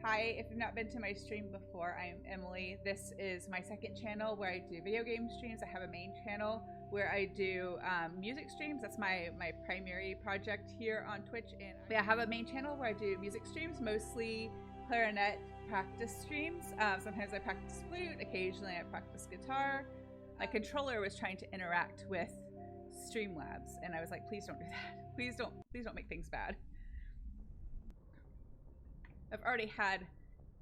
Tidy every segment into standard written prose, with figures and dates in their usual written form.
Hi, if you've not been to my stream before, I am Emily. This is my second channel where I do video game streams. I have a main channel where I do music streams. That's my primary project here on Twitch. And I have a main channel where I do music streams, mostly clarinet practice streams. Sometimes I practice flute, occasionally I practice guitar. My controller was trying to interact with Streamlabs, and I was like, please don't do that. Please don't make things bad. I've already had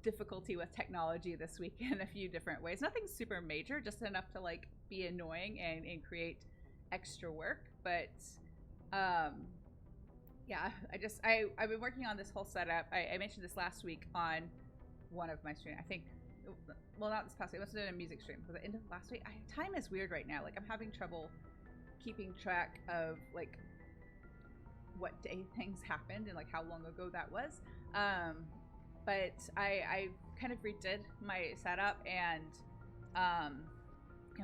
difficulty with technology this week in a few different ways. Nothing super major, just enough to like be annoying and create extra work. But yeah, I've been working on this whole setup. I mentioned this last week on one of my streams. I think, well, not this past week. I must have done a music stream. Was it end of last week? Time is weird right now. Like, I'm having trouble keeping track of like what day things happened and like how long ago that was. But I kind of redid my setup and I'm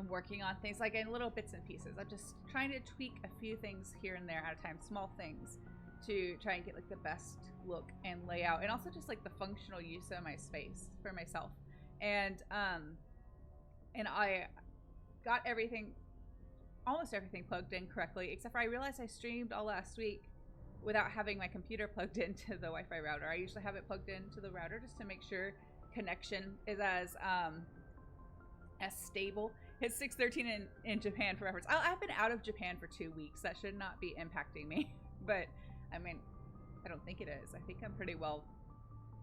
working on things like in little bits and pieces. I'm just trying to tweak a few things here and there at a time, small things, to try and get like the best look and layout, and also just like the functional use of my space for myself. And I got almost everything plugged in correctly, except for I realized I streamed all last week without having my computer plugged into the Wi-Fi router. I usually have it plugged into the router just to make sure connection is as stable. It's 6:13 in Japan for reference. I've been out of Japan for 2 weeks. That should not be impacting me, but I mean, I don't think it is. I think I'm pretty well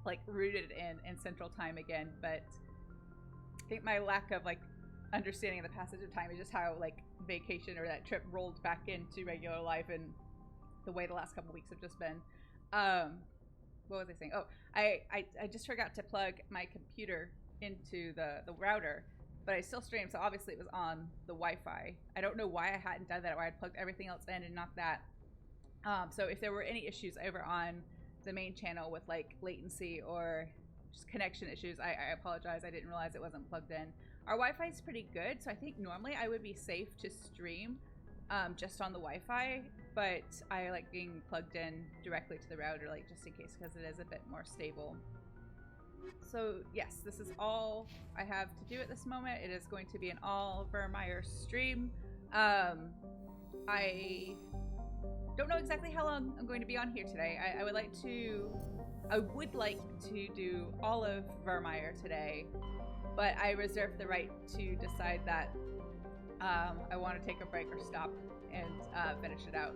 like rooted in Central Time again, but I think my lack of like understanding of the passage of time is just how like vacation or that trip rolled back into regular life and the way the last couple weeks have just been. What was I saying? Oh, I just forgot to plug my computer into the router, but I still streamed, so obviously it was on the Wi-Fi. I don't know why I hadn't done that, why I had plugged everything else in and not that. So if there were any issues over on the main channel with like latency or just connection issues, I apologize. I didn't realize it wasn't plugged in. Our Wi-Fi is pretty good, so I think normally I would be safe to stream just on the Wi-Fi, but I like being plugged in directly to the router, like just in case, because it is a bit more stable. So yes, this is all I have to do at this moment. It is going to be an all Virmire stream. I don't know exactly how long I'm going to be on here today. I would like to do all of Virmire today, but I reserve the right to decide that I want to take a break or stop and finish it out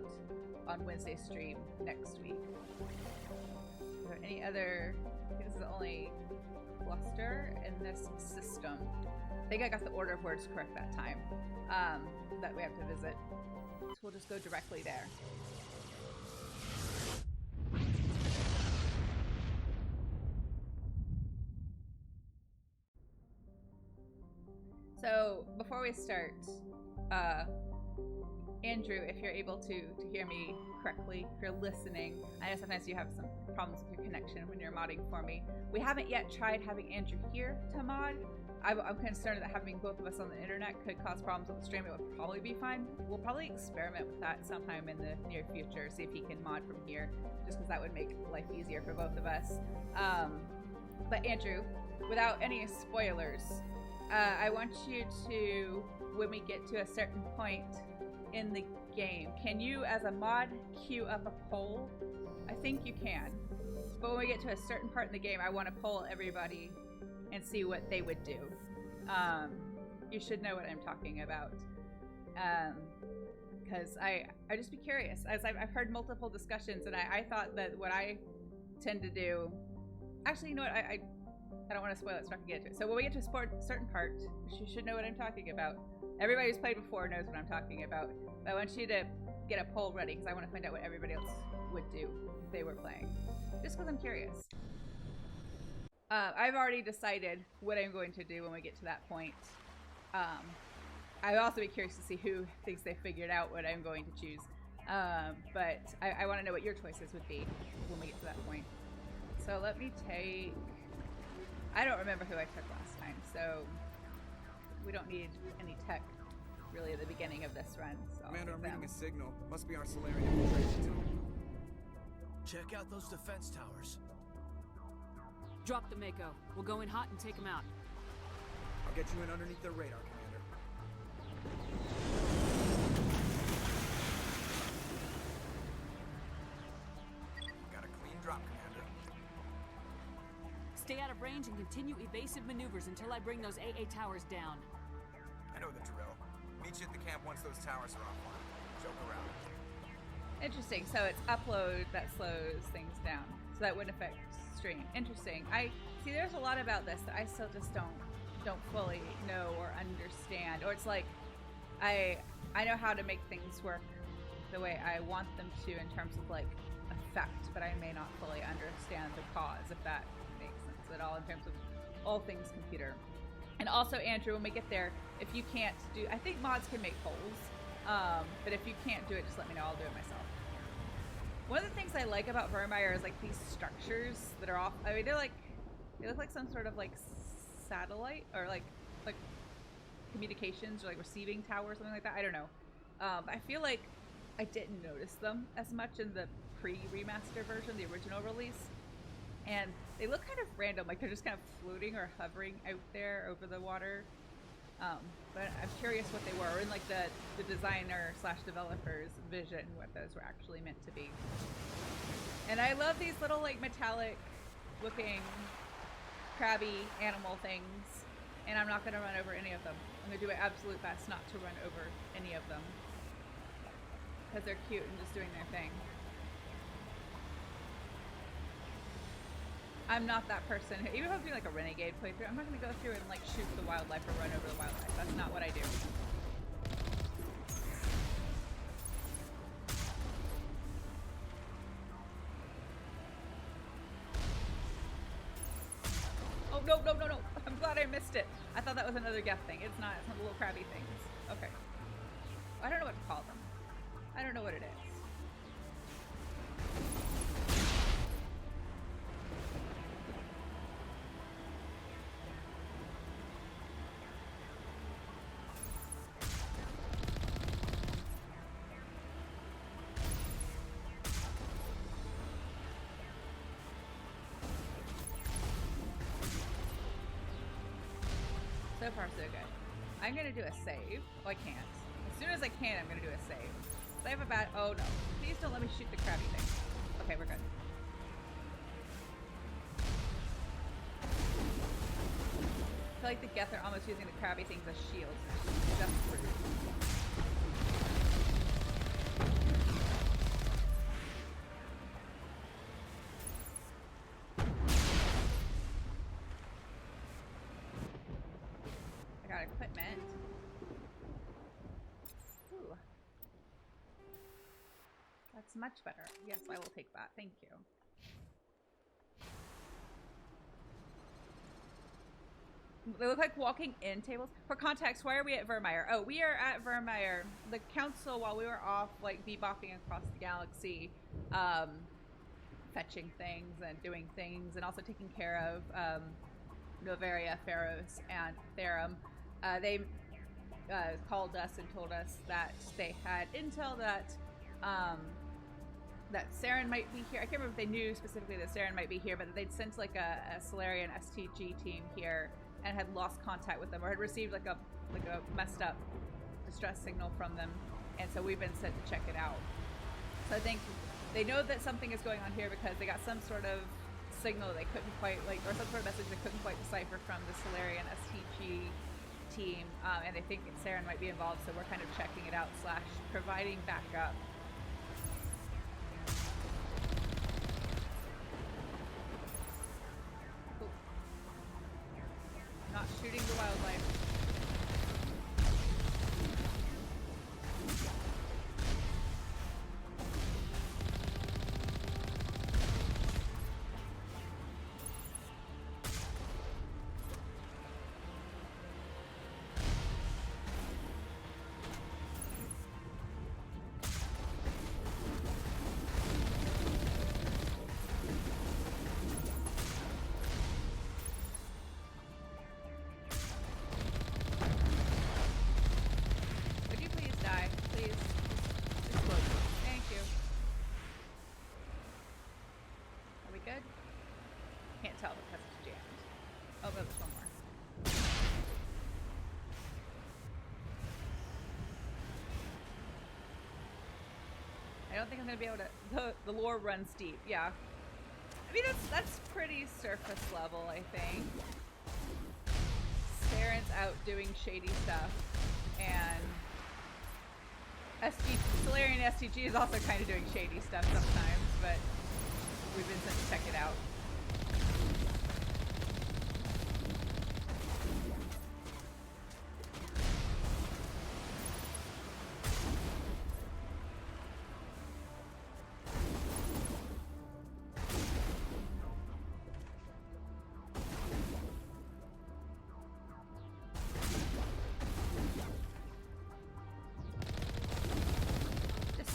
on Wednesday's stream next week. Are there any other? I think this is the only cluster in this system. I think I got the order of words correct that time that we have to visit. So we'll just go directly there. So before we start, Andrew, if you're able to hear me correctly, if you're listening, I know sometimes you have some problems with your connection when you're modding for me. We haven't yet tried having Andrew here to mod. I'm concerned that having both of us on the internet could cause problems with the stream. It would probably be fine. We'll probably experiment with that sometime in the near future, see if he can mod from here, just because that would make life easier for both of us. But Andrew, without any spoilers, I want you to, when we get to a certain point in the game, can you as a mod queue up a poll? I think you can. But when we get to a certain part in the game, I want to poll everybody and see what they would do. You should know what I'm talking about. Because I just be curious. As I've heard multiple discussions, and I thought that what I tend to do... Actually, you know what? I don't want to spoil it, so I can get to it. So when we get to a certain part, you should know what I'm talking about. Everybody who's played before knows what I'm talking about. But I want you to get a poll ready, because I want to find out what everybody else would do if they were playing. Just because I'm curious. I've already decided what I'm going to do when we get to that point. I'd also be curious to see who thinks they figured out what I'm going to choose. But I want to know what your choices would be when we get to that point. So let me take... I don't remember who I took last time, so we don't need any tech really at the beginning of this run. So Commander, I'm reading a signal. Must be our Solarian infiltration zone. Check out those defense towers. Drop the Mako. We'll go in hot and take them out. I'll get you in underneath their radar, Commander. Got a clean drop, Commander. Stay out of range and continue evasive maneuvers until I bring those AA towers down. I know the drill. Meet you at the camp once those towers are offline. Joke around. Interesting. So it's upload that slows things down. So that wouldn't affect stream. Interesting. I see there's a lot about this that I still just don't fully know or understand. Or it's like I know how to make things work the way I want them to in terms of like effect, but I may not fully understand the cause, if that makes sense at all, in terms of all things computer. And also, Andrew, when we get there, if you can't do, I think mods can make polls, but if you can't do it, just let me know. I'll do it myself. One of the things I like about Virmire is like these structures that are off. I mean, they look like some sort of like satellite or like communications or like receiving tower or something like that. I don't know. I feel like I didn't notice them as much in the pre-remaster version, the original release. And they look kind of random, like they're just kind of floating or hovering out there over the water. But I'm curious what they were, in like the designer / developer's vision, what those were actually meant to be. And I love these little like metallic looking crabby animal things. And I'm not going to run over any of them. I'm going to do my absolute best not to run over any of them. Because they're cute and just doing their thing. I'm not that person who, even if I'm doing like a renegade playthrough, I'm not going to go through and like shoot the wildlife or run over the wildlife. That's not what I do. Oh, no, no, no, no. I'm glad I missed it. I thought that was another Geth thing. It's not. It's not the little crabby things. Okay. I don't know what to call them. I don't know what it is. So far, so good. I'm gonna do a save. Oh, I can't. As soon as I can, I'm gonna do a save. I have a bad. Oh no! Please don't let me shoot the crabby thing. Okay, we're good. I feel like the Geth are almost using the crabby things as shields. Just rude. Equipment. Ooh. That's much better. Yes, I will take that. Thank you. They look like walking in tables. For context, why are we at Virmire? Oh, we are at Virmire. The council, while we were off, like, bebopping across the galaxy, fetching things and doing things, and also taking care of, Noveria, Pharaohs, and Therum. They called us and told us that they had intel that that Saren might be here. I can't remember if they knew specifically that Saren might be here, but that they'd sent like a Solarian STG team here and had lost contact with them, or had received like a messed up distress signal from them, and so we've been sent to check it out. So I think they know that something is going on here because they got some sort of signal they couldn't quite or some sort of message they couldn't quite decipher from the Solarian STG team, and they think Saren might be involved, so we're kind of checking it out / providing backup. Ooh. Not shooting the wildlife. don't think I'm gonna be able to. The lore runs deep. Yeah. I mean, that's pretty surface level, I think. Saren's out doing shady stuff, and Solarian STG is also kind of doing shady stuff sometimes, but we've been sent to check it out.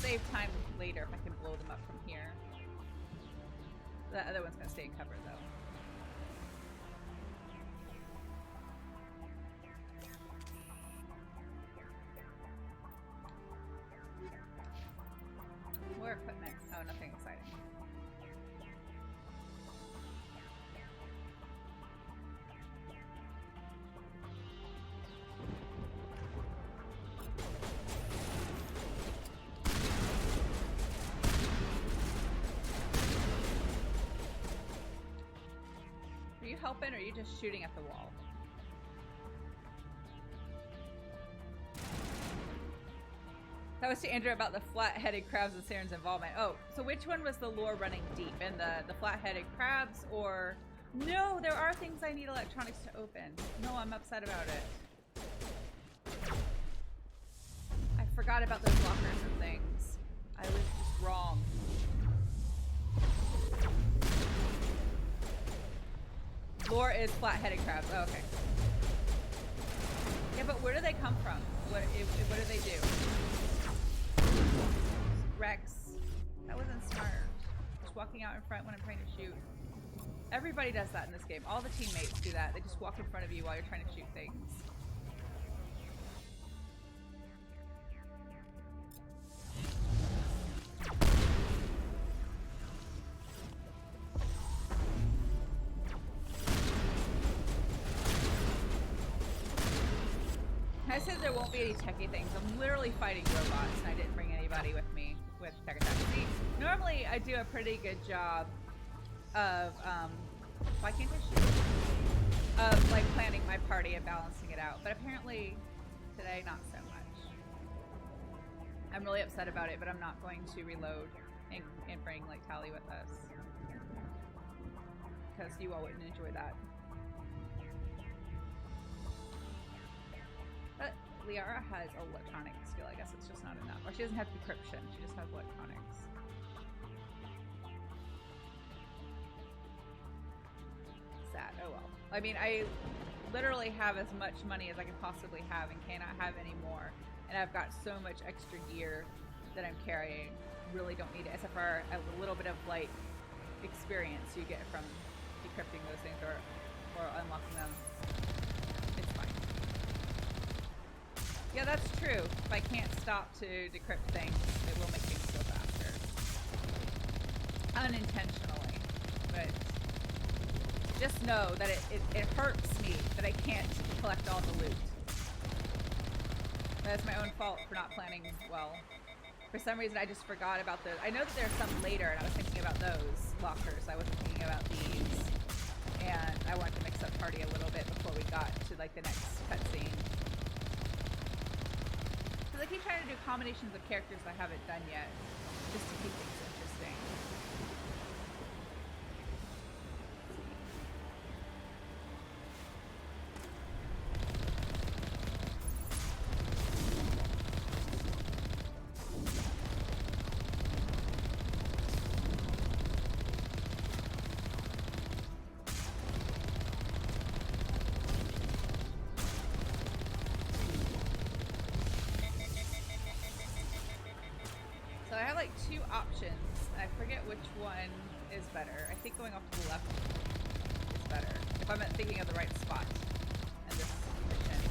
Save time later if I can blow them up from here. The other one's gonna stay in cover though. More equipment. Oh, nothing exciting. Are you helping, or are you just shooting at the wall? That was to Andrew about the flat-headed crabs and Saren's involvement. Oh, so which one was the lore running deep? In the flat-headed crabs, or... No, there are things I need electronics to open. No, I'm upset about it. I forgot about those lockers and things. I was just wrong. Lore is flat-headed crabs. Oh, okay. Yeah, but where do they come from? What do they do? Rex. That wasn't smart. Just walking out in front when I'm trying to shoot. Everybody does that in this game. All the teammates do that. They just walk in front of you while you're trying to shoot things. I said there won't be any techie things. I'm literally fighting robots, and I didn't bring anybody with me with tech attacks. See, normally I do a pretty good job of, why can't I shoot? Of, like, planning my party and balancing it out. But apparently, today, not so much. I'm really upset about it, but I'm not going to reload and bring, like, Tali with us. Because you all wouldn't enjoy that. But Liara has electronic skill. I guess it's just not enough. Or she doesn't have decryption. She just has electronics. Sad. Oh well. I mean, I literally have as much money as I can possibly have and cannot have any more. And I've got so much extra gear that I'm carrying. Really don't need it, except for a little bit of like experience you get from decrypting those things or unlocking them. It's fine. Yeah, that's true. If I can't stop to decrypt things, it will make things go faster. Unintentionally. But just know that it hurts me that I can't collect all the loot. That's my own fault for not planning well. For some reason, I just forgot about those. I know that there's some later, and I was thinking about those lockers. I wasn't thinking about these. And I wanted to mix up party a little bit before we got to like the next cutscene. I keep trying to do combinations of characters I haven't done yet, just to keep things interesting. I have like two options. I forget which one is better. I think going off to the left is better. If I'm thinking of the right spot in this mission.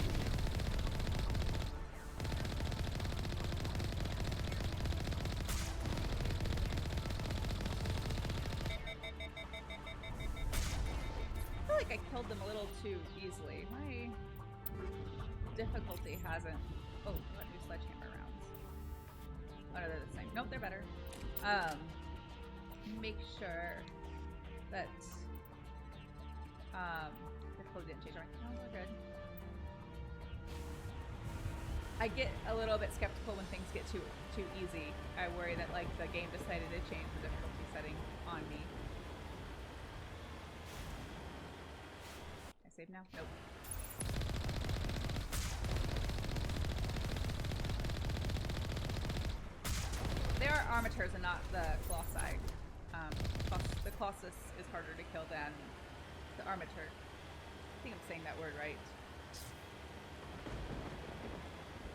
I feel like I killed them a little too easily. My difficulty hasn't... Oh, what new sledgehammer rounds? Oh no, they're the same. Nope, they're better. Make sure that the code didn't change. No, we're good. I get a little bit skeptical when things get too easy. I worry that like the game decided to change the difficulty setting on me. Can I save now? Nope. They are armatures and not the colossi. The colossus is harder to kill than the armature. I think I'm saying that word right.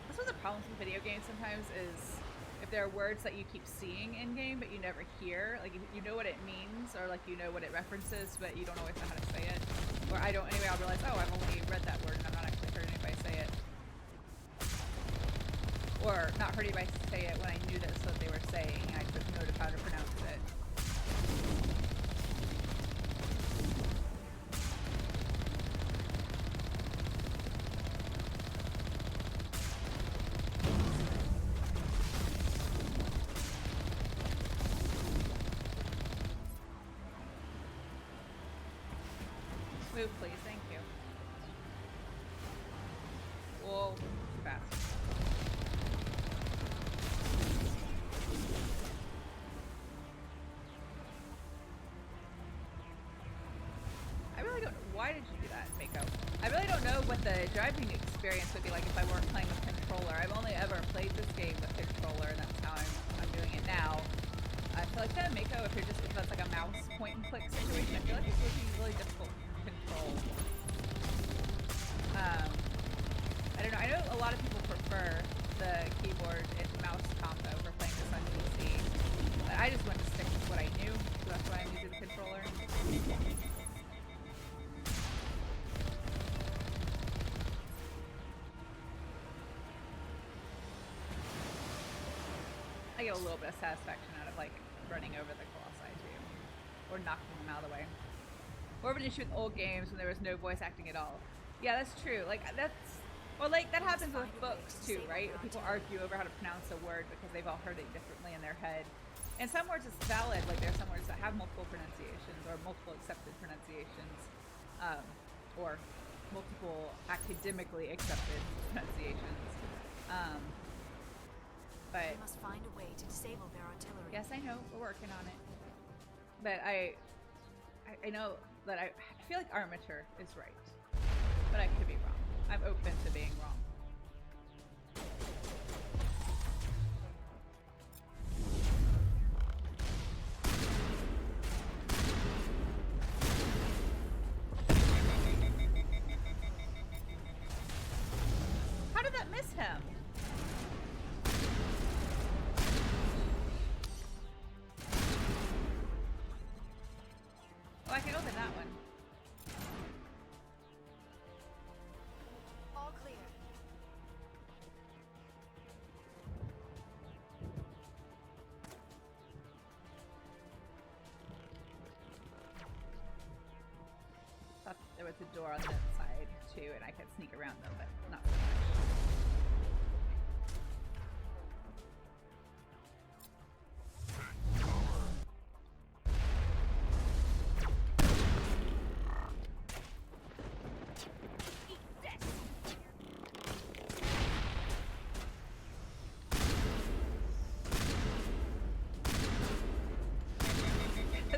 That's one of the problems with video games sometimes is if there are words that you keep seeing in game but you never hear, like you know what it means or like you know what it references but you don't always know how to say it. Or I don't anyway, I'll realize, oh, I've only read that word and I'm not actually heard anybody say it. Or not heard anybody say it when I knew that's what they were saying and I took note of how to pronounce it. Move, please. Thank you. Whoa, too fast. I really don't. Why did you do that, Mako? I really don't know what the driving experience would be like if I weren't playing with controller. I've only ever played this game with controller, and that's how I'm doing it now. I feel like that, Mako, if that's like a mouse point and click situation, I feel like it would be really difficult to control. I don't know. I know a lot of people prefer the keyboard and mouse combo for playing this on PC, but I just wanted to stick with what I knew, so that's why I needed the controller. I get a little bit of satisfaction out of like running over the colossi too, or knocking them out of the way. More of an issue with old games when there was no voice acting at all. Yeah, that's true. Like that happens with books too, right? People argue over how to pronounce a word because they've all heard it differently in their head. And some words it's valid. Like there are some words that have multiple pronunciations or multiple accepted pronunciations, or multiple academically accepted pronunciations. But We must find a way to disable their artillery. yes, I know we're working on it. But I know that I feel like armature is right, but I could be wrong. I'm open to being wrong. How did that miss him? Oh, I can open that one. All clear. Thought there was a door on that side too, and I could sneak around them, but not so much.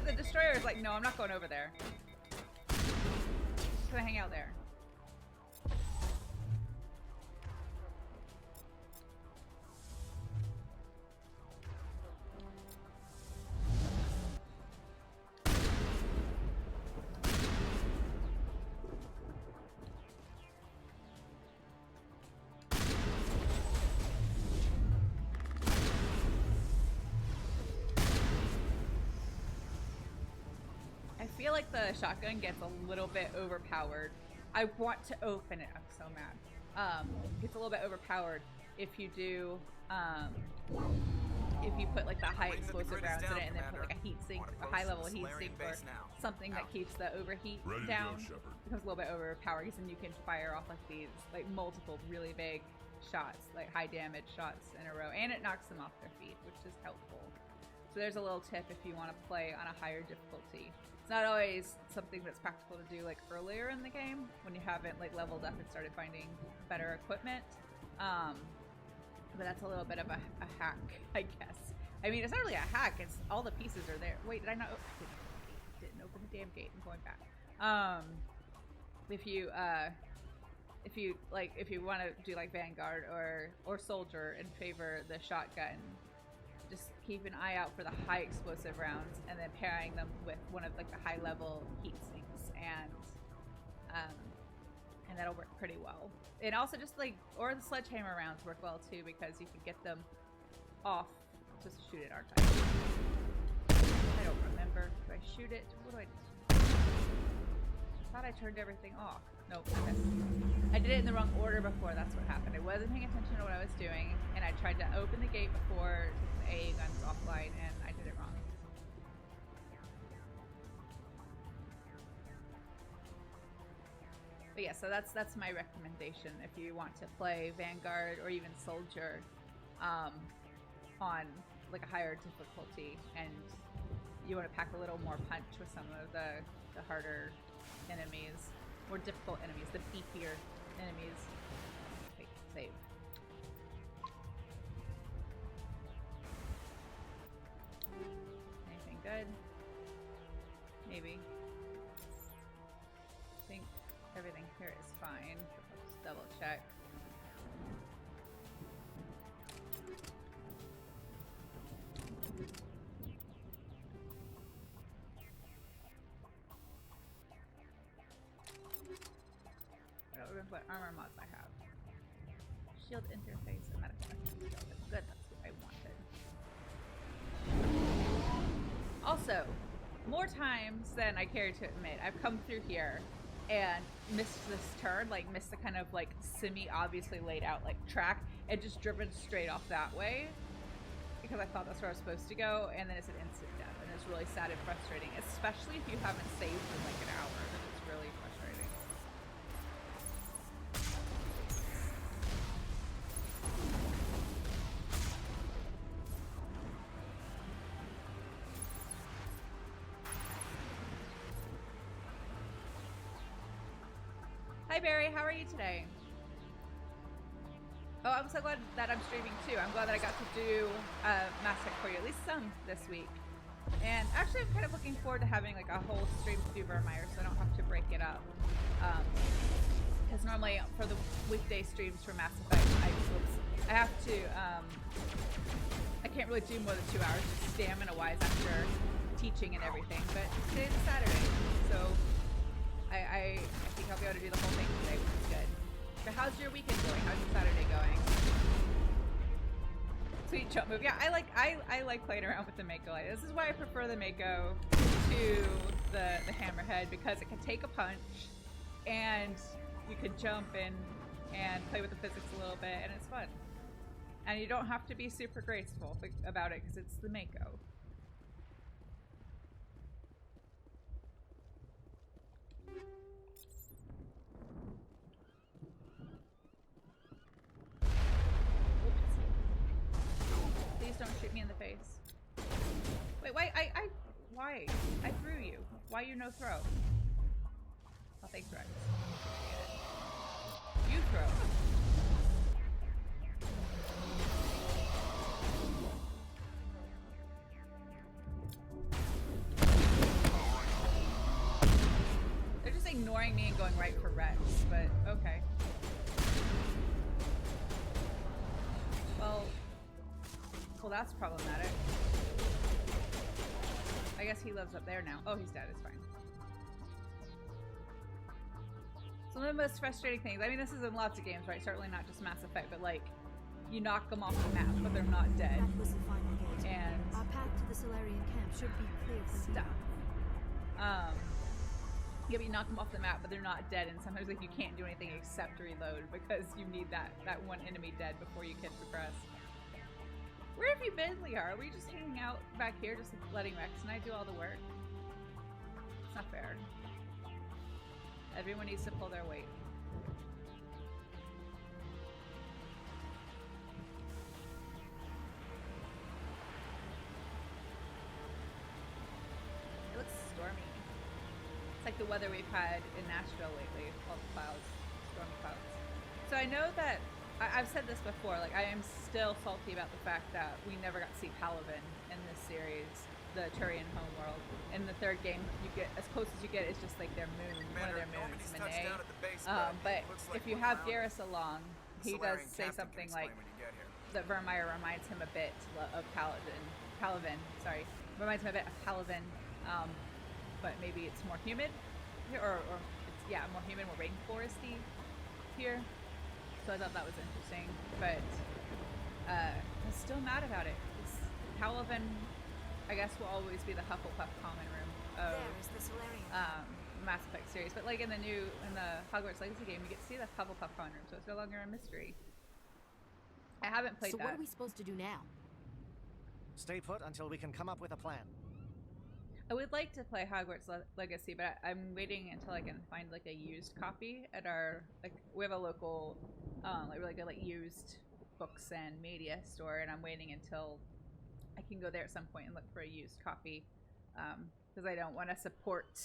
The destroyer is like, no, I'm not going over there. Just gonna hang out there. I feel like the shotgun gets a little bit overpowered. I want to open it. I'm so mad. Gets a little bit overpowered if you do, if you put like the high explosive rounds in it and then put like a heat sink, a high level heat sink or something that keeps the overheat down. It becomes a little bit overpowered because then you can fire off like these like multiple really big shots, like high damage shots in a row, and it knocks them off their feet, which is helpful. So there's a little tip if you want to play on a higher difficulty. It's not always something that's practical to do like earlier in the game when you haven't like leveled up and started finding better equipment. But that's a little bit of a hack, I guess. I mean, it's not really a hack. It's all the pieces are there. Wait, did I not? I didn't open the damn gate. I'm going back. If you want to do like Vanguard or Soldier and favor the shotgun, just keep an eye out for the high explosive rounds, and then pairing them with one of like the high level heat sinks, and that'll work pretty well. And also just like, or the sledgehammer rounds work well too, because you can get them off. Just shoot it, aren't I? I don't remember. Do I shoot it? What do I do? I thought I turned everything off. Nope, I missed. I did it in the wrong order before, that's what happened. I wasn't paying attention to what I was doing, and I tried to open the gate before taking the AA guns offline, and I did it wrong. But yeah, so that's my recommendation if you want to play Vanguard or even Soldier on like a higher difficulty, and you want to pack a little more punch with some of the harder enemies, more difficult enemies, the beefier enemies. Wait, save. Anything good? Maybe. I think everything here is fine. I'll just double check. I don't remember what armor mods I have. Shield interface and medical shield. Good, that's what I wanted. Also, more times than I care to admit, I've come through here and missed this turn, like missed the kind of like semi-obviously laid out like track, and just driven straight off that way because I thought that's where I was supposed to go, and then it's an instant death, and it's really sad and frustrating, especially if you haven't saved in like an hour. It's really frustrating. Hi Barry, how are you today? Oh, I'm so glad that I'm streaming too. I'm glad that I got to do Mass Effect for you, at least some this week. And actually I'm kind of looking forward to having like a whole stream to do Virmire, so I don't have to break it up. Because normally for the weekday streams for Mass Effect, I have to, I can't really do more than 2 hours just stamina-wise after teaching and everything, but today's a Saturday, so I think I'll be able to do the whole thing today, which is good. So how's your weekend going? How's your Saturday going? Sweet jump move. Yeah, I like playing around with the Mako. This is why I prefer the Mako to the Hammerhead, because it can take a punch and you can jump in and play with the physics a little bit, and it's fun. And you don't have to be super graceful about it because it's the Mako. Please don't shoot me in the face. Wait, why? Why? I threw you. Why you no throw? Oh, thanks, Rex. You throw. They're just ignoring me and going right for Rex, but okay. Well, that's problematic. I guess he lives up there now. Oh, he's dead. It's fine. Some of the most frustrating things, I mean, this is in lots of games, right? Certainly not just Mass Effect, but like, you knock them off the map, but they're not dead. That was the final gate. And our path to the Solarian camp should be clear from stuff. here. Yeah, but you knock them off the map, but they're not dead, and sometimes like you can't do anything except reload because you need that one enemy dead before you can progress. Where have you been, Liara? Are we just hanging out back here, just letting Rex and I do all the work? It's not fair. Everyone needs to pull their weight. the weather we've had in Nashville lately, all the clouds, stormy clouds. So I know that I've said this before. Like, I am still salty about the fact that we never got to see Palaven in this series, the Turian homeworld. In the third game, you get as close as you get is just like their moon, one of their moons, Monet. But if you have Garrus along, he does say something like that Virmire reminds him a bit of Palaven. Sorry, reminds him a bit of Palaven, but maybe it's more humid, or it's more humid, more rainforesty here. So I thought that was interesting, but I'm still mad about it. Palaven, I guess, will always be the Hufflepuff common room of There is the Solarian. Mass Effect series. But like in the Hogwarts Legacy game, you get to see the Hufflepuff common room, so it's no longer a mystery. I haven't played that. So what are we supposed to do now? Stay put until we can come up with a plan. I would like to play Hogwarts Legacy, but I'm waiting until I can find like a used copy at our, like, we have a local like really good like used books and media store, and I'm waiting until I can go there at some point and look for a used copy, because I don't want to support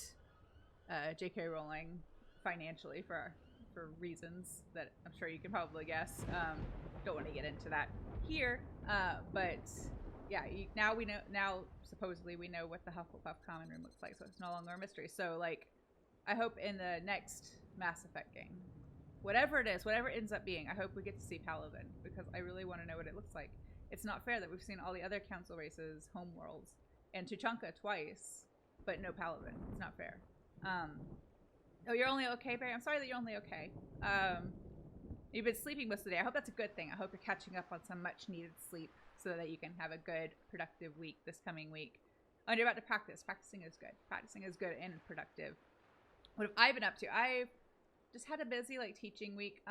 J.K. Rowling financially for reasons that I'm sure you can probably guess. Don't want to get into that here, but yeah, now we know. Now supposedly we know what the Hufflepuff common room looks like, so it's no longer a mystery. So like, I hope in the next Mass Effect game, whatever it is, whatever it ends up being, I hope we get to see Palaven, because I really want to know what it looks like. It's not fair that we've seen all the other council races, homeworlds, and Tuchanka twice, but no Palaven. It's not fair. Oh, you're only okay, Barry? I'm sorry that you're only okay. You've been sleeping most of the day. I hope that's a good thing. I hope you're catching up on some much needed sleep so that you can have a good, productive week this coming week. Oh, and you're about to practice. Practicing is good. Practicing is good and productive. What have I been up to? I've just had a busy like teaching week.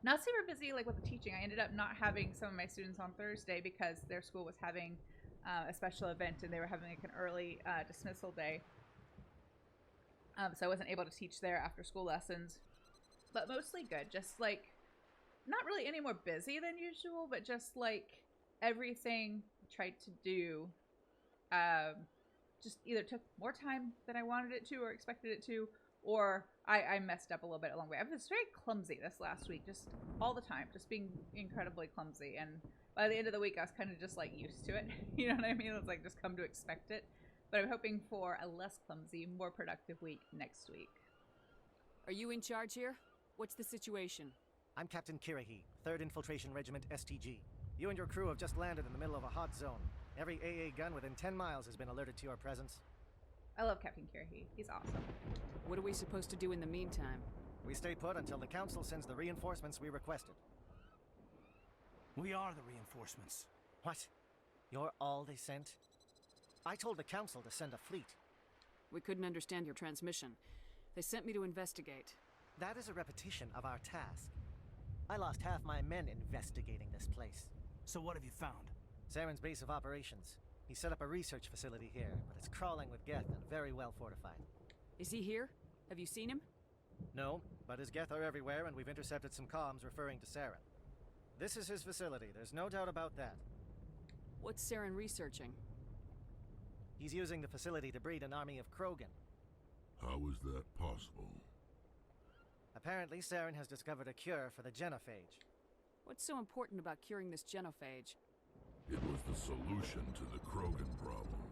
Not super busy like with the teaching. I ended up not having some of my students on Thursday because their school was having a special event, and they were having like an early dismissal day. So I wasn't able to teach their after school lessons, but mostly good. Just like, not really any more busy than usual, but just like everything I tried to do just either took more time than I wanted it to or expected it to, or I messed up a little bit along the way. I was very clumsy this last week, just all the time, just being incredibly clumsy. And by the end of the week, I was kind of just like used to it. You know what I mean? It's like just come to expect it. But I'm hoping for a less clumsy, more productive week next week. Are you in charge here? What's the situation? I'm Captain Kirahi, 3rd Infiltration Regiment STG. You and your crew have just landed in the middle of a hot zone. Every AA gun within 10 miles has been alerted to your presence. I love Captain Kirahi. He's awesome. What are we supposed to do in the meantime? We stay put until the Council sends the reinforcements we requested. We are the reinforcements. What? You're all they sent? I told the Council to send a fleet. We couldn't understand your transmission. They sent me to investigate. That is a repetition of our task. I lost half my men investigating this place. So what have you found? Saren's base of operations. He set up a research facility here, but it's crawling with Geth and very well fortified. Is he here? Have you seen him? No, but his Geth are everywhere, and we've intercepted some comms referring to Saren. This is his facility, there's no doubt about that. What's Saren researching? He's using the facility to breed an army of Krogan. How is that possible? Apparently, Saren has discovered a cure for the genophage. What's so important about curing this genophage? It was the solution to the Krogan problem.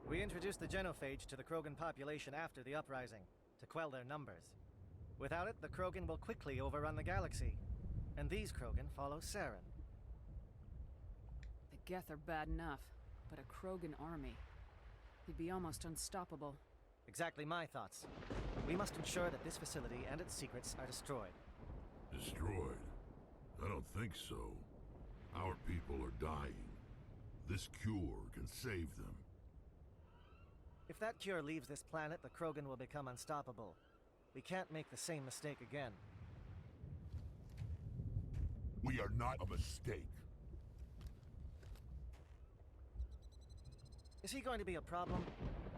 We introduced the genophage to the Krogan population after the uprising, to quell their numbers. Without it, the Krogan will quickly overrun the galaxy. And these Krogan follow Saren. The Geth are bad enough, but a Krogan army. He'd be almost unstoppable. Exactly my thoughts. We must ensure that this facility and its secrets are destroyed. Destroyed? I don't think so. Our people are dying. This cure can save them. If that cure leaves this planet, the Krogan will become unstoppable. We can't make the same mistake again. We are not a mistake. Is he going to be a problem?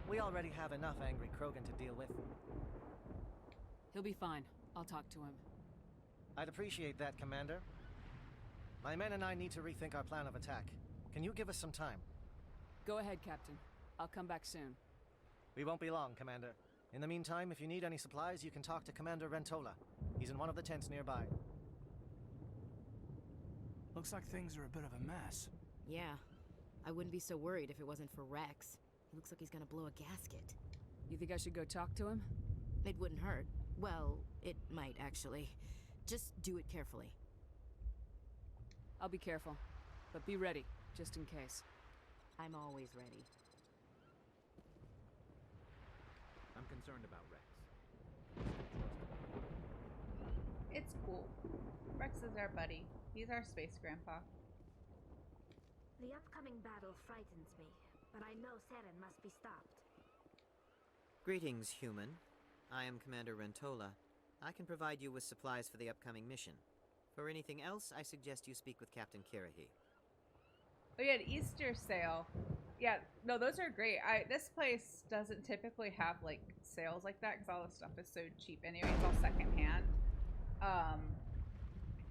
We already have enough angry Krogan to deal with. He'll be fine. I'll talk to him. I'd appreciate that, Commander. My men and I need to rethink our plan of attack. Can you give us some time? Go ahead, Captain. I'll come back soon. We won't be long, Commander. In the meantime, if you need any supplies, you can talk to Commander Rentola. He's in one of the tents nearby. Looks like things are a bit of a mess. Yeah. I wouldn't be so worried if it wasn't for Rex. He looks like he's gonna blow a gasket. You think I should go talk to him? It wouldn't hurt. Well, it might, actually. Just do it carefully. I'll be careful. But be ready, just in case. I'm always ready. I'm concerned about Rex. It's cool. Rex is our buddy. He's our space grandpa. The upcoming battle frightens me, but I know Seren must be stopped. Greetings, human. I am Commander Rentola. I can provide you with supplies for the upcoming mission. For anything else, I suggest you speak with Captain Kirahi. Oh yeah, an Easter sale. Yeah, no, those are great. This place doesn't typically have like sales like that because all the stuff is so cheap anyway. It's all secondhand.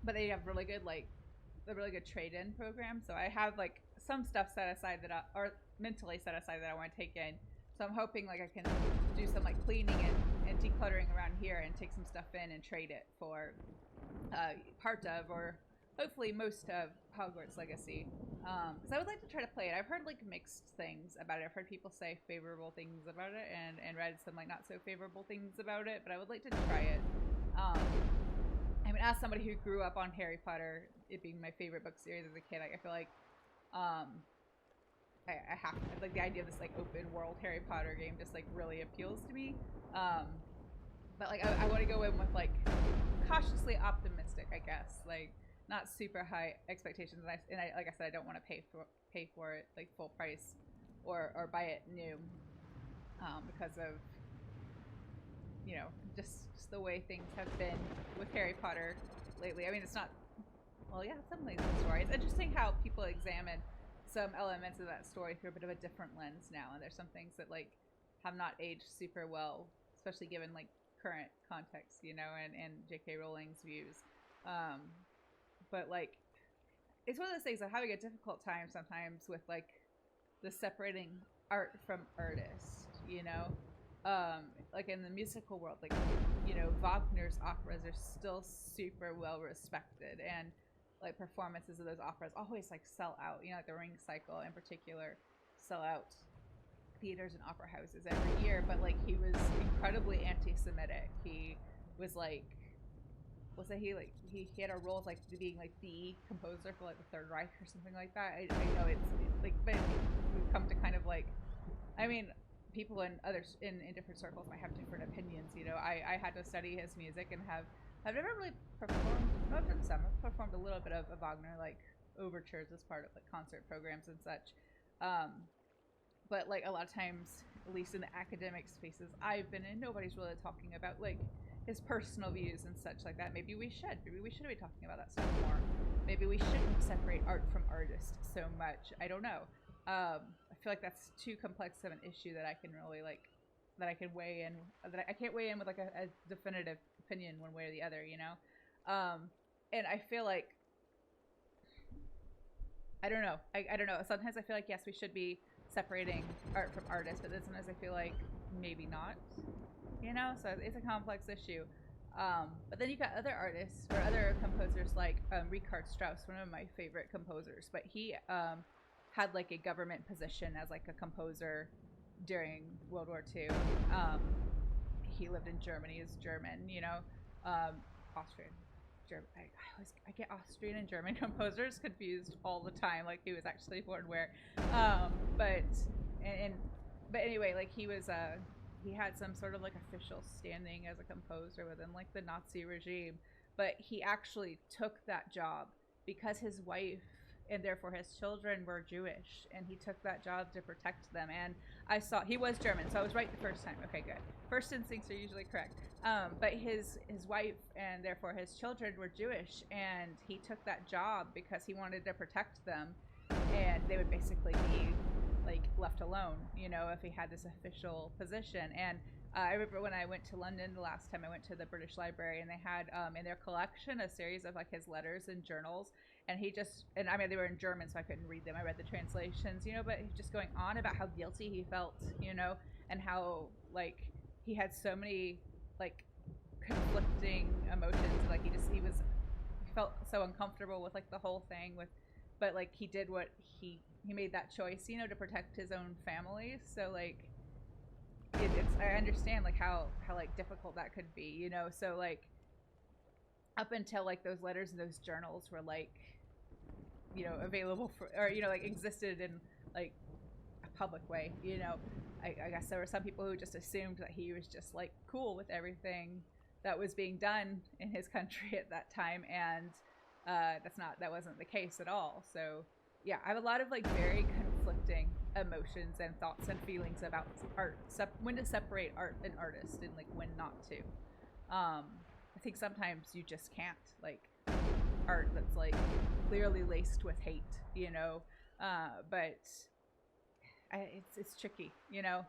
But they have really good trade-in program. So I have like some stuff set aside or mentally set aside that I want to take in. So I'm hoping like I can do some like cleaning and decluttering around here and take some stuff in and trade it for part of or hopefully most of Hogwarts Legacy. Because I would like to try to play it. I've heard like mixed things about it. I've heard people say favorable things about it and read some like not so favorable things about it, but I would like to try it. I mean, as somebody who grew up on Harry Potter, it being my favorite book series as a kid, I feel like I have to, like the idea of this like open world Harry Potter game just like really appeals to me. But like I want to go in with like cautiously optimistic, I guess, like not super high expectations. And I like I said, I don't want to pay for it like full price or buy it new because of just the way things have been with Harry Potter lately. I mean, it's not. Well, yeah, some ways the story. It's interesting how people examine some elements of that story through a bit of a different lens now, and there's some things that like have not aged super well, especially given like current context, and J.K. Rowling's views. But like, it's one of those things I'm having a difficult time sometimes with like the separating art from artist, like in the musical world, like, Wagner's operas are still super well respected, and like performances of those operas always like sell out, like the Ring Cycle in particular sell out theaters and opera houses every year. But like he was incredibly anti-Semitic. He was like, he had a role as like being like the composer for like the Third Reich or something like that. I know it's like, but we've come to kind of like, I mean, people in others in different circles might have different opinions. I had to study his music and I've never really performed. I've done some. I've performed a little bit of Wagner like overtures as part of like concert programs and such. But like a lot of times, at least in the academic spaces I've been in, nobody's really talking about like his personal views and such like that. Maybe we should. Maybe we should be talking about that stuff more. Maybe we shouldn't separate art from artist so much. I don't know. I feel like that's too complex of an issue that I can really like, that I can weigh in, that I can't weigh in with like a definitive opinion one way or the other, and I feel like, I don't know. I don't know. Sometimes I feel like, yes, we should be separating art from artists, but then sometimes I feel like maybe not, so it's a complex issue. But then you've got other artists or other composers like Richard Strauss, one of my favorite composers, but he had like a government position as like a composer during World War II. He lived in Germany. He's German, Austrian. I get Austrian and German composers confused all the time. Like he was actually born where, but anyway, like he was he had some sort of like official standing as a composer within like the Nazi regime, but he actually took that job because his wife and therefore his children were Jewish, and he took that job to protect them. And he was German, so I was right the first time. Okay, good. First instincts are usually correct. But his wife and therefore his children were Jewish, and he took that job because he wanted to protect them, and they would basically be like left alone, if he had this official position. And I remember when I went to London the last time, I went to the British Library, and they had in their collection a series of like his letters and journals. And I mean, they were in German, so I couldn't read them. I read the translations, but he's just going on about how guilty he felt, and how like he had so many like conflicting emotions. Like he felt so uncomfortable with like the whole thing with, but like he did what he made that choice, you know, to protect his own family. So like it's I understand like how like difficult that could be, you know. So like up until like those letters and those journals were like, you know, available for, or you know, like existed in like a public way, you know, I guess there were some people who just assumed that he was just like cool with everything that was being done in his country at that time, and that wasn't the case at all. So yeah, I have a lot of like very conflicting emotions and thoughts and feelings about art, when to separate art and artist, and like when not to. I think sometimes you just can't, like art that's like clearly laced with hate, you know, but it's tricky, you know.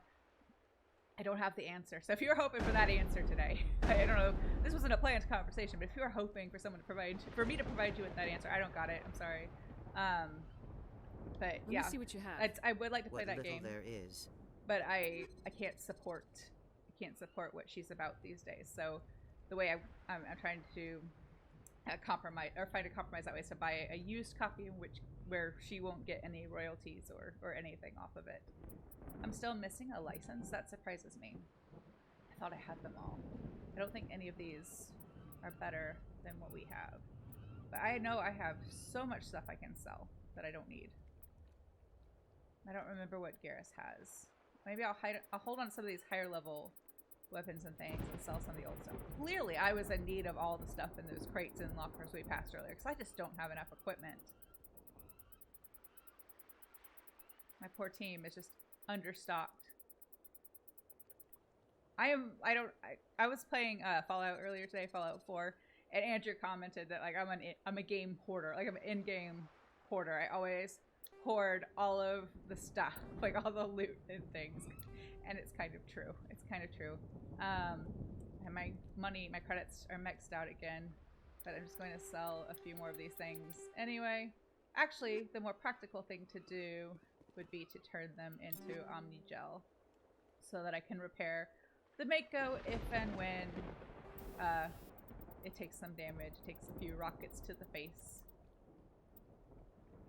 I don't have the answer. So if you're hoping for that answer today, I don't know, this wasn't a planned conversation, but if you're hoping for for me to provide you with that answer, I don't got it. I'm sorry. But yeah, Let me see what you have. I would like to play that What game. little there is. But I can't support what she's about these days. So the way I'm trying to compromise, or find a compromise that way, is to buy a used copy where she won't get any royalties or anything off of it. I'm still missing a license. That surprises me. I thought I had them all. I don't think any of these are better than what we have. But I know I have so much stuff I can sell that I don't need. I don't remember what Garrus has. Maybe I'll hold on to some of these higher level weapons and things and sell some of the old stuff. Clearly, I was in need of all the stuff in those crates and lockers we passed earlier, because I just don't have enough equipment. My poor team is just understocked. I was playing Fallout earlier today, Fallout 4, and Andrew commented that like I'm a game hoarder, like I'm an in-game hoarder. I always hoard all of the stuff, like all the loot and things, and it's kind of true. It's kind of true. And my credits are maxed out again, but I'm just going to sell a few more of these things anyway. Actually, the more practical thing to do would be to turn them into Omnigel, so that I can repair the Mako if and when it takes some damage, takes a few rockets to the face.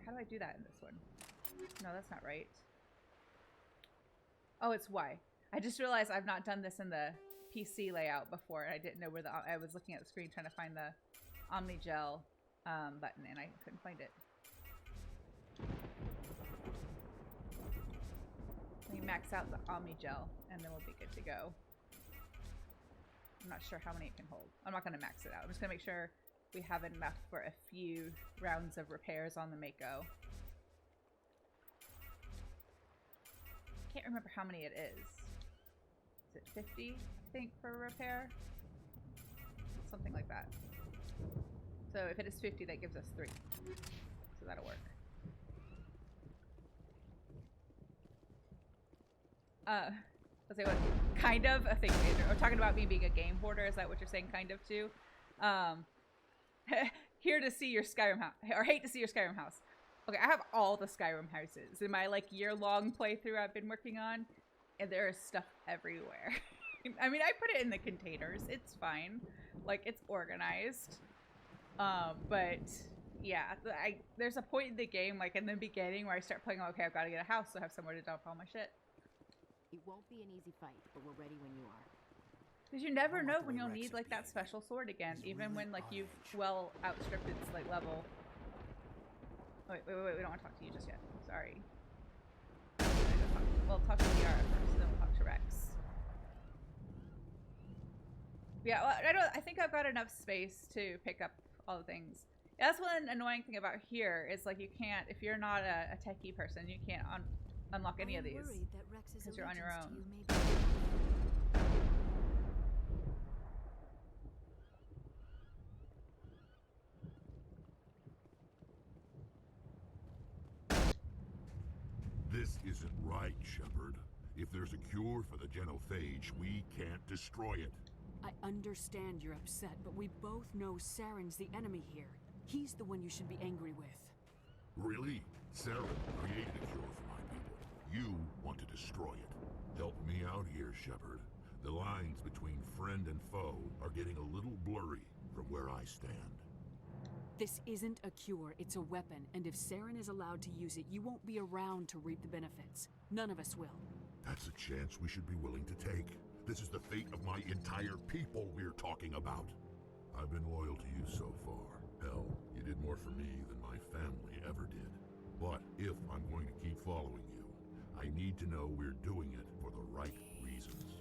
How do I do that in this one? No, that's not right. Oh, it's Y. I just realized I've not done this in the PC layout before. I didn't know where I was looking at the screen trying to find the Omnigel button, and I couldn't find it. Let me max out the Omnigel, and then we'll be good to go. I'm not sure how many it can hold. I'm not going to max it out. I'm just going to make sure we have enough for a few rounds of repairs on the Mako. Can't remember how many it is. Is it 50, I think, for a repair? Something like that. So if it is 50, that gives us 3. So that'll work. Let's say what kind of a thing, Andrew. We're talking about me being a game hoarder. Is that what you're saying? Kind of too. Here to see your Skyrim house, or hate to see your Skyrim house. Okay, I have all the Skyrim houses in my like year-long playthrough I've been working on, and there is stuff everywhere. I mean, I put it in the containers. It's fine, like it's organized. But yeah, there's a point in the game, like in the beginning, where I start playing. Okay, I've got to get a house, so I have somewhere to dump all my shit. It won't be an easy fight, but we're ready when you are. Because you never know when you'll need like that special sword again, even when like you've well outstripped its like level. Oh, wait, we don't want to talk to you just yet. Sorry. We'll talk to Yara first, then we'll talk to Rex. Yeah, well, I think I've got enough space to pick up all the things. Yeah, that's one annoying thing about here is like you can't, if you're not a techie person, you can't unlock any of these because you're on your own. This isn't right, Shepard. If there's a cure for the genophage, we can't destroy it. I understand you're upset, but we both know Saren's the enemy here. He's the one you should be angry with. Really? Saren created a cure for my people. You want to destroy it. Help me out here, Shepard. The lines between friend and foe are getting a little blurry from where I stand. This isn't a cure, it's a weapon, and if Saren is allowed to use it, you won't be around to reap the benefits. None of us will. That's a chance we should be willing to take. This is the fate of my entire people we're talking about. I've been loyal to you so far. Hell, you did more for me than my family ever did. But if I'm going to keep following you, I need to know we're doing it for the right reasons.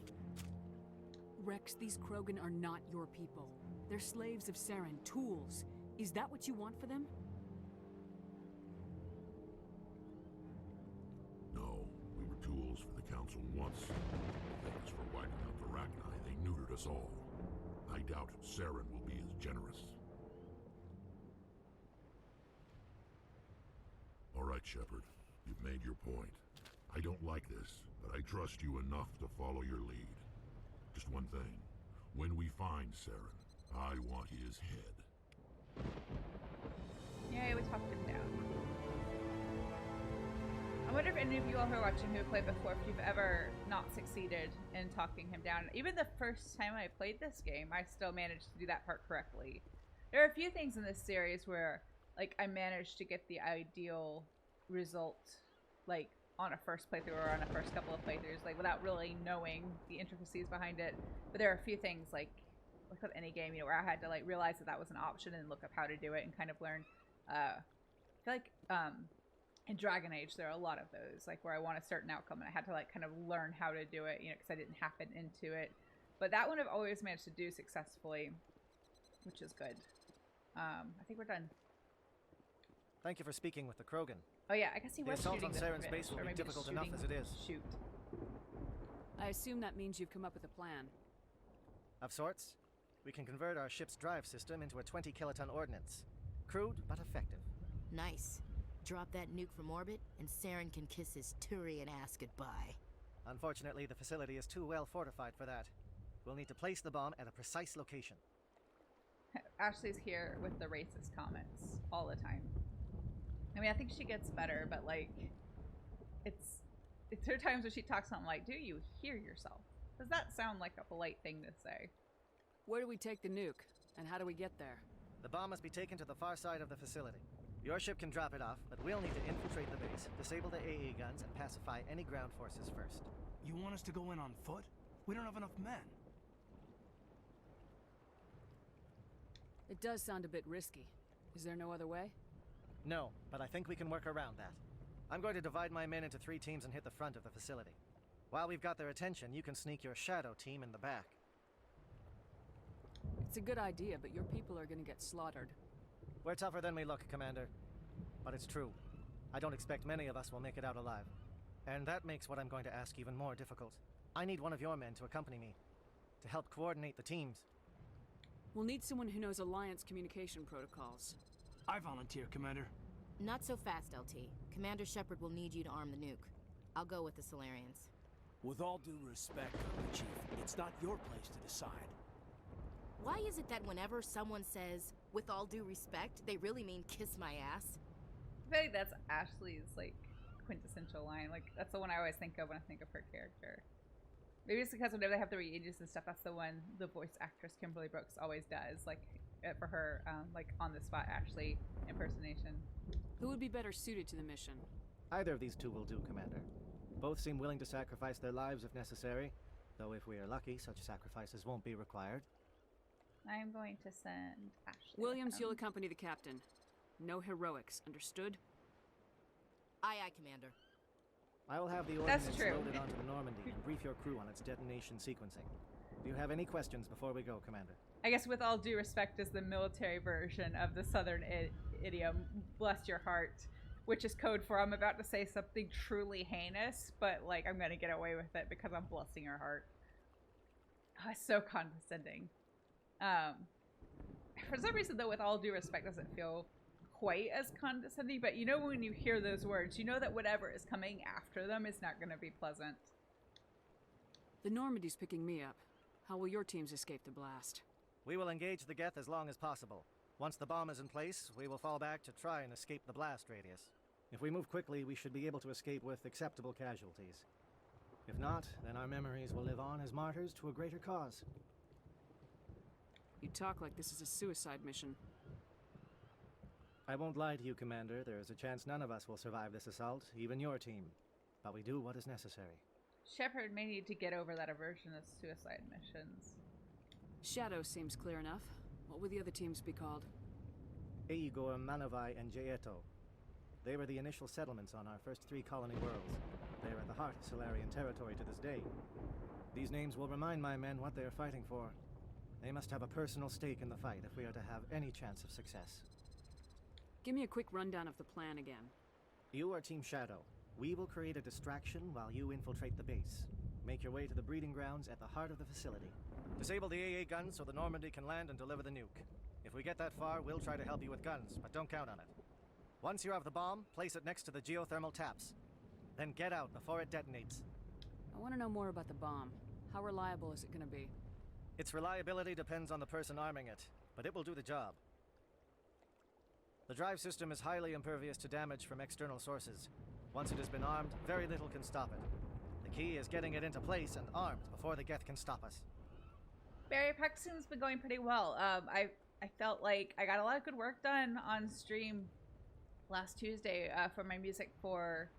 Rex, these Krogan are not your people. They're slaves of Saren, tools. Is that what you want for them? No, we were tools for the Council once. Thanks for wiping out the Rachni, they neutered us all. I doubt Saren will be as generous. All right, Shepard. You've made your point. I don't like this, but I trust you enough to follow your lead. Just one thing. When we find Saren, I want his head. Yeah, we talked him down. I wonder if any of you all who are watching who have played before, if you've ever not succeeded in talking him down. Even the first time I played this game, I still managed to do that part correctly. There are a few things in this series where, like, I managed to get the ideal result, like, on a first playthrough or on a first couple of playthroughs, like, without really knowing the intricacies behind it. But there are a few things, like with any game, you know, where I had to, like, realize that that was an option and look up how to do it and kind of learn. I feel like, in Dragon Age, there are a lot of those, like, where I want a certain outcome and I had to, like, kind of learn how to do it, you know, because I didn't happen into it. But that one I've always managed to do successfully, which is good. I think we're done. Thank you for speaking with the Krogan. Oh yeah, I guess he was assault shooting on the Saren's fish, base will or be maybe difficult just enough as it is. Shoot. I assume that means you've come up with a plan. Of sorts. We can convert our ship's drive system into a 20-kiloton ordnance. Crude, but effective. Nice. Drop that nuke from orbit, and Saren can kiss his Turian ass goodbye. Unfortunately, the facility is too well fortified for that. We'll need to place the bomb at a precise location. Ashley's here with the racist comments all the time. I mean, I think she gets better, but, like, it's there are times when she talks something like, do you hear yourself? Does that sound like a polite thing to say? Where do we take the nuke, and how do we get there? The bomb must be taken to the far side of the facility. Your ship can drop it off, but we'll need to infiltrate the base, disable the AA guns, and pacify any ground forces first. You want us to go in on foot? We don't have enough men. It does sound a bit risky. Is there no other way? No, but I think we can work around that. I'm going to divide my men into 3 teams and hit the front of the facility. While we've got their attention, you can sneak your shadow team in the back. It's a good idea, but your people are gonna get slaughtered. We're tougher than we look, Commander. But it's true. I don't expect many of us will make it out alive. And that makes what I'm going to ask even more difficult. I need one of your men to accompany me, to help coordinate the teams. We'll need someone who knows Alliance communication protocols. I volunteer, Commander. Not so fast, LT. Commander Shepard will need you to arm the nuke. I'll go with the Solarians. With all due respect, Chief, it's not your place to decide. Why is it that whenever someone says, with all due respect, they really mean kiss my ass? I feel like that's Ashley's, like, quintessential line. Like, that's the one I always think of when I think of her character. Maybe it's because whenever they have the reagents and stuff, that's the one the voice actress Kimberly Brooks always does, like, for her, like, on-the-spot Ashley impersonation. Who would be better suited to the mission? Either of these 2 will do, Commander. Both seem willing to sacrifice their lives if necessary, though if we are lucky, such sacrifices won't be required. I'm going to send Ashley. Williams, you'll accompany the captain. No heroics, understood? Aye, aye, Commander. I will have the ordnance loaded onto the Normandy and brief your crew on its detonation sequencing. Do you have any questions before we go, Commander? I guess with all due respect is the military version of the southern idiom, bless your heart, which is code for I'm about to say something truly heinous, but, like, I'm going to get away with it because I'm blessing your heart. Oh, it's so condescending. For some reason, though, with all due respect doesn't feel quite as condescending, but you know when you hear those words, you know that whatever is coming after them is not going to be pleasant. The Normandy's picking me up. How will your teams escape the blast? We will engage the Geth as long as possible. Once the bomb is in place, we will fall back to try and escape the blast radius. If we move quickly, we should be able to escape with acceptable casualties. If not, then our memories will live on as martyrs to a greater cause. You talk like this is a suicide mission. I won't lie to you, Commander. There is a chance none of us will survive this assault, even your team. But we do what is necessary. Shepard may need to get over that aversion of suicide missions. Shadow seems clear enough. What would the other teams be called? Igor, Manovai, and Jaeto. They were the initial settlements on our first 3 colony worlds. They are at the heart of Solarian territory to this day. These names will remind my men what they are fighting for. They must have a personal stake in the fight if we are to have any chance of success. Give me a quick rundown of the plan again. You are Team Shadow. We will create a distraction while you infiltrate the base. Make your way to the breeding grounds at the heart of the facility. Disable the AA guns so the Normandy can land and deliver the nuke. If we get that far, we'll try to help you with guns, but don't count on it. Once you have the bomb, place it next to the geothermal taps. Then get out before it detonates. I want to know more about the bomb. How reliable is it going to be? Its reliability depends on the person arming it, but it will do the job. The drive system is highly impervious to damage from external sources. Once it has been armed, very little can stop it. The key is getting it into place and armed before the Geth can stop us. Barrier practicing's been going pretty well. I felt like I got a lot of good work done on stream last Tuesday for my music for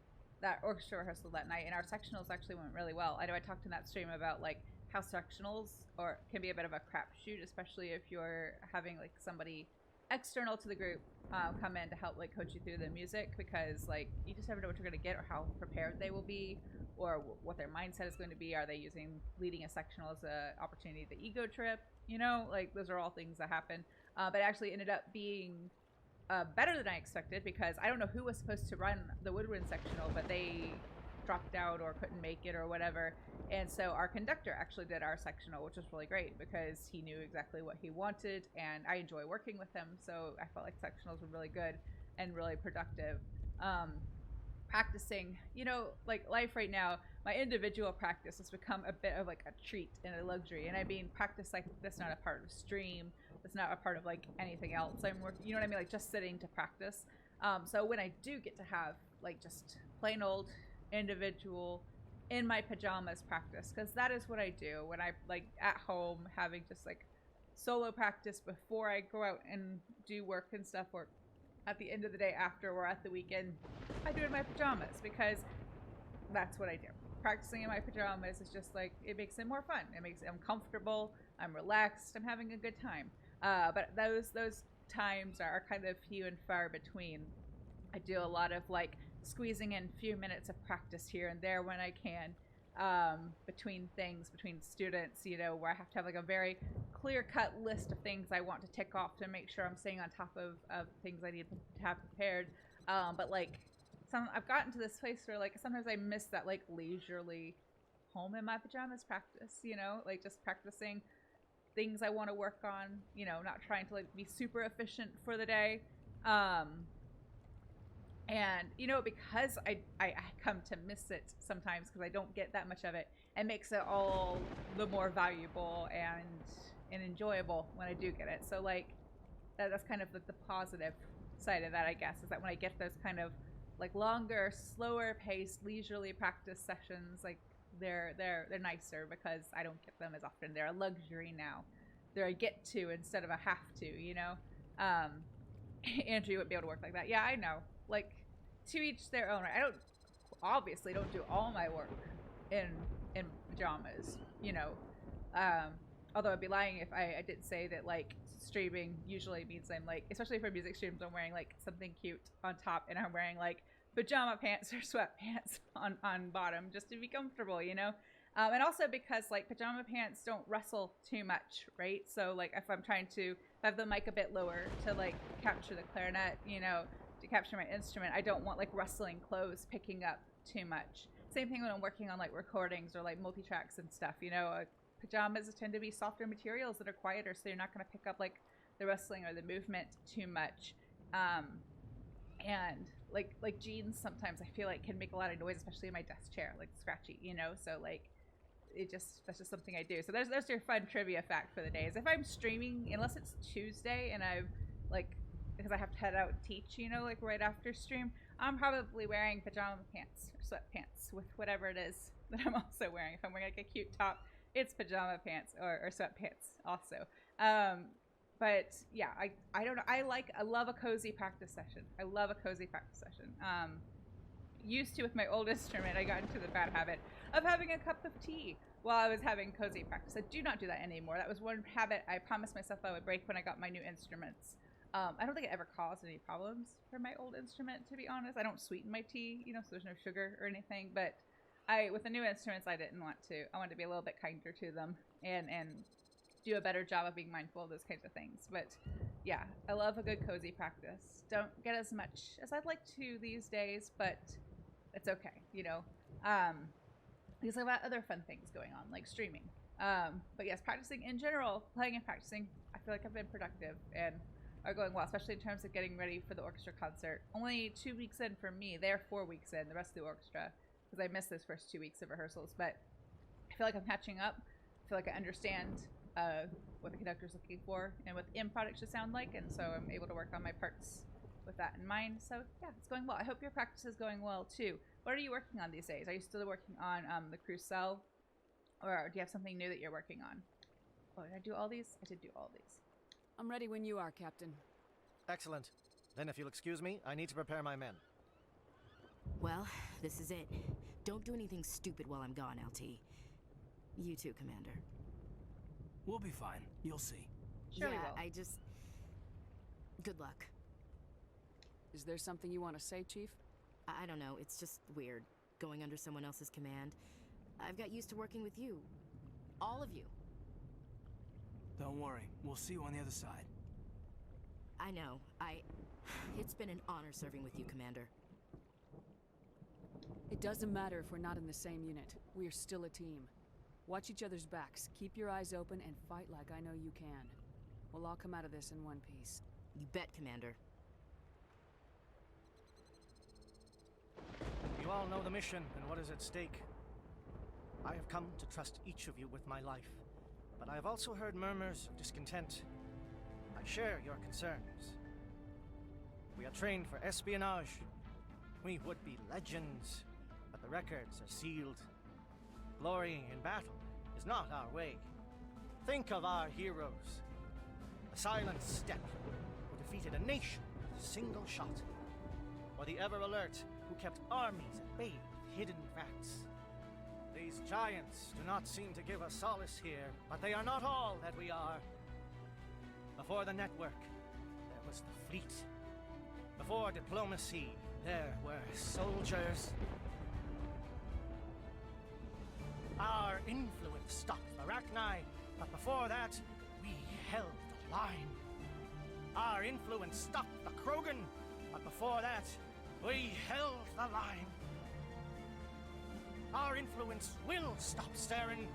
that orchestra rehearsal that night, and our sectionals actually went really well. I know I talked in that stream about like how sectionals can be a bit of a crapshoot, especially if you're having like somebody external to the group come in to help like coach you through the music, because like you just never know what you're going to get or how prepared they will be or what their mindset is going to be. Are they using leading a sectional as an opportunity to ego trip? You know, like those are all things that happen. But it actually ended up being better than I expected, because I don't know who was supposed to run the woodwind sectional, but they dropped out or couldn't make it or whatever. And so our conductor actually did our sectional, which was really great because he knew exactly what he wanted, and I enjoy working with him. So I felt like sectionals were really good and really productive. Practicing, you know, like life right now, my individual practice has become a bit of like a treat and a luxury. And I mean, practice like that's not a part of stream. It's not a part of like anything else. I'm working, you know what I mean? Like just sitting to practice. So when I do get to have like just plain old individual in my pajamas practice, because that is what I do when I like at home having just like solo practice before I go out and do work and stuff, or at the end of the day after or at the weekend, I do it in my pajamas because that's what I do. Practicing in my pajamas is just like, it makes it more fun. I'm comfortable, I'm relaxed, I'm having a good time. But those times are kind of few and far between. I do a lot of like squeezing in a few minutes of practice here and there when I can, between students, you know, where I have to have like a very clear-cut list of things I want to tick off to make sure I'm staying on top of things I need to have prepared. But like I've gotten to this place where like sometimes I miss that like leisurely home in my pajamas practice, you know, like just practicing things I want to work on, you know, not trying to like be super efficient for the day. And, you know, because I come to miss it sometimes because I don't get that much of it, it makes it all the more valuable and enjoyable when I do get it. So, like, that's kind of the positive side of that, I guess, is that when I get those kind of, like, longer, slower paced, leisurely practice sessions, like, they're nicer because I don't get them as often. They're a luxury now. They're a get to instead of a have to, you know? Andrew wouldn't be able to work like that. Yeah, I know. Like, to each their own. I obviously don't do all my work in pajamas, you know. Although I'd be lying if I didn't say that, like, streaming usually means I'm, like, especially for music streams, I'm wearing, like, something cute on top, and I'm wearing, like, pajama pants or sweatpants on bottom just to be comfortable, you know. And also because, like, pajama pants don't rustle too much, right? So, like, if I'm trying to have the mic a bit lower to, like, capture the clarinet, you know, to capture my instrument, I don't want, like, rustling clothes picking up too much. Same thing when I'm working on, like, recordings or, like, multi-tracks and stuff, you know. Pajamas tend to be softer materials that are quieter, so you're not going to pick up, like, the rustling or the movement too much. And, like jeans sometimes I feel like can make a lot of noise, especially in my desk chair, like, scratchy, you know, so, like, that's just something I do. So there's your fun trivia fact for the day, is if I'm streaming, unless it's Tuesday and I've, like, because I have to head out and teach, you know, like, right after stream, I'm probably wearing pajama pants or sweatpants with whatever it is that I'm also wearing. If I'm wearing like a cute top, it's pajama pants or sweatpants also. But yeah, I don't know. I love a cozy practice session. I love a cozy practice session. Used to with my old instrument, I got into the bad habit of having a cup of tea while I was having cozy practice. I do not do that anymore. That was one habit I promised myself I would break when I got my new instruments. I don't think it ever caused any problems for my old instrument, to be honest. I don't sweeten my tea, you know, so there's no sugar or anything. But with the new instruments, I didn't want to. I wanted to be a little bit kinder to them and do a better job of being mindful of those kinds of things. But yeah, I love a good cozy practice. Don't get as much as I'd like to these days, but it's okay, you know. Because I've got other fun things going on, like streaming. But yes, practicing in general, playing and practicing, I feel like I've been productive and are going well, especially in terms of getting ready for the orchestra concert. Only 2 weeks in for me. They're 4 weeks in, the rest of the orchestra, because I missed those first 2 weeks of rehearsals. But I feel like I'm catching up. I feel like I understand what the conductor's looking for and what the end product should sound like, and so I'm able to work on my parts with that in mind. So yeah, it's going well. I hope your practice is going well too. What are you working on these days? Are you still working on the Crucell, or do you have something new that you're working on? Oh, did I do all these? I did do all these. I'm ready when you are, Captain. Excellent. Then if you'll excuse me, I need to prepare my men. Well, this is it. Don't do anything stupid while I'm gone, LT. You too, Commander. We'll be fine. You'll see. Sure we Yeah, will. Good luck. Is there something you want to say, Chief? I don't know, it's just weird, going under someone else's command. I've got used to working with you. All of you. Don't worry. We'll see you on the other side. I know. It's been an honor serving with you, Commander. It doesn't matter if we're not in the same unit. We are still a team. Watch each other's backs, keep your eyes open, and fight like I know you can. We'll all come out of this in one piece. You bet, Commander. You all know the mission and what is at stake. I have come to trust each of you with my life, but I have also heard murmurs of discontent. I share your concerns. We are trained for espionage. We would be legends, but the records are sealed. Glorying in battle is not our way. Think of our heroes. The silent step who defeated a nation with a single shot. Or the ever-alert who kept armies at bay with hidden threats. These giants do not seem to give us solace here, but they are not all that we are. Before the network, there was the fleet. Before diplomacy, there were soldiers. Our influence stopped the Rachni, but before that, we held the line. Our influence stopped the Krogan, but before that, we held the line. Our influence will stop Saren.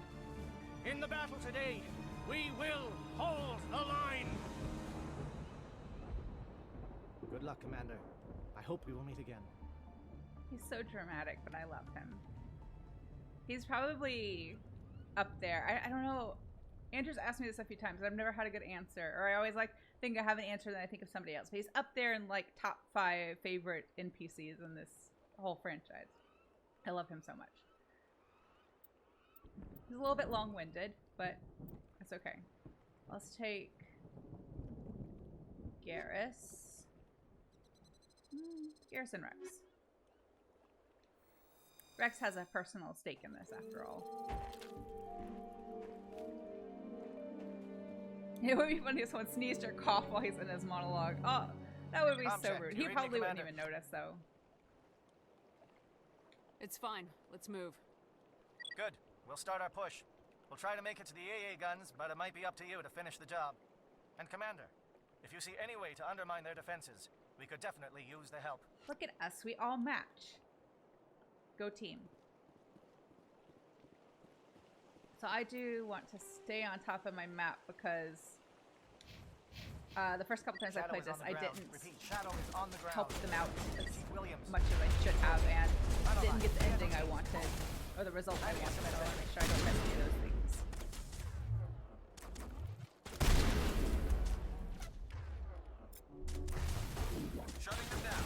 In the battle today, we will hold the line. Good luck, Commander. I hope we will meet again. He's so dramatic, but I love him. He's probably up there. I don't know. Andrew's asked me this a few times, and I've never had a good answer. Or I always think I have an answer, then I think of somebody else. But he's up there in top 5 favorite NPCs in this whole franchise. I love him so much. He's a little bit long-winded, but that's okay. Let's take Garrus. Garrus and Rex. Rex has a personal stake in this, after all. It would be funny if someone sneezed or coughed while he's in his monologue. Oh, that would be so rude. He probably wouldn't even notice, though. It's fine. Let's move. Good. We'll start our push. We'll try to make it to the AA guns, but it might be up to you to finish the job. And Commander, if you see any way to undermine their defenses, we could definitely use the help. Look at us. We all match. Go team. So I do want to stay on top of my map because the first couple times I played this, I didn't help them out as much as I should have, and didn't get the ending I wanted, or the result I wanted, so I want to make sure I don't miss any of those things. Shutting them down.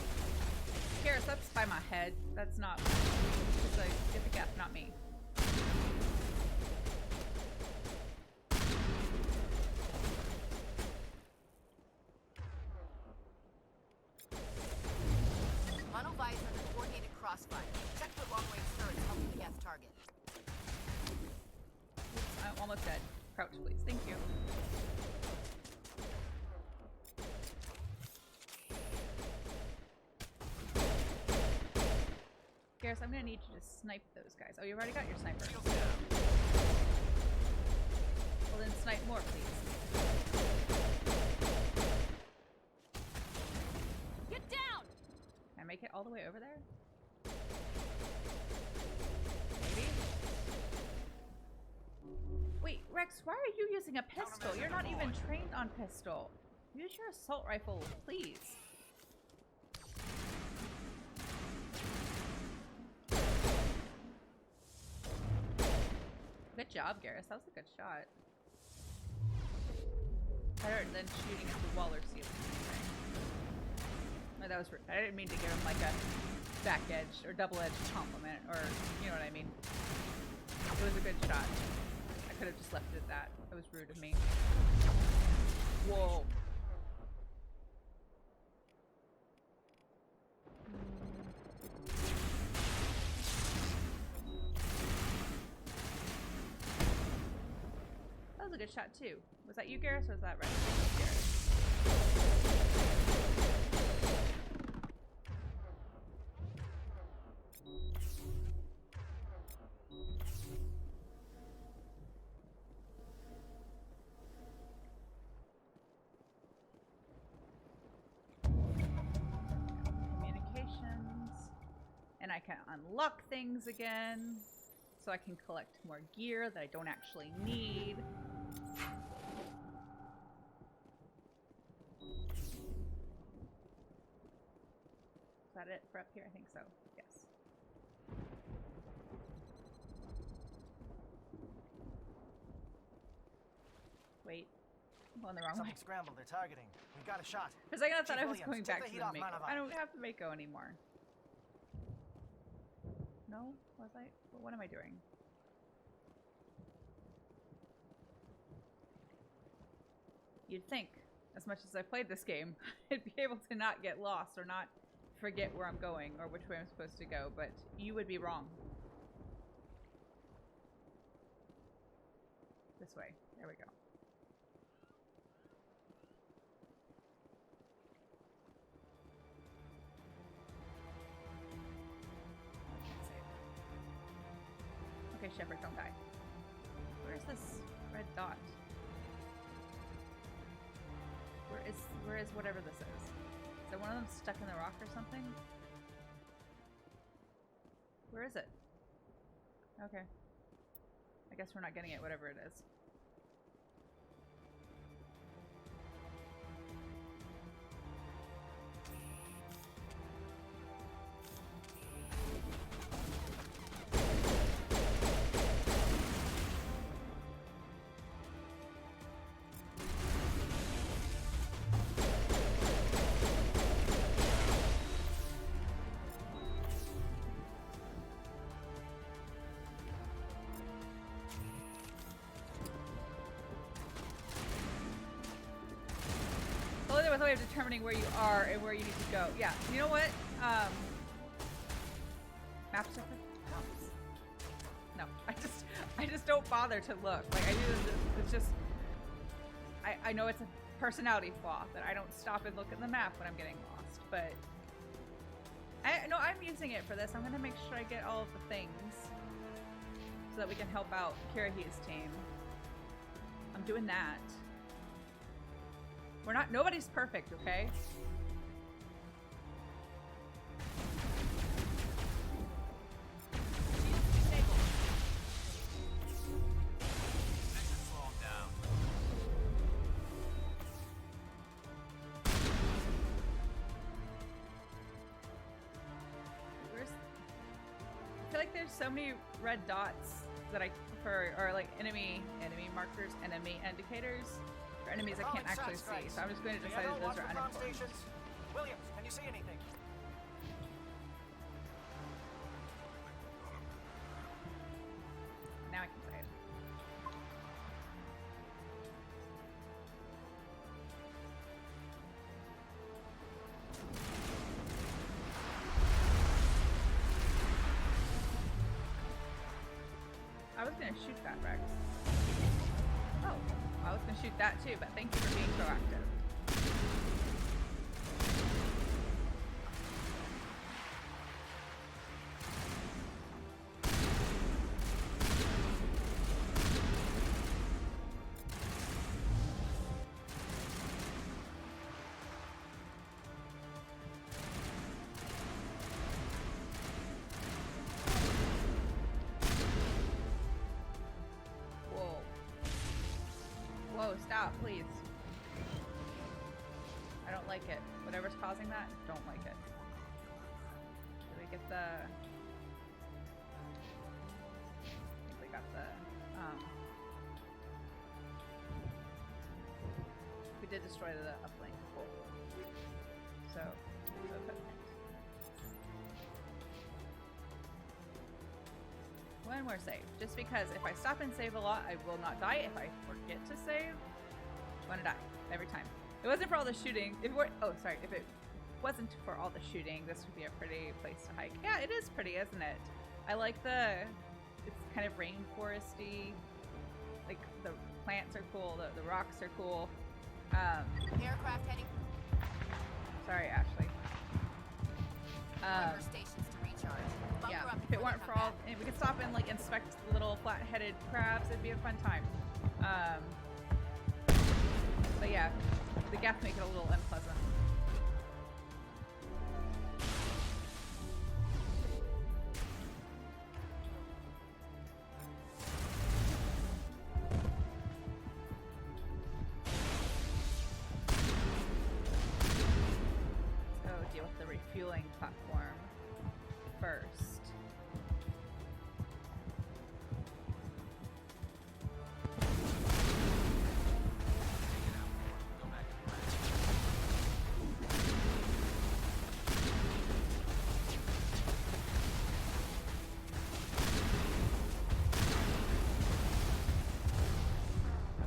Garrus, that's by my head. That's not... It's like, get the gap, not me. Crouch, please. Thank you. Garrus, I'm gonna need you to snipe those guys. Oh, you've already got your sniper. Well, then snipe more, please. Get down! Can I make it all the way over there? Maybe? Wait, Rex, why are you using a pistol? You're not even trained on pistol. Use your assault rifle, please. Good job, Garrus. That was a good shot. Better than shooting at the wall or ceiling. Oh, that was rude. I didn't mean to give him like a back edge or double edged compliment, or you know what I mean. It was a good shot. I could have just left it at that. That was rude of me. Whoa. That was a good shot too. Was that you, Garrus, or was that Rex? Garrus. Communications. And I can unlock things again. So I can collect more gear that I don't actually need. Is that it for up here? I think so. Yes. Wait. I'm going the wrong way. Something scrambled. They're targeting. We got a shot. For a second I thought I was Williams, going take back the to heat the off Mako. Manavai. I don't have the Mako anymore. No? Was I? What am I doing? You'd think, as much as I played this game, I'd be able to not get lost or not forget where I'm going or which way I'm supposed to go, but you would be wrong. This way. There we go. Okay, Shepard, don't die. Where's this red dot? Where is whatever this is? Is there one of them stuck in the rock or something? Where is it? Okay. I guess we're not getting it, whatever it is. With a way of determining where you are and where you need to go. Yeah, you know what? Map stuff helps. No, I just don't bother to look. Like it's just I know it's a personality flaw that I don't stop and look at the map when I'm getting lost, but I'm using it for this. I'm gonna make sure I get all of the things so that we can help out Kirahi's team. I'm doing that. Nobody's perfect, okay? I feel like there's so many red dots that I prefer, or like enemy markers, enemy indicators. For enemies I can't actually see, so I'm just going to decide that those are unimportant. Williams, can you see anything? Now I can say it. I was going to shoot that, Rex. Oh. I was gonna shoot that too, but thank you for being proactive. Whoa, stop, please. I don't like it. Whatever's causing that, don't like it. Did we get the... I think we got the... we did destroy the uplink. Cool. So equipment. When we're safe. Just because if I stop and save a lot, I will not die. If I forget to save, I'm gonna die every time. If it wasn't for all the shooting, if it were, if it wasn't for all the shooting, this would be a pretty place to hike. Yeah, it is pretty, isn't it? I like it's kind of rainforesty. Like the plants are cool, the rocks are cool. Aircraft heading. Sorry, Ashley. Stations to recharge. Yeah, if it weren't for all, and we could stop and like inspect the little flat-headed crabs, it'd be a fun time. But yeah, the gaps make it a little unpleasant. So deal with the refueling platform first.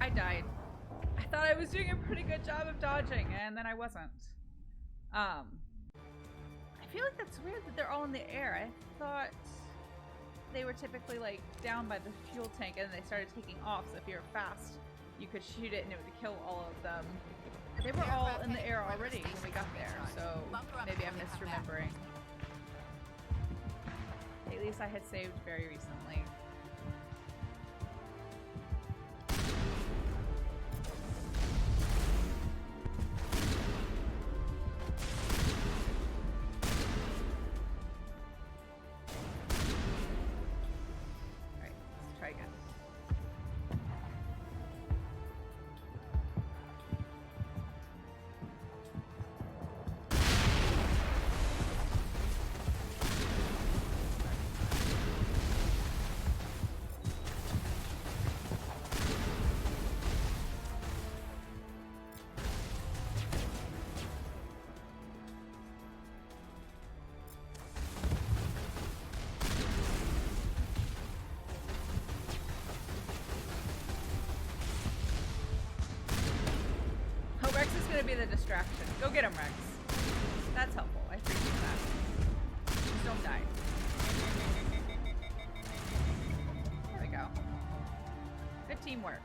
I died. I thought I was doing a pretty good job of dodging, and then I wasn't. I feel like that's weird that they're all in the air. I thought they were typically like down by the fuel tank and they started taking off, so if you're fast, you could shoot it and it would kill all of them. But they were all in the air already when we got there, so maybe I'm misremembering. At least I had saved very recently. Rex is going to be the distraction. Go get him, Rex. That's helpful. I appreciate that. Just don't die. There we go. Good teamwork.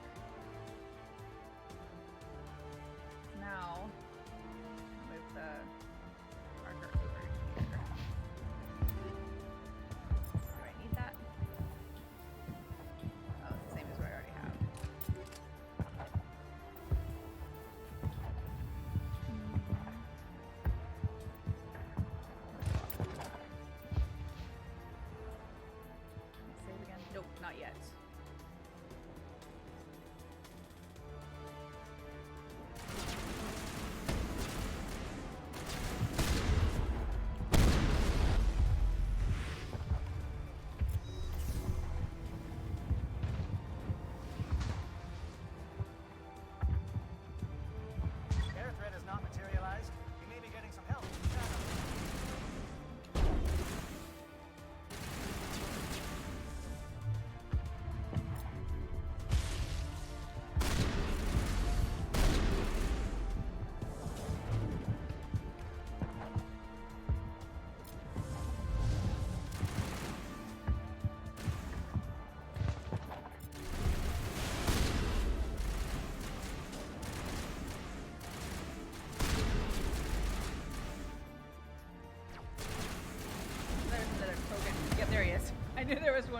Now, move the marker over here. Do I need that? Oh, it's the same as what I already have. Save again? Nope, not yet.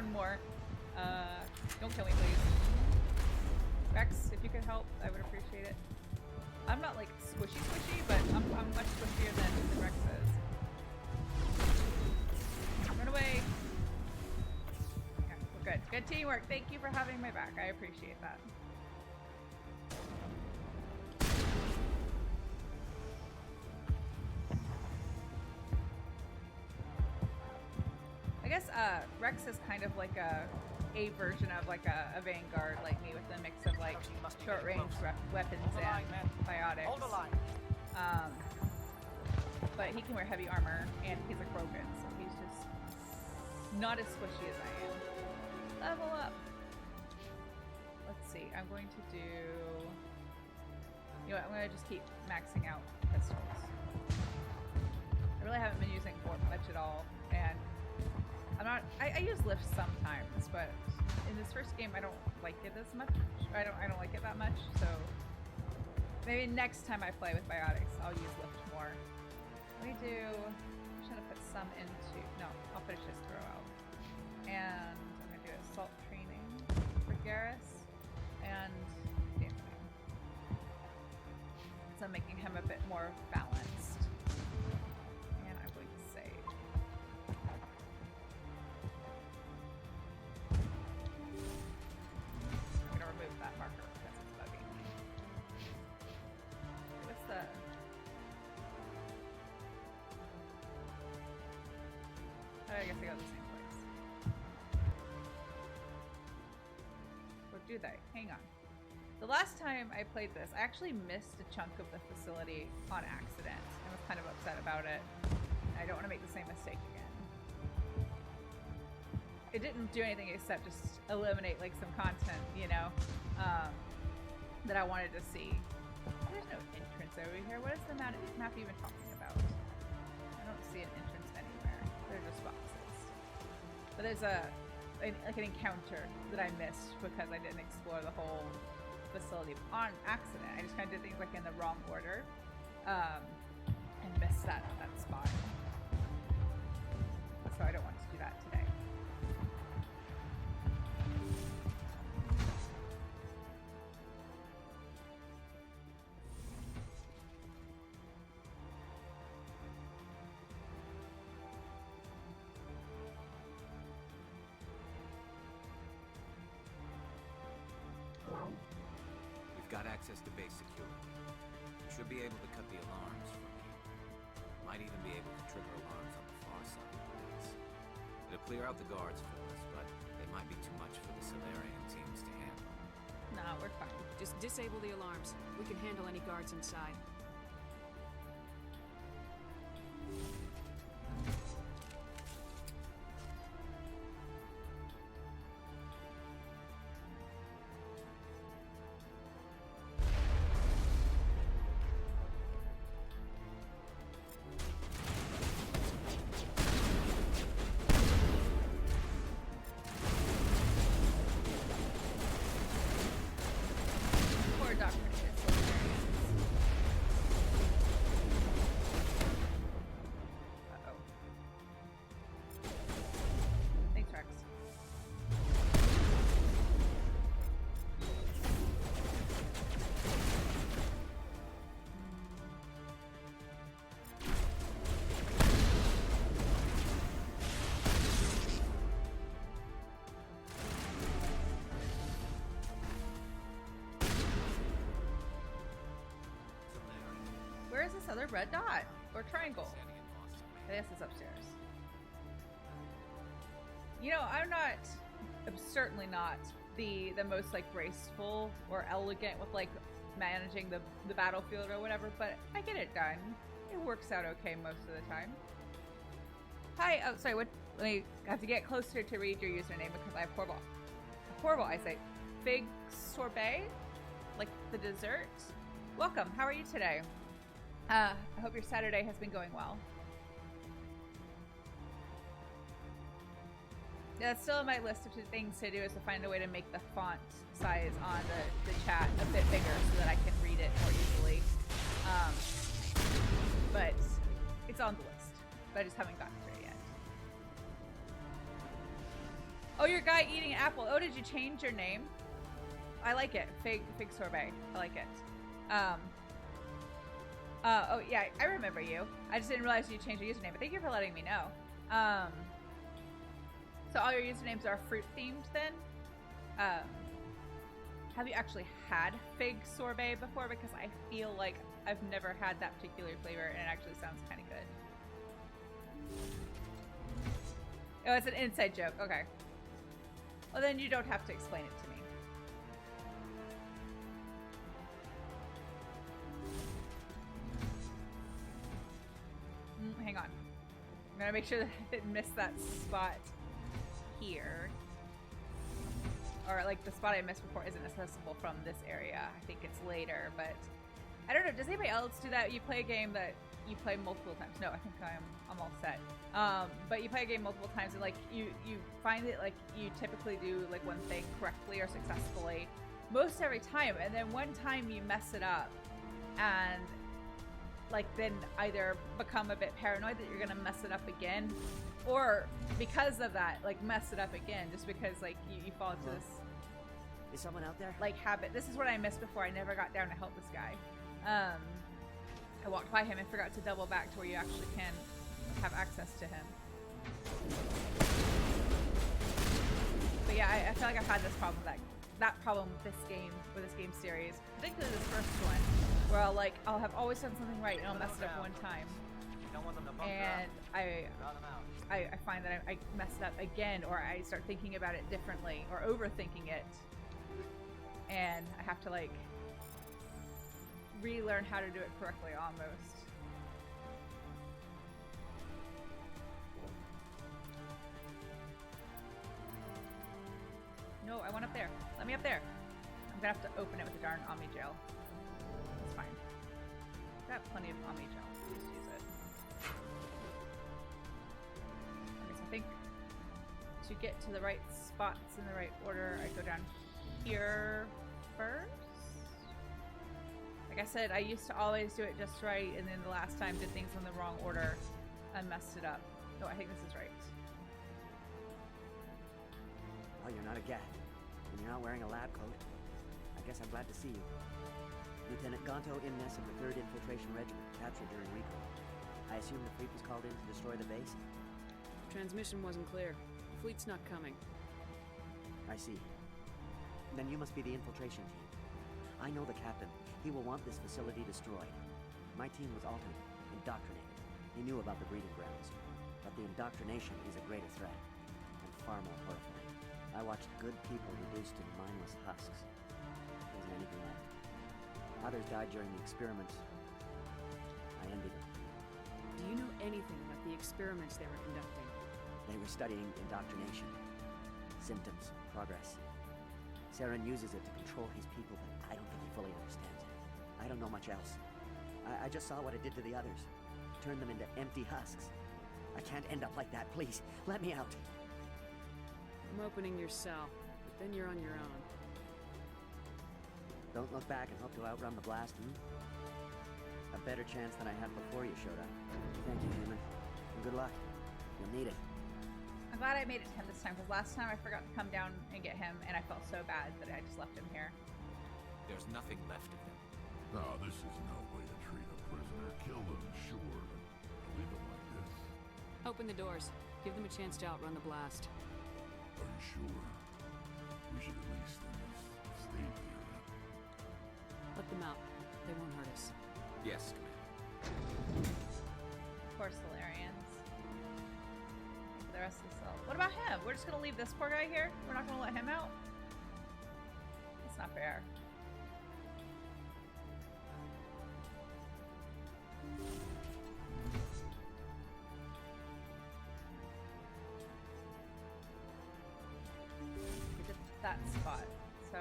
one more. Don't kill me, please. Rex, if you could help, I would appreciate it. I'm not like squishy, but I'm much squishier than Rex is. Run away. Okay, we're good. Good teamwork. Thank you for having my back. I appreciate that. I guess Rex is kind of like a version of like a Vanguard, like me, with a mix of like short range weapons and biotics. Hold the line. But he can wear heavy armor and he's a Krogan, so he's just not as squishy as I am. Level up. Let's see. I'm going to do. You know what? I'm going to just keep maxing out pistols. I really haven't been using Fort much at all, and I'm not. I use lift sometimes, but in this first game I don't like it as much. I don't like it that much. So maybe next time I play with biotics, I'll use lift more. Let me do. I'm trying to put some into. No, I'll finish this throw out, and I'm gonna do assault training for Garrus and dancing. So I'm making him a bit more balanced, and I'm going to save. I'm gonna remove that marker because it's bugging me. What's the? I guess they go to the same place. Or do they? Hang on. The last time I played this, I actually missed a chunk of the facility on accident. I was kind of upset about it. I don't want to make the same mistake again. It didn't do anything except just eliminate like some content, you know, that I wanted to see. There's no entrance over here. What is the map even talking about? I don't see an entrance anywhere. They're just boxes. But there's like an encounter that I missed because I didn't explore the whole facility on accident. I just kind of did things like in the wrong order, and missed that spot. So I don't want to do that today. Got access to base security. You should be able to cut the alarms from here. Might even be able to trigger alarms on the far side of the base. It'll clear out the guards for us, but they might be too much for the Solarian teams to handle. Nah, we're fine. Just disable the alarms. We can handle any guards inside. Where is this other red dot? Or triangle? I guess it's upstairs. You know, I'm certainly not the most like graceful or elegant with like managing the battlefield or whatever, but I get it done. It works out okay most of the time. Hi, oh sorry, let me have to get closer to read your username because I have horrible eyesight. Fig sorbet? Like the dessert? Welcome, how are you today? I hope your Saturday has been going well. Yeah, that's still on my list of things to do, is to find a way to make the font size on the chat a bit bigger so that I can read it more easily. But it's on the list, but I just haven't gotten to it yet. Oh, your guy eating an apple. Oh, did you change your name? I like it. Fig sorbet. I like it. Oh yeah, I remember you. I just didn't realize you changed your username, but thank you for letting me know. So all your usernames are fruit themed then? Have you actually had fig sorbet before? Because I feel like I've never had that particular flavor and it actually sounds kind of good. Oh, it's an inside joke. Okay. Well, then you don't have to explain it to me. Hang on. I'm gonna make sure that I didn't miss that spot here. Or like the spot I missed before isn't accessible from this area. I think it's later, but I don't know. Does anybody else do that? You play a game that you play multiple times. No, I think I'm all set. But you play a game multiple times and like you find that like you typically do like one thing correctly or successfully most every time, and then one time you mess it up and like then either become a bit paranoid that you're gonna mess it up again, or because of that like mess it up again just because like you fall into this Is someone out there? like habit. This is what I missed before. I never got down to help this guy. I walked by him and forgot to double back to where you actually can have access to him. But yeah, I feel like I've had this problem, that problem with this game series, particularly this first one, where I'll have always done something right and I'll mess it up one time, and I find that I mess it up again, or I start thinking about it differently or overthinking it, and I have to like relearn how to do it correctly almost. No, I want up there. Let me up there. I'm gonna have to open it with the darn Omni Gel. It's fine. I've got plenty of Omni Gel. Just use it. Okay, so I think to get to the right spots in the right order, I go down here first. Like I said, I used to always do it just right, and then the last time did things in the wrong order and messed it up. No, I think this is right. Oh, you're not a gat, and you're not wearing a lab coat. I guess I'm glad to see you. Lieutenant Gonto Imnes of the 3rd Infiltration Regiment, captured during recall. I assume the fleet was called in to destroy the base? Transmission wasn't clear. Fleet's not coming. I see. Then you must be the infiltration team. I know the captain. He will want this facility destroyed. My team was altered, indoctrinated. He knew about the breeding grounds. But the indoctrination is a greater threat, and far more horrifying. I watched good people reduced to mindless husks. There wasn't anything left. Others died during the experiments. I ended it. Do you know anything about the experiments they were conducting? They were studying indoctrination. Symptoms, progress. Saren uses it to control his people, but I don't think he fully understands it. I don't know much else. I just saw what it did to the others. Turned them into empty husks. I can't end up like that, please. Let me out. I'm opening your cell, but then you're on your own. Don't look back and hope to outrun the blast, A better chance than I had before you showed up. Thank you, human. And good luck. You'll need it. I'm glad I made it to him this time, because last time I forgot to come down and get him, and I felt so bad that I just left him here. There's nothing left of him. No, this is no way to treat a prisoner. Kill them, sure, but leave them like this. Open the doors. Give them a chance to outrun the blast. Are you sure? We should at least stay here. Let them out. They won't hurt us. Yes, Commander. Poor Solarians. For the rest of the cell. What about him? We're just gonna leave this poor guy here? We're not gonna let him out? That's not fair. We did that spot. So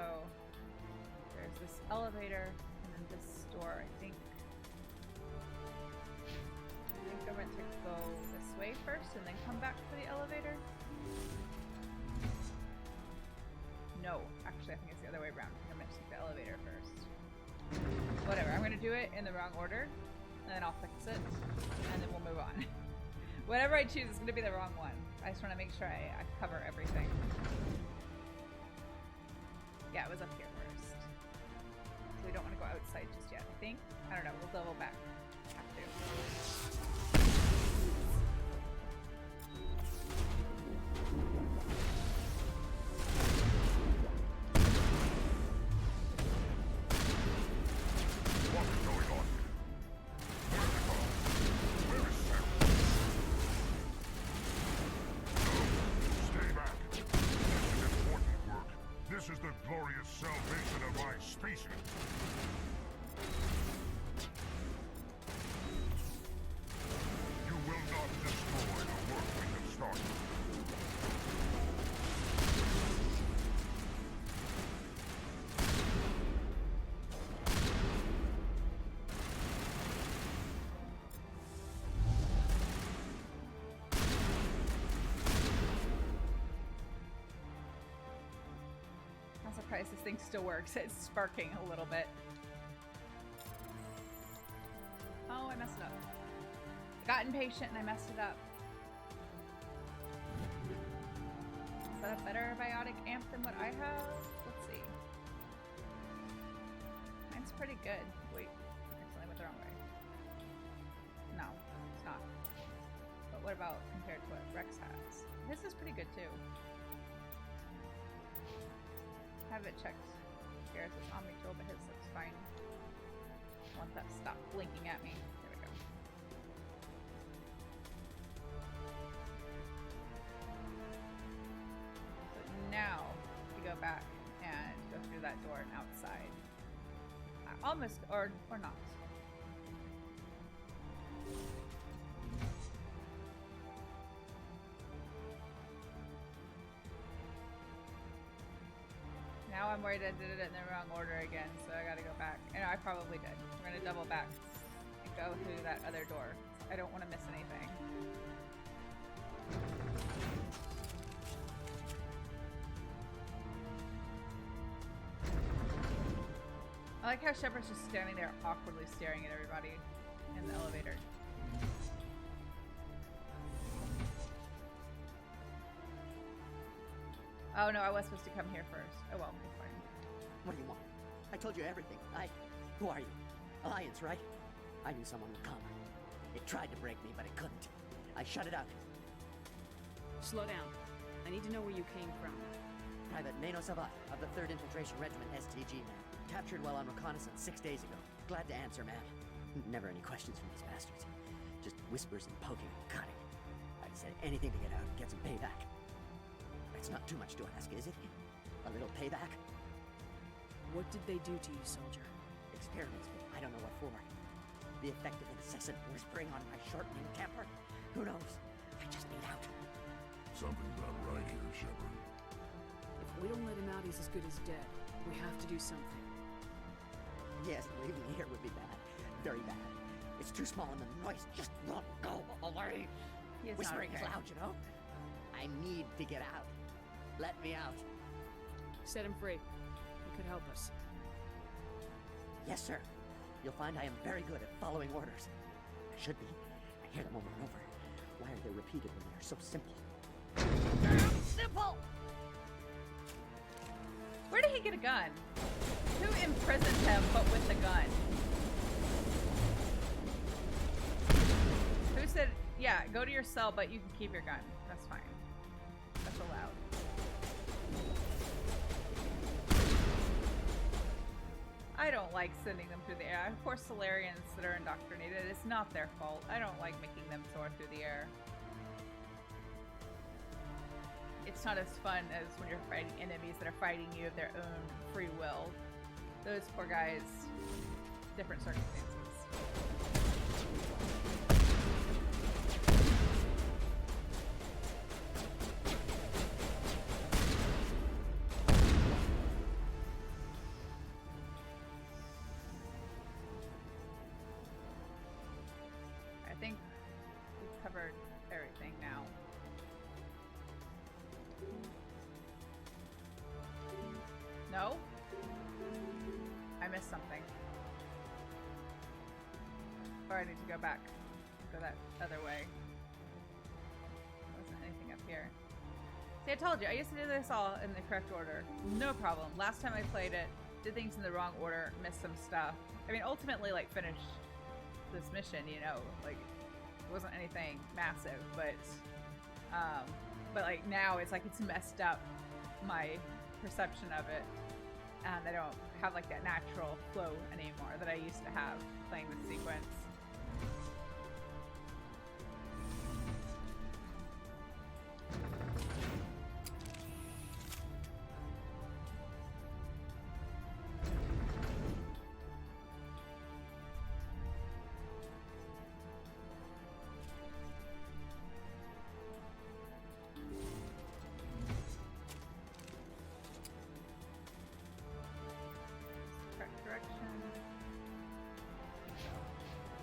there's this elevator and then this door, I think. I meant to go this way first and then come back to the elevator. No, actually I think it's the other way around. I meant to take the elevator first. Whatever, I'm gonna do it in the wrong order and then I'll fix it and then we'll move on. Whatever I choose is going to be the wrong one. I just want to make sure I cover everything. Yeah, it was up here first. So we don't want to go outside just yet, I think. I don't know. We'll double back. Have to. This is the glorious salvation of my species. You will not destroy the work we have started. I'm surprised this thing still works. It's sparking a little bit. Oh, I messed it up. Got impatient and I messed it up. Is that a better biotic amp than what I have? Let's see. Mine's pretty good. Wait, actually I went the wrong way. No, it's not. But what about compared to what Rex has? His is pretty good too. Have it checked. Here it says Omni tool, but his looks fine. I want that to stop blinking at me. There we go. So now we go back and go through that door and outside. Almost, or not. Now I'm worried I did it in the wrong order again, so I gotta go back. And I probably did. We're gonna double back and go through that other door. I don't want to miss anything. I like how Shepard's just standing there awkwardly staring at everybody in the elevator. Oh no, I was supposed to come here first. Oh well, it's fine. What do you want? I told you everything. Who are you? Alliance, right? I knew someone would come. It tried to break me, but it couldn't. I shut it out. Slow down. I need to know where you came from. Private Nano Sabat of the 3rd Infiltration Regiment STG, man. Captured while on reconnaissance 6 days ago. Glad to answer, man. Never any questions from these bastards. Just whispers and poking and cutting. I'd said anything to get out and get some payback. It's not too much to ask, is it? A little payback? What did they do to you, soldier? Experiments, but I don't know what for. The effect of incessant whispering on my shortening temper? Who knows? I just need out. Something's not right here, Shepard. If we don't let him out, he's as good as dead. We have to do something. Yes, leaving here would be bad. Very bad. It's too small and the noise just won't go away. Whispering is loud, you know? I need to get out. Let me out. Set him free. He could help us. Yes, sir. You'll find I am very good at following orders. I should be. I hear them over and over. Why are they repeated when they are so simple? Simple! Where did he get a gun? Who imprisoned him but with a gun? Who said, yeah, go to your cell, but you can keep your gun. That's fine. That's allowed. I don't like sending them through the air. Of course, Solarians that are indoctrinated, it's not their fault. I don't like making them soar through the air. It's not as fun as when you're fighting enemies that are fighting you of their own free will. Those poor guys, different circumstances. I think we've covered everything now. No? I missed something. Or I need to go back. Go that other way. here. See, I told you, I used to do this all in the correct order. No problem. Last time I played it, did things in the wrong order, missed some stuff. I mean, ultimately, like, finished this mission, you know, like, it wasn't anything massive, but like, now it's like it's messed up my perception of it, and I don't have, like, that natural flow anymore that I used to have playing this sequence.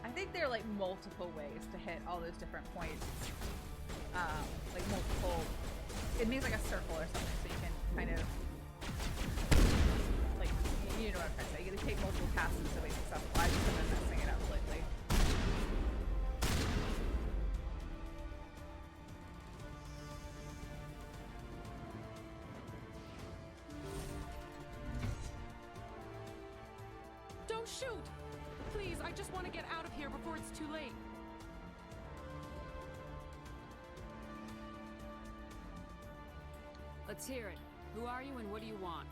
I think there are like multiple ways to hit all those different points. Like multiple, it means like a circle or something, so you can kind of, like, you know what I'm trying to say. You can take multiple passes to make successful. I just have been messing it up lately. Don't shoot! Please, I just want to get out of here before it's too late. Let's hear it. Who are you and what do you want?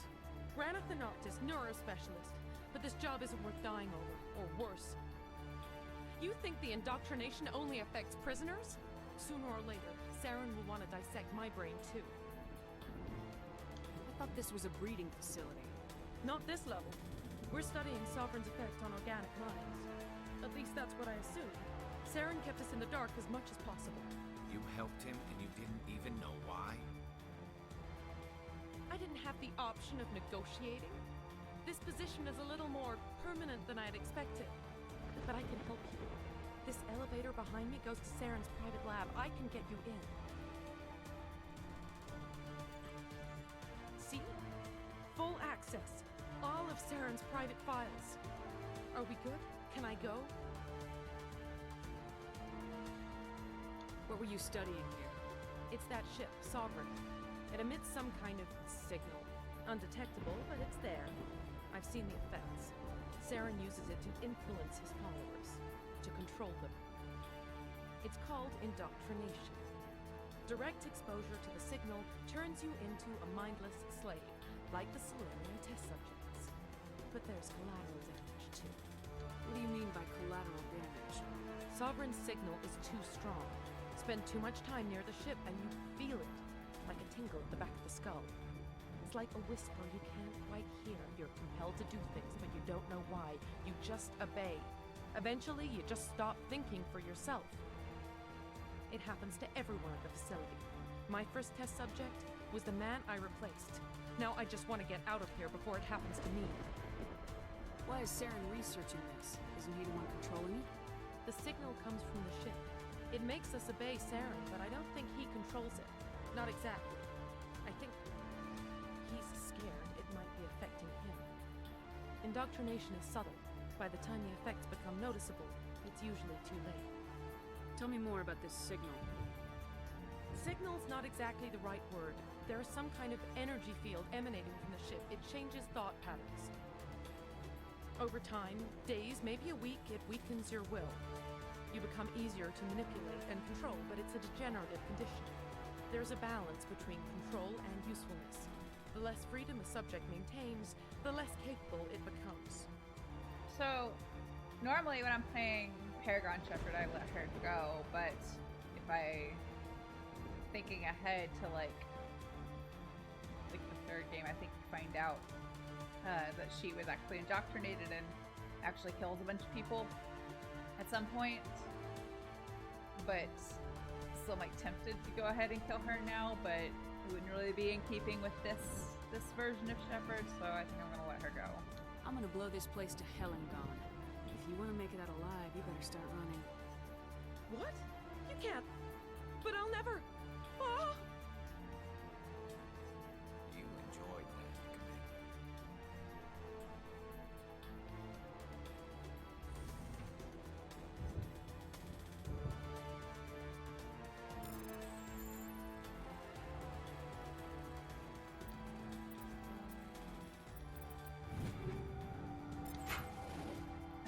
Ranna the Noctis, neurospecialist. But this job isn't worth dying over, or worse. You think the indoctrination only affects prisoners? Sooner or later, Saren will want to dissect my brain too. I thought this was a breeding facility. Not this level. We're studying Sovereign's effect on organic minds. At least that's what I assumed. Saren kept us in the dark as much as possible. You helped him and you didn't even know why? I didn't have the option of negotiating. This position is a little more permanent than I'd expected. But I can help you. This elevator behind me goes to Saren's private lab. I can get you in. See? Full access. All of Saren's private files. Are we good? Can I go? What were you studying here? It's that ship, Sovereign. It emits some kind of signal. Undetectable, but it's there. I've seen the effects. Saren uses it to influence his followers, to control them. It's called indoctrination. Direct exposure to the signal turns you into a mindless slave, like the Solarian test subjects. But there's collateral damage, too. What do you mean by collateral damage? Sovereign's signal is too strong. Spend too much time near the ship and you feel it, like a tingle at the back of the skull. It's like a whisper you can't quite hear. You're compelled to do things, but you don't know why. You just obey. Eventually, you just stop thinking for yourself. It happens to everyone at the facility. My first test subject was the man I replaced. Now I just want to get out of here before it happens to me. Why is Saren researching this? Isn't he the one controlling it? The signal comes from the ship. It makes us obey Saren, but I don't think he controls it. Not exactly. I think he's scared it might be affecting him. Indoctrination is subtle. By the time the effects become noticeable, it's usually too late. Tell me more about this signal. Signal's not exactly the right word. There is some kind of energy field emanating from the ship. It changes thought patterns. Over time, days, maybe a week, it weakens your will. You become easier to manipulate and control, but it's a degenerative condition. There's a balance between control and usefulness. The less freedom a subject maintains, the less capable it becomes. So, normally when I'm playing Paragon Shepard, I let her go, but if I thinking ahead to like the third game, I think you find out that she was actually indoctrinated and actually killed a bunch of people at some point, but still like tempted to go ahead and kill her now, but it wouldn't really be in keeping with this version of Shepard, so I think I'm gonna let her go. I'm gonna blow this place to hell and gone. If you want to make it out alive, you better start running. What? You can't. But I'll never. Ah! You enjoyed that, Commander.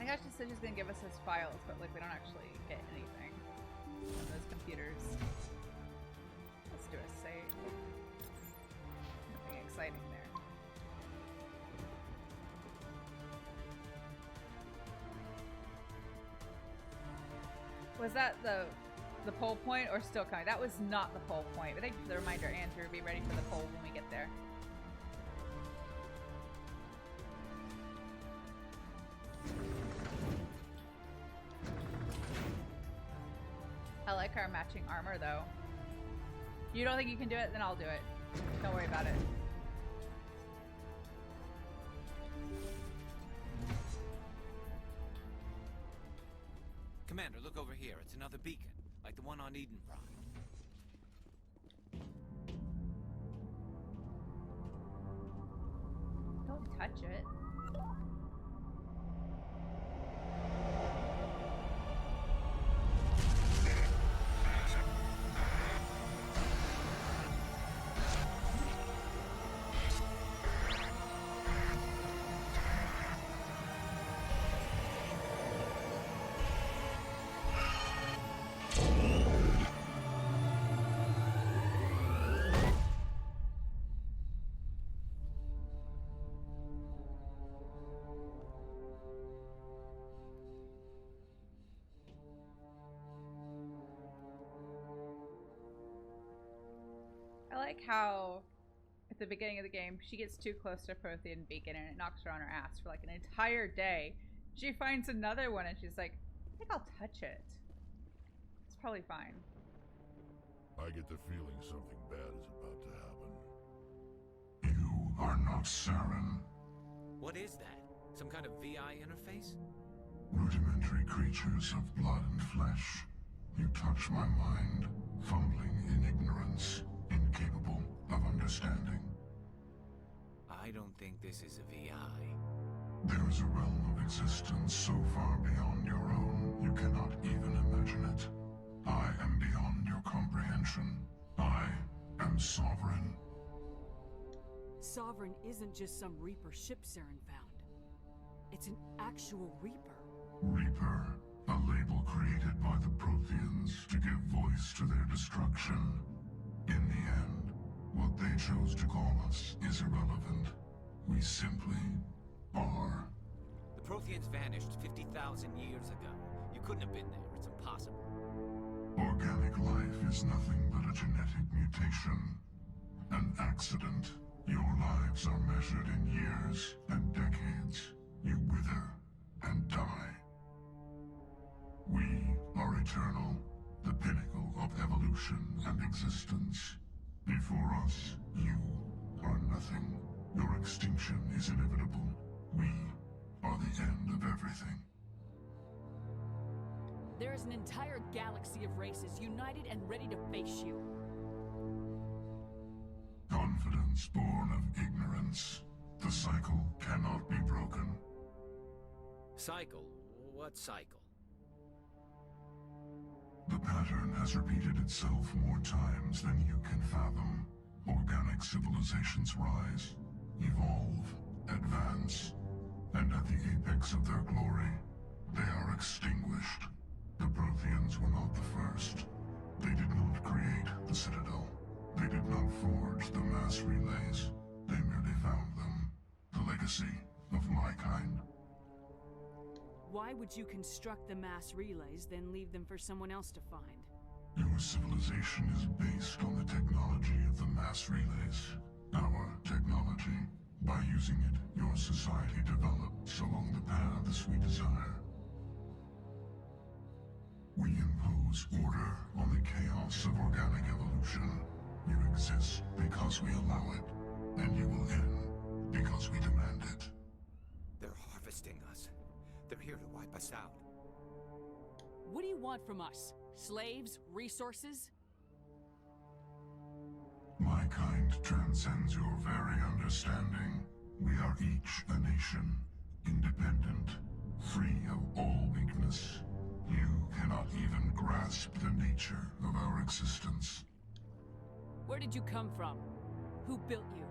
think I just said she's gonna give us those files, but like we don't actually get anything on those computers. Let's do a save. Nothing exciting there. Was that the poll point or still coming? That was not the poll point. But thank you for the reminder, Andrew. Be ready for the poll when we get there. I like our matching armor, though. You don't think you can do it? Then I'll do it. Don't worry about it. Commander, look over here. It's another beacon, like the one on Eden Prime. Don't touch it. I like how at the beginning of the game she gets too close to Prothean Beacon and it knocks her on her ass for like an entire day. She finds another one and she's like, I think I'll touch it. It's probably fine. I get the feeling something bad is about to happen. You are not Saren. What is that? Some kind of VI interface? Rudimentary creatures of blood and flesh. You touch my mind, fumbling in ignorance, incapable of understanding. I don't think this is a VI. There is a realm of existence so far beyond your own, you cannot even imagine it. I am beyond your comprehension. I am Sovereign. Sovereign isn't just some Reaper ship Saren found. It's an actual Reaper. Reaper, a label created by the Protheans to give voice to their destruction. In the end, what they chose to call us is irrelevant. We simply are. The Protheans vanished 50,000 years ago. You couldn't have been there. It's impossible. Organic life is nothing but a genetic mutation. An accident. Your lives are measured in years and decades. You wither and die. We are eternal, the pinnacle of evolution and existence. Before us, you are nothing. Your extinction is inevitable. We are the end of everything. There is an entire galaxy of races united and ready to face you. Confidence born of ignorance. The cycle cannot be broken. Cycle? What cycle? The pattern has repeated itself more times than you can fathom. Organic civilizations rise, evolve, advance, and at the apex of their glory, they are extinguished. The Protheans were not the first. They did not create the Citadel. They did not forge the mass relays. They merely found them. The legacy of my kind. Why would you construct the mass relays, then leave them for someone else to find? Your civilization is based on the technology of the mass relays. Our technology. By using it, your society develops along the paths we desire. We impose order on the chaos of organic evolution. You exist because we allow it, and you will end because we demand it. They're harvesting us. They're here to wipe us out. What do you want from us? Slaves? Resources? My kind transcends your very understanding. We are each a nation, independent, free of all weakness. You cannot even grasp the nature of our existence. Where did you come from? Who built you?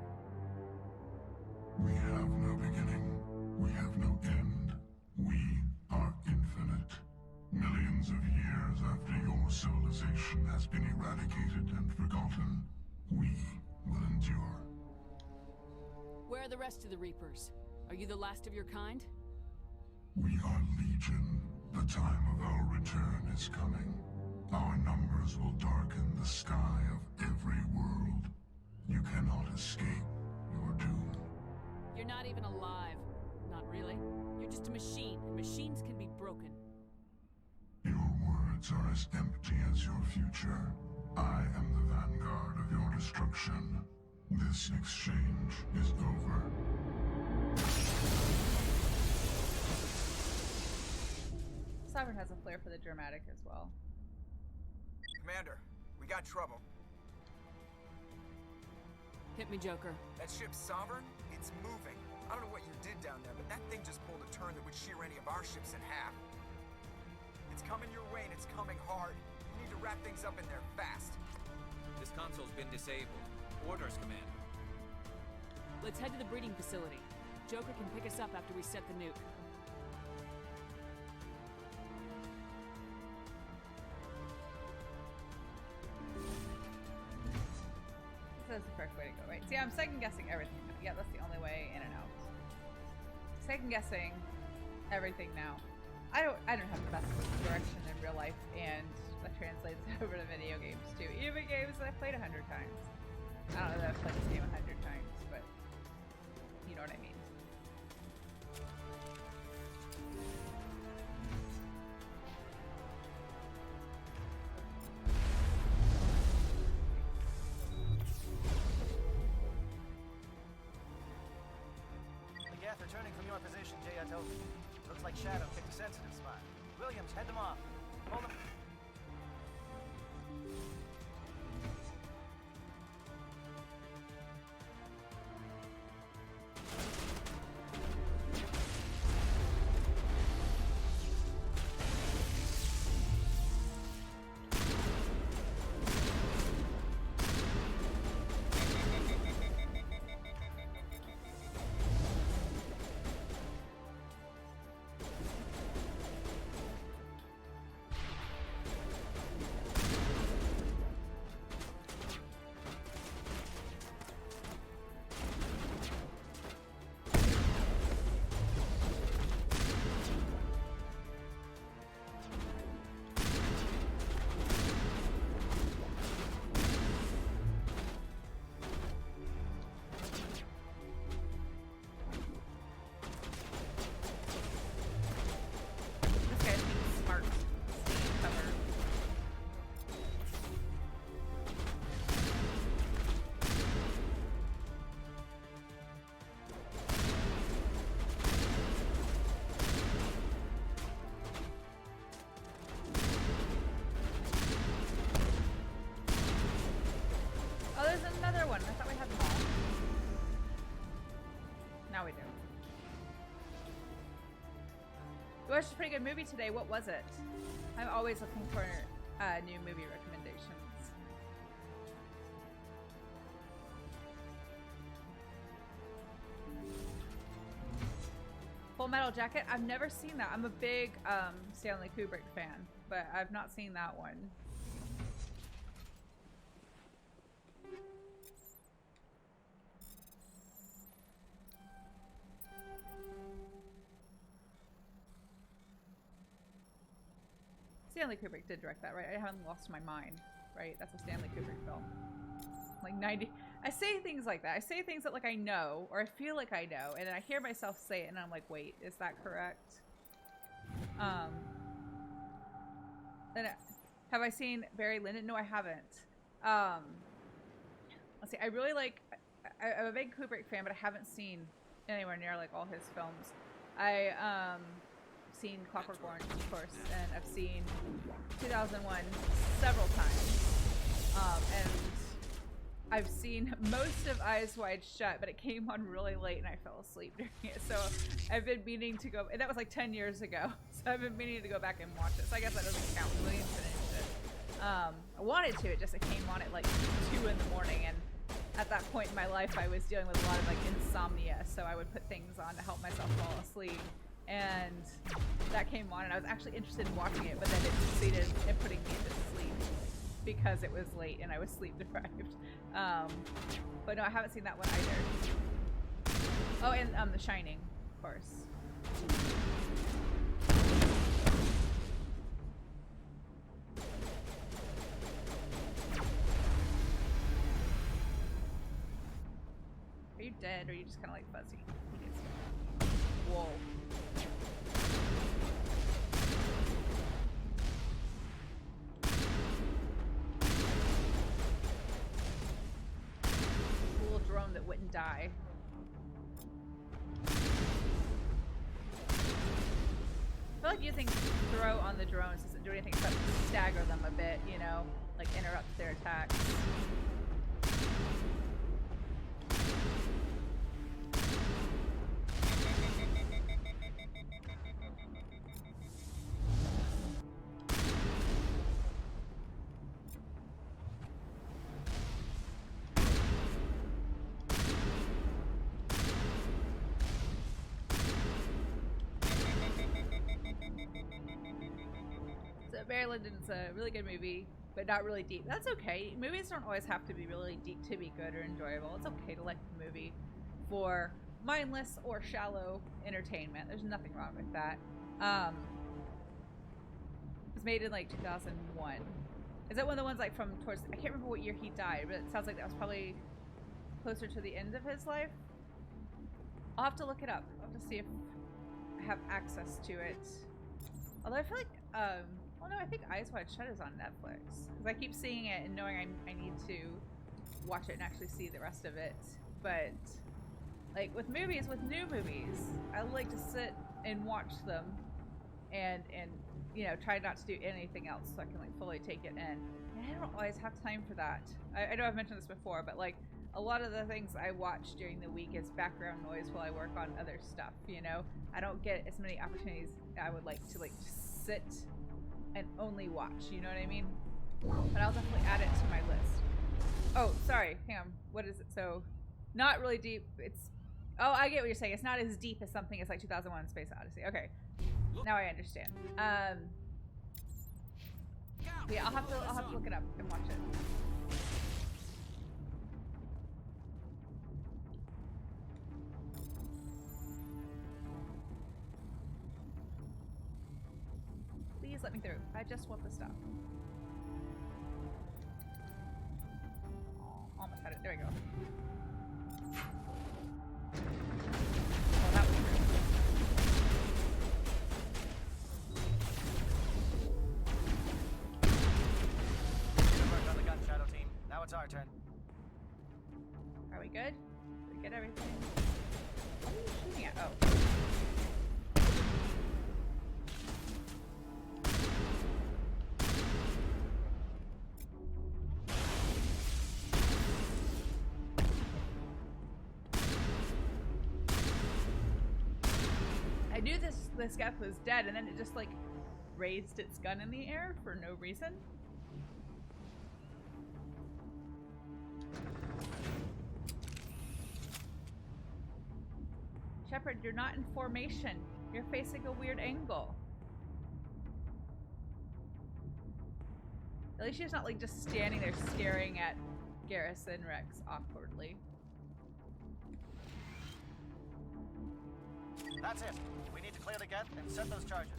We have no beginning. We have no end. We are infinite. Millions of years after your civilization has been eradicated and forgotten, we will endure. Where are the rest of the Reapers? Are you the last of your kind? We are Legion. The time of our return is coming. Our numbers will darken the sky of every world. You cannot escape your doom. You're not even alive. Not really. You're just a machine, and machines can be broken. Your words are as empty as your future. I am the Vanguard of your destruction. This exchange is over. Sovereign has a flair for the dramatic as well. Commander, we got trouble. Hit me, Joker. That ship Sovereign? It's moving. I don't know what you did down there, but that thing just pulled a turn that would shear any of our ships in half. It's coming your way and it's coming hard. You need to wrap things up in there fast. This console's been disabled. Orders, Commander. Let's head to the breeding facility. Joker can pick us up after we set the nuke. That's the correct way to go, right? See, I'm second guessing everything. Yeah, that's the only way in and out. Second guessing everything now. I don't have the best direction in real life, and that translates over to video games too. Even games that I've played 100 times. I don't know that I've played this game 100 times, but you know what I mean. Returning from your position, Jayato. Looks like Shadow picked a sensitive spot. Williams, head them off. Hold them. We watched a pretty good movie today. What was it? I'm always looking for new movie recommendations. Full Metal Jacket? I've never seen that. I'm a big Stanley Kubrick fan, but I've not seen that one. Stanley Kubrick did direct that, right? I haven't lost my mind, right? That's a Stanley Kubrick film. Like 90. I say things like that. I say things that like I know, or I feel like I know, and then I hear myself say it, and I'm like, wait, is that correct? Then have I seen Barry Lyndon? No, I haven't. Let's see. I really like. I'm a big Kubrick fan, but I haven't seen anywhere near like all his films. Seen Clockwork Orange, of course, and I've seen 2001 several times, and I've seen most of Eyes Wide Shut, but it came on really late and I fell asleep during it, so I've been meaning to go, and that was like 10 years ago, so I've been meaning to go back and watch it, so I guess that doesn't count. William finished it. I wanted to, it came on at like 2 in the morning, and at that point in my life I was dealing with a lot of like insomnia, so I would put things on to help myself fall asleep. and that came on, and I was actually interested in watching it, but then it succeeded in putting me to sleep because it was late and I was sleep deprived. But no, I haven't seen that one either. Oh, and The Shining, of course. Are you dead, or are you just kind of like fuzzy? Whoa. Cool drone that wouldn't die. I feel like using throw on the drones doesn't do anything except stagger them a bit, you know, like interrupt their attacks. Barry Lyndon's a really good movie, but not really deep. That's okay. Movies don't always have to be really deep to be good or enjoyable. It's okay to like the movie for mindless or shallow entertainment. There's nothing wrong with that. It was made in like 2001. Is that one of the ones like from towards, I can't remember what year he died, but it sounds like that was probably closer to the end of his life. I'll have to look it up. I'll have to see if I have access to it. Although I feel like, well, no, I think Eyes Wide Shut is on Netflix. Because I keep seeing it and knowing I need to watch it and actually see the rest of it. But, like, with movies, with new movies, I like to sit and watch them and you know, try not to do anything else so I can, like, fully take it in. And I don't always have time for that. I know I've mentioned this before, but, like, a lot of the things I watch during the week is background noise while I work on other stuff, you know? I don't get as many opportunities I would like to, like, just sit and only watch, you know what I mean? But I'll definitely add it to my list. Oh, sorry, hang on. What is it? So, not really deep. It's, oh, I get what you're saying. It's not as deep as something as like 2001: Space Odyssey. Okay, now I understand. Yeah, I'll have to look it up and watch it. Please let me through. I just want the stuff. Oh, almost had it. There we go. Oh, that was great. Good work on the gun, Shadow Team. Now it's our turn. Are we good? Did we get everything? What are you shooting at? Oh. I knew this guy was dead, and then it just like raised its gun in the air for no reason. Shepard, you're not in formation. You're facing a weird angle. At least she's not like just standing there staring at Garrison Rex awkwardly. That's it. We need to clear the gate and set those charges.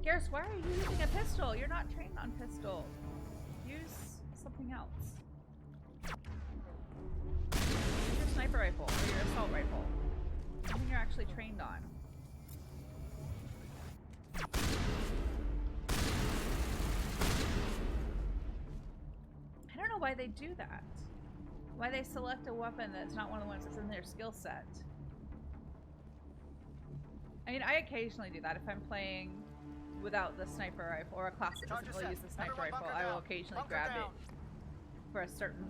Garrus, why are you using a pistol? You're not trained on pistol. Use something else. Use your sniper rifle or your assault rifle. Something you're actually trained on. I don't know why they do that. Why they select a weapon that's not one of the ones that's in their skill set. I mean, I occasionally do that if I'm playing without the sniper rifle, or a class that doesn't really use the sniper rifle. I will occasionally grab it for a certain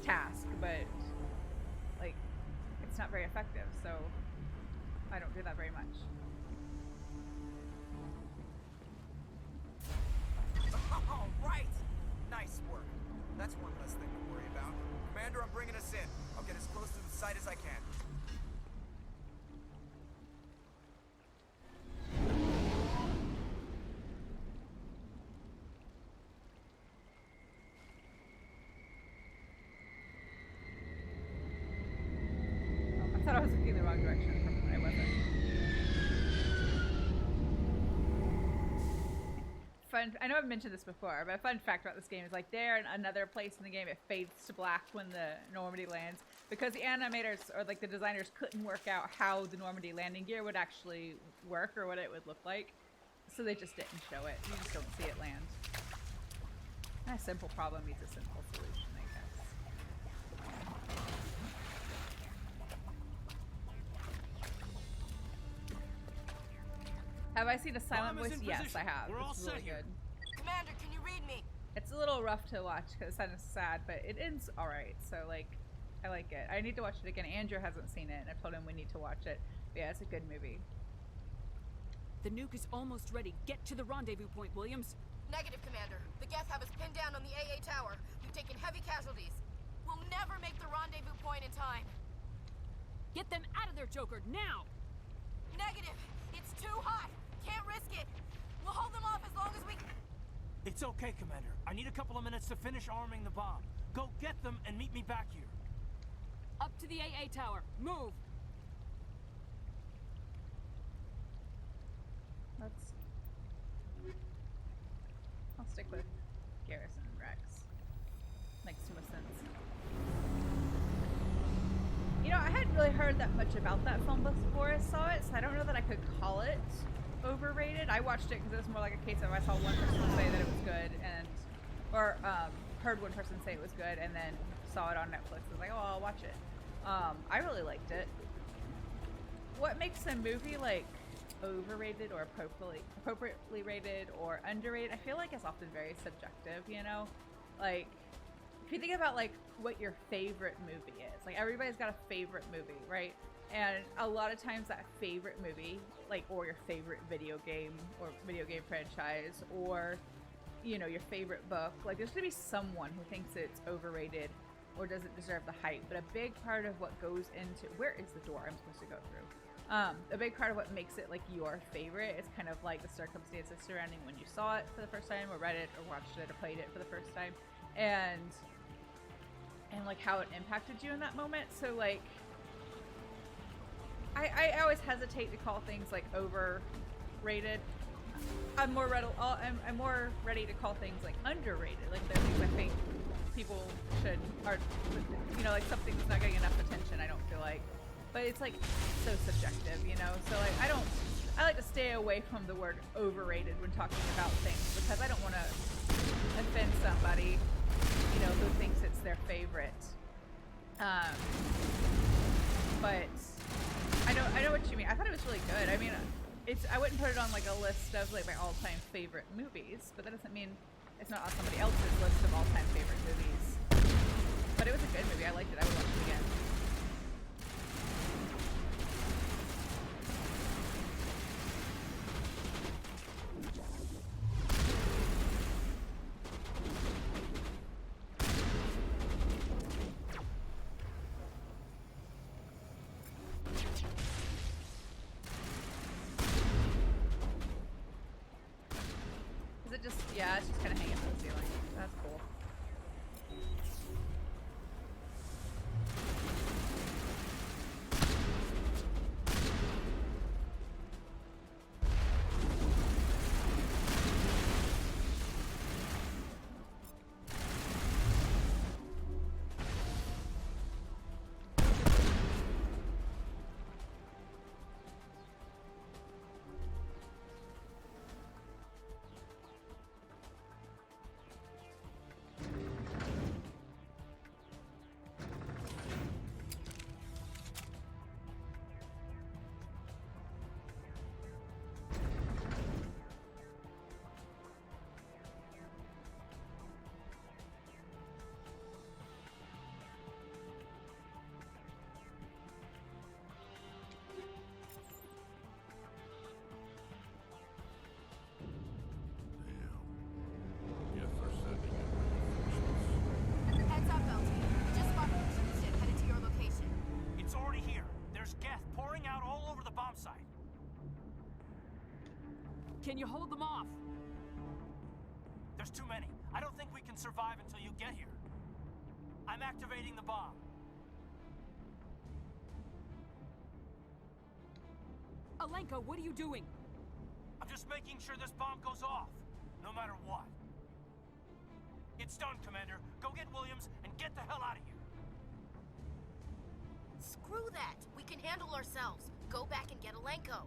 task, but like it's not very effective, so I don't do that very much. sight as I can. I thought I was looking the wrong direction from when I wasn't. I know I've mentioned this before, but a fun fact about this game is like there and another place in the game it fades to black when the Normandy lands because the animators or like the designers couldn't work out how the Normandy landing gear would actually work or what it would look like, so they just didn't show it. You just don't see it land. A simple problem needs a simple solution, I guess. Have I seen a silent voice? Yes, I have. It's really good. Commander, can you read me? It's a little rough to watch because it's kind of sad, but it ends alright. So, like, I like it. I need to watch it again. Andrew hasn't seen it, and I've told him we need to watch it. But yeah, it's a good movie. The nuke is almost ready. Get to the rendezvous point, Williams. Negative, Commander. The Geth have us pinned down on the AA tower. We've taken heavy casualties. We'll never make the rendezvous point in time. Get them out of there, Joker, now! Negative. It's too hot. Can't risk it. We'll hold them off as long as we... It's okay, Commander. I need a couple of minutes to finish arming the bomb. Go get them and meet me back here. Up to the AA tower. Move! I'll stick with Garrison and Rex. Makes too much sense. You know, I hadn't really heard that much about that film before I saw it, so I don't know that I could call it overrated. I watched it because it was more like a case of I saw one person say that it was good, or heard one person say it was good, and then saw it on Netflix. I was like, oh, I'll watch it. I really liked it. What makes a movie like overrated or appropriately rated or underrated? I feel like it's often very subjective, you know? Like, if you think about like what your favorite movie is, like everybody's got a favorite movie, right? And a lot of times that favorite movie, like, or your favorite video game or video game franchise, or, you know, your favorite book, like there's gonna be someone who thinks it's overrated or doesn't deserve the hype. But a big part of what goes into, where is the door I'm supposed to go through? A big part of what makes it like your favorite is kind of like the circumstances surrounding when you saw it for the first time, or read it, or watched it, or played it for the first time, and like how it impacted you in that moment. So like, I always hesitate to call things like overrated. I'm more ready to call things like underrated. Like there are things I think people should, or you know, like something's not getting enough attention. I don't feel like. But it's like so subjective, you know? So like I like to stay away from the word overrated when talking about things, because I don't want to offend somebody, you know, who thinks it's their favorite. But I know what you mean. I thought it was really good. I mean, I wouldn't put it on like a list of like my all-time favorite movies, but that doesn't mean it's not on somebody else's list of all-time favorite movies. But it was a good movie. I liked it. I would watch it again. Yeah, it's just kind of hanging from the ceiling. That's cool. Can you hold them off? There's too many. I don't think we can survive until you get here. I'm activating the bomb. Alenka, what are you doing? I'm just making sure this bomb goes off, no matter what. It's done, Commander. Go get Williams and get the hell out of here. Screw that. We can handle ourselves. Go back and get Alenko.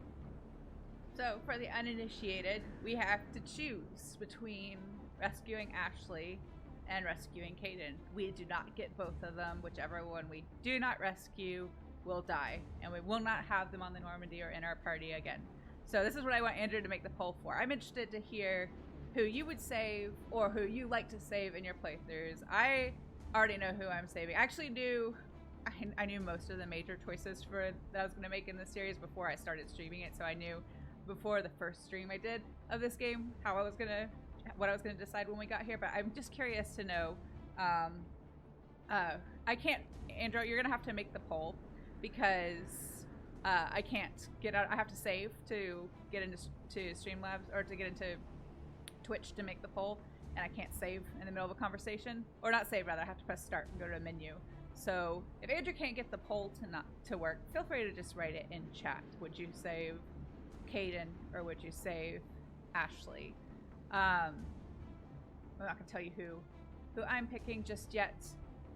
So, for the uninitiated, we have to choose between rescuing Ashley and rescuing Kaidan. We do not get both of them. Whichever one we do not rescue will die, and we will not have them on the Normandy or in our party again. So this is what I want Andrew to make the poll for. I'm interested to hear who you would save or who you like to save in your playthroughs. I already know who I'm saving. I actually knew I knew most of the major choices that I was going to make in this series before I started streaming it, so I knew before the first stream I did of this game what I was going to decide when we got here. But I'm just curious to know. I can't, Andrew, you're going to have to make the poll because I can't get out. I have to save to get into Streamlabs or to get into Twitch to make the poll, and I can't save in the middle of a conversation, or not save rather. I have to press start and go to a menu. So if Andrew can't get the poll to work, feel free to just write it in chat. Would you save Kaidan or would you save Ashley? I'm not gonna tell you who I'm picking just yet,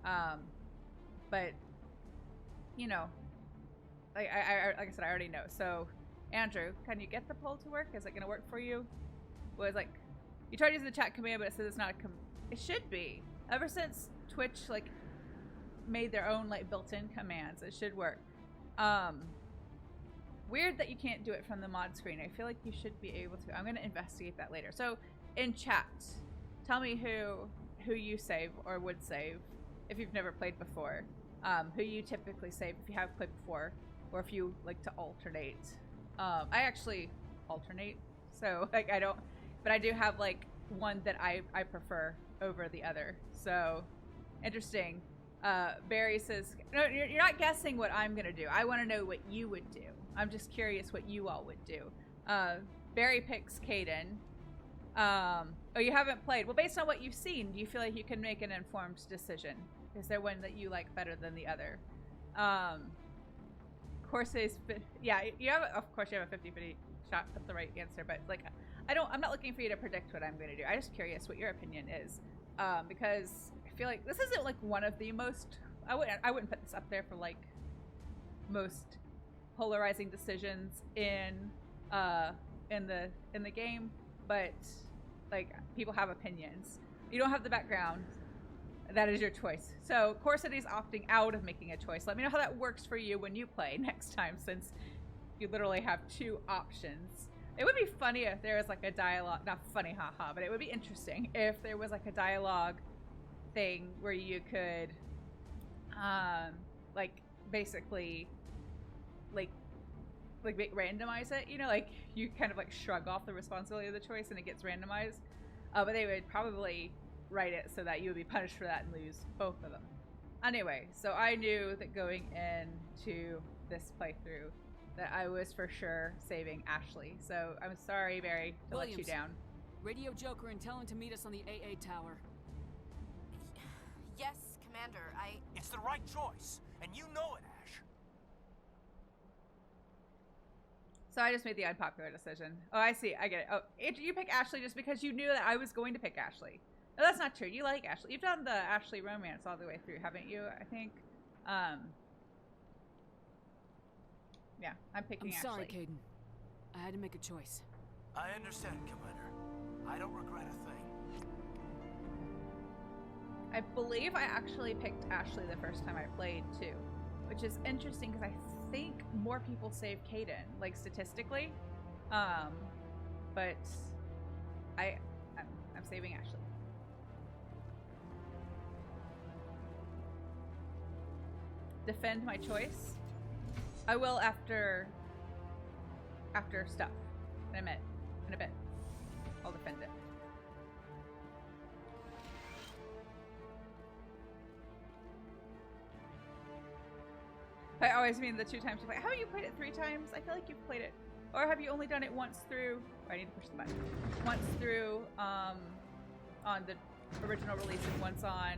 but you know, like I said, I already know. So Andrew, can you get the poll to work? Is it gonna work for you? Was like you tried using the chat command, but it says it's not it should be. Ever since Twitch like made their own like built-in commands, it should work. Weird that you can't do it from the mod screen. I feel like you should be able to. I'm going to investigate that later. So in chat, tell me who you save or would save if you've never played before, who you typically save if you have played before, or if you like to alternate. I actually alternate, so like I don't, but I do have like one that I prefer over the other. So interesting. Barry says, no, you're not guessing what I'm going to do. I want to know what you would do. I'm just curious what you all would do. Barry picks Kaidan. Oh, you haven't played. Well, based on what you've seen, do you feel like you can make an informed decision? Is there one that you like better than the other? Corsair's, yeah, you have, of course you have a 50-50 shot at the right answer, but like, I'm not looking for you to predict what I'm going to do. I'm just curious what your opinion is. Because I feel like this isn't like one of the most, I wouldn't put this up there for like most polarizing decisions in the game, but like people have opinions. You don't have the background. That is your choice. So Corsity's opting out of making a choice. Let me know how that works for you when you play next time, since you literally have two options. It would be funny if there was like a dialogue, not funny, haha, but it would be interesting if there was like a dialogue thing where you could like basically like randomize it, you know, like you kind of like shrug off the responsibility of the choice and it gets randomized, but they would probably write it so that you would be punished for that and lose both of them. Anyway, so I knew that going into this playthrough that I was for sure saving Ashley, so I'm sorry, Barry, to let you down. Radio Joker and tell him to meet us on the AA tower. Yes, Commander, It's the right choice, and you know it, Ash. So I just made the unpopular decision. Oh, I see. I get it. Oh, you pick Ashley just because you knew that I was going to pick Ashley. No, that's not true. You like Ashley. You've done the Ashley romance all the way through, haven't you? I think. Yeah, I'm picking Ashley. I'm sorry, Kaidan. I had to make a choice. I understand, Commander. I don't regret a thing. I believe I actually picked Ashley the first time I played too, which is interesting because I think more people save Kaidan, like statistically, but I'm saving Ashley. Defend my choice. I will after stuff in a bit. I'll defend it. I always mean the 2 times you play. Haven't you played it 3 times? I feel like you've played it Or have you only done it once through... Oh, I need to push the button. Once through, on the original release and once on...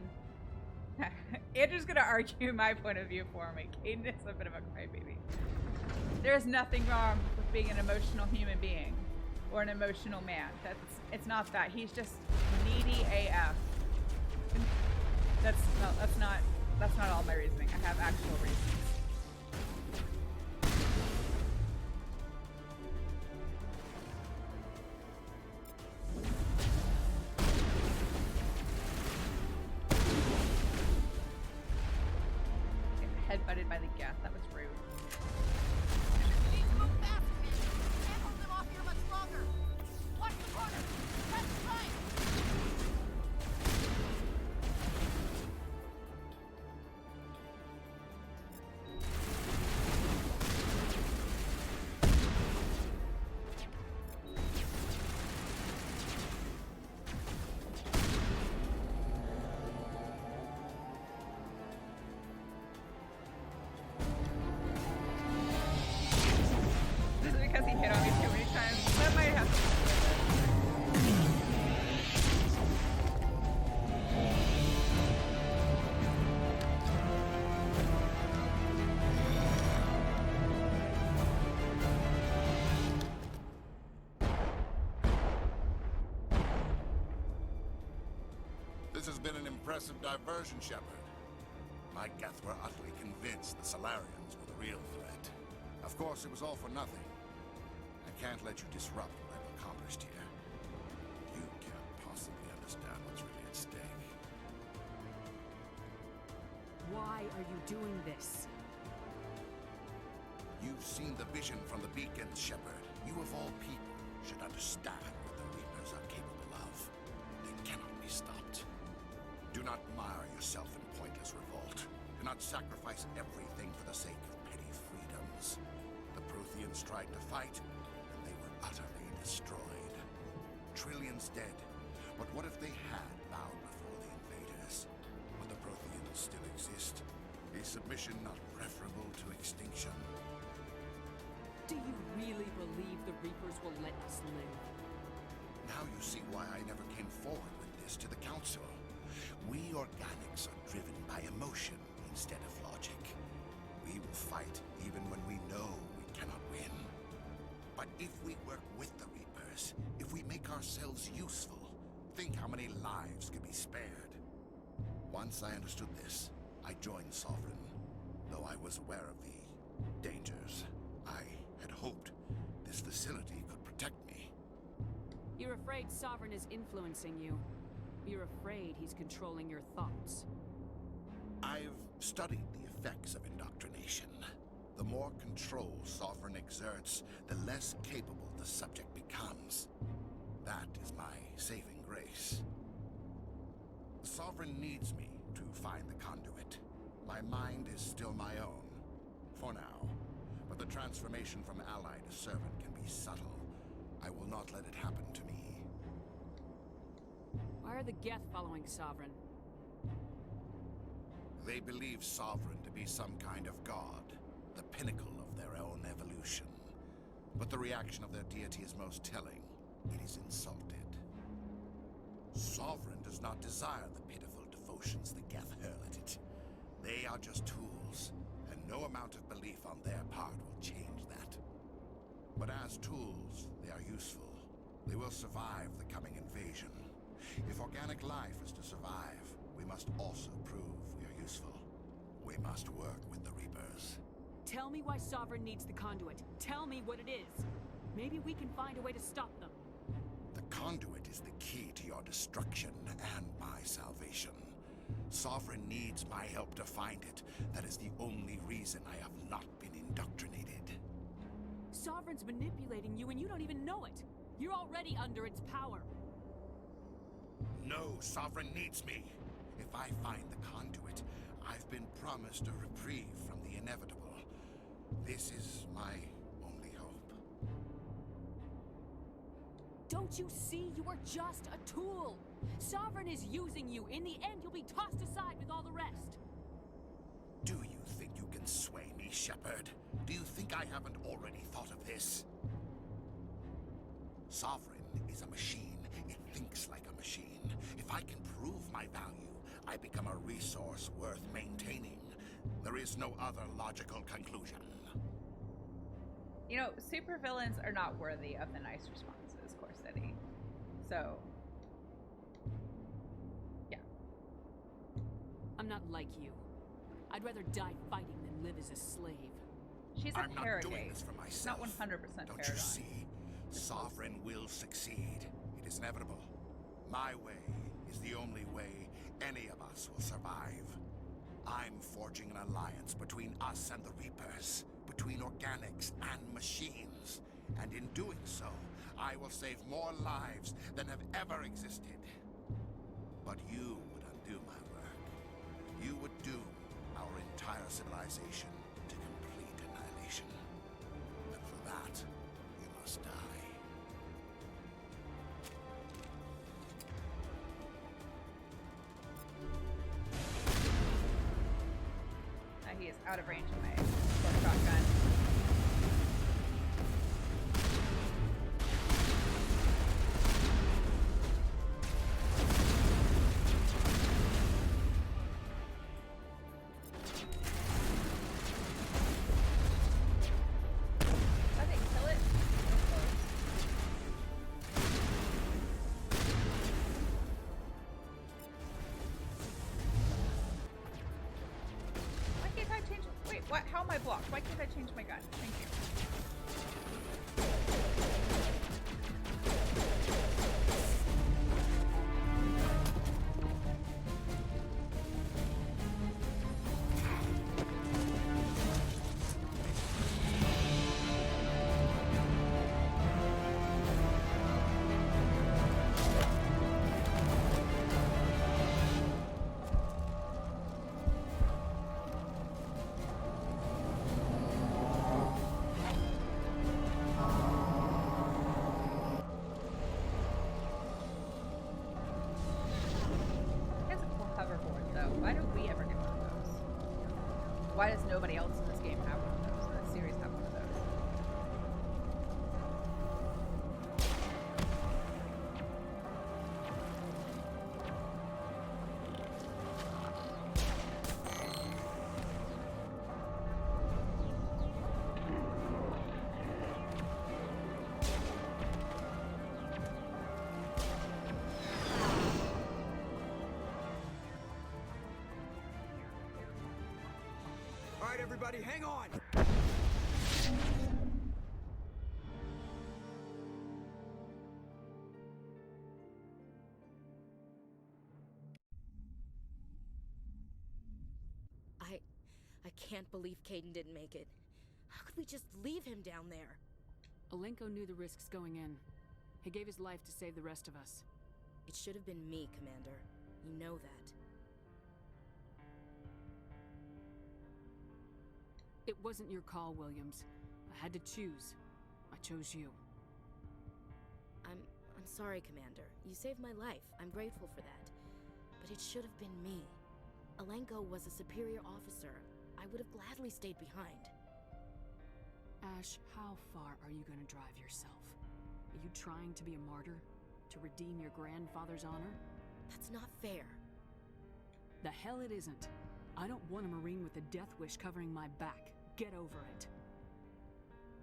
Andrew's gonna argue my point of view for me. Caden is a bit of a crybaby. There's nothing wrong with being an emotional human being. Or an emotional man. It's not that. He's just needy AF. That's not all my reasoning. I have actual reasons. Headbutted by the gas. That was rude. You need to move fast, man. You can't hold them off here much longer. Watch the corner. Press right. This is because he hit on me too many times. That might have to. This has been an impressive diversion, Shepard. My Geth were utterly convinced the Solarians were the real threat. Of course, it was all for nothing. I can't let you disrupt what I've accomplished here. You can't possibly understand what's really at stake. Why are you doing this? You've seen the vision from the beacons, Shepard. You of all people should understand what the Reapers are capable of. They cannot be stopped. Do not mire yourself in pointless revolt. Do not sacrifice everything for the sake of petty freedoms. The Protheans tried to fight, and they were utterly destroyed. Trillions dead. But what if they had bowed before the invaders? Would the Protheans still exist? Is submission not preferable to extinction? Do you really believe the Reapers will let us live? Now you see why I never came forward with this to the Council. We organics are driven by emotion instead of logic. We will fight even when we know we cannot win. But if we work with the Reapers, if we make ourselves useful, think how many lives could be spared. Once I understood this, I joined Sovereign, though I was aware of the dangers. I had hoped this facility could protect me. You're afraid Sovereign is influencing you. You're afraid he's controlling your thoughts. I've studied the effects of indoctrination. The more control Sovereign exerts, the less capable the subject becomes. That is my saving grace. Sovereign needs me to find the conduit. My mind is still my own, for now. But the transformation from ally to servant can be subtle. I will not let it happen to me. Why are the Geth following Sovereign? They believe Sovereign to be some kind of god, the pinnacle of their own evolution. But the reaction of their deity is most telling. It is insulted. Sovereign does not desire the pitiful devotions the Geth hurl at it. They are just tools, and no amount of belief on their part will change that. But as tools, they are useful. They will survive the coming invasion. If organic life is to survive, we must also prove we are useful. We must work with the Reapers. Tell me why Sovereign needs the conduit. Tell me what it is. Maybe we can find a way to stop them. The conduit is the key to your destruction and my salvation. Sovereign needs my help to find it. That is the only reason I have not been indoctrinated. Sovereign's manipulating you and you don't even know it. You're already under its power. No, Sovereign needs me. If I find the conduit, I've been promised a reprieve from the inevitable. This is my only hope. Don't you see? You are just a tool. Sovereign is using you. In the end, you'll be tossed aside with all the rest. Do you think you can sway me, Shepard? Do you think I haven't already thought of this? Sovereign is a machine. It thinks like a machine. If I can prove my value, I become a resource worth maintaining. There is no other logical conclusion. You know, supervillains are not worthy of the nice responses, Corsetti. So, yeah. I'm not like you. I'd rather die fighting than live as a slave. She's a I'm not Paragade. doing this for myself. Not 100% Paragon. Don't you see? Sovereign will succeed. It is inevitable. My way is the only way any of us will survive. I'm forging an alliance between us and the Reapers, between organics and machines. And in doing so, I will save more lives than have ever existed. But you would undo my work. You would doom our entire civilization to complete annihilation. And for that, you must die. He is out of range of my shotgun. I think kill it. Why can't I change? Wait, what? How am I blocked? Why can't I change my gun? Thank you. Why don't we ever get one of those? Why does nobody else in this game have one of those? In this series have one of those? All right, everybody, hang on! I can't believe Caden didn't make it. How could we just leave him down there? Alenko knew the risks going in. He gave his life to save the rest of us. It should have been me, Commander. You know that. It wasn't your call, Williams. I had to choose. I chose you. I'm sorry, Commander. You saved my life. I'm grateful for that. But it should have been me. Alenko was a superior officer. I would have gladly stayed behind. Ash, how far are you gonna drive yourself? Are you trying to be a martyr? To redeem your grandfather's honor? That's not fair. The hell it isn't. I don't want a Marine with a death wish covering my back. Get over it.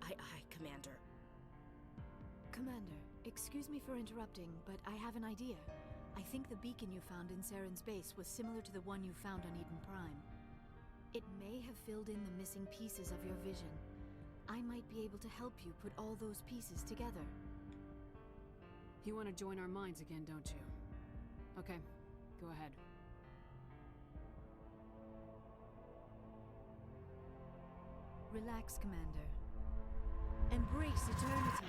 Aye, Commander. Commander, excuse me for interrupting, but I have an idea. I think the beacon you found in Saren's base was similar to the one you found on Eden Prime. It may have filled in the missing pieces of your vision. I might be able to help you put all those pieces together. You want to join our minds again, don't you? Okay, go ahead. Relax, Commander. Embrace eternity.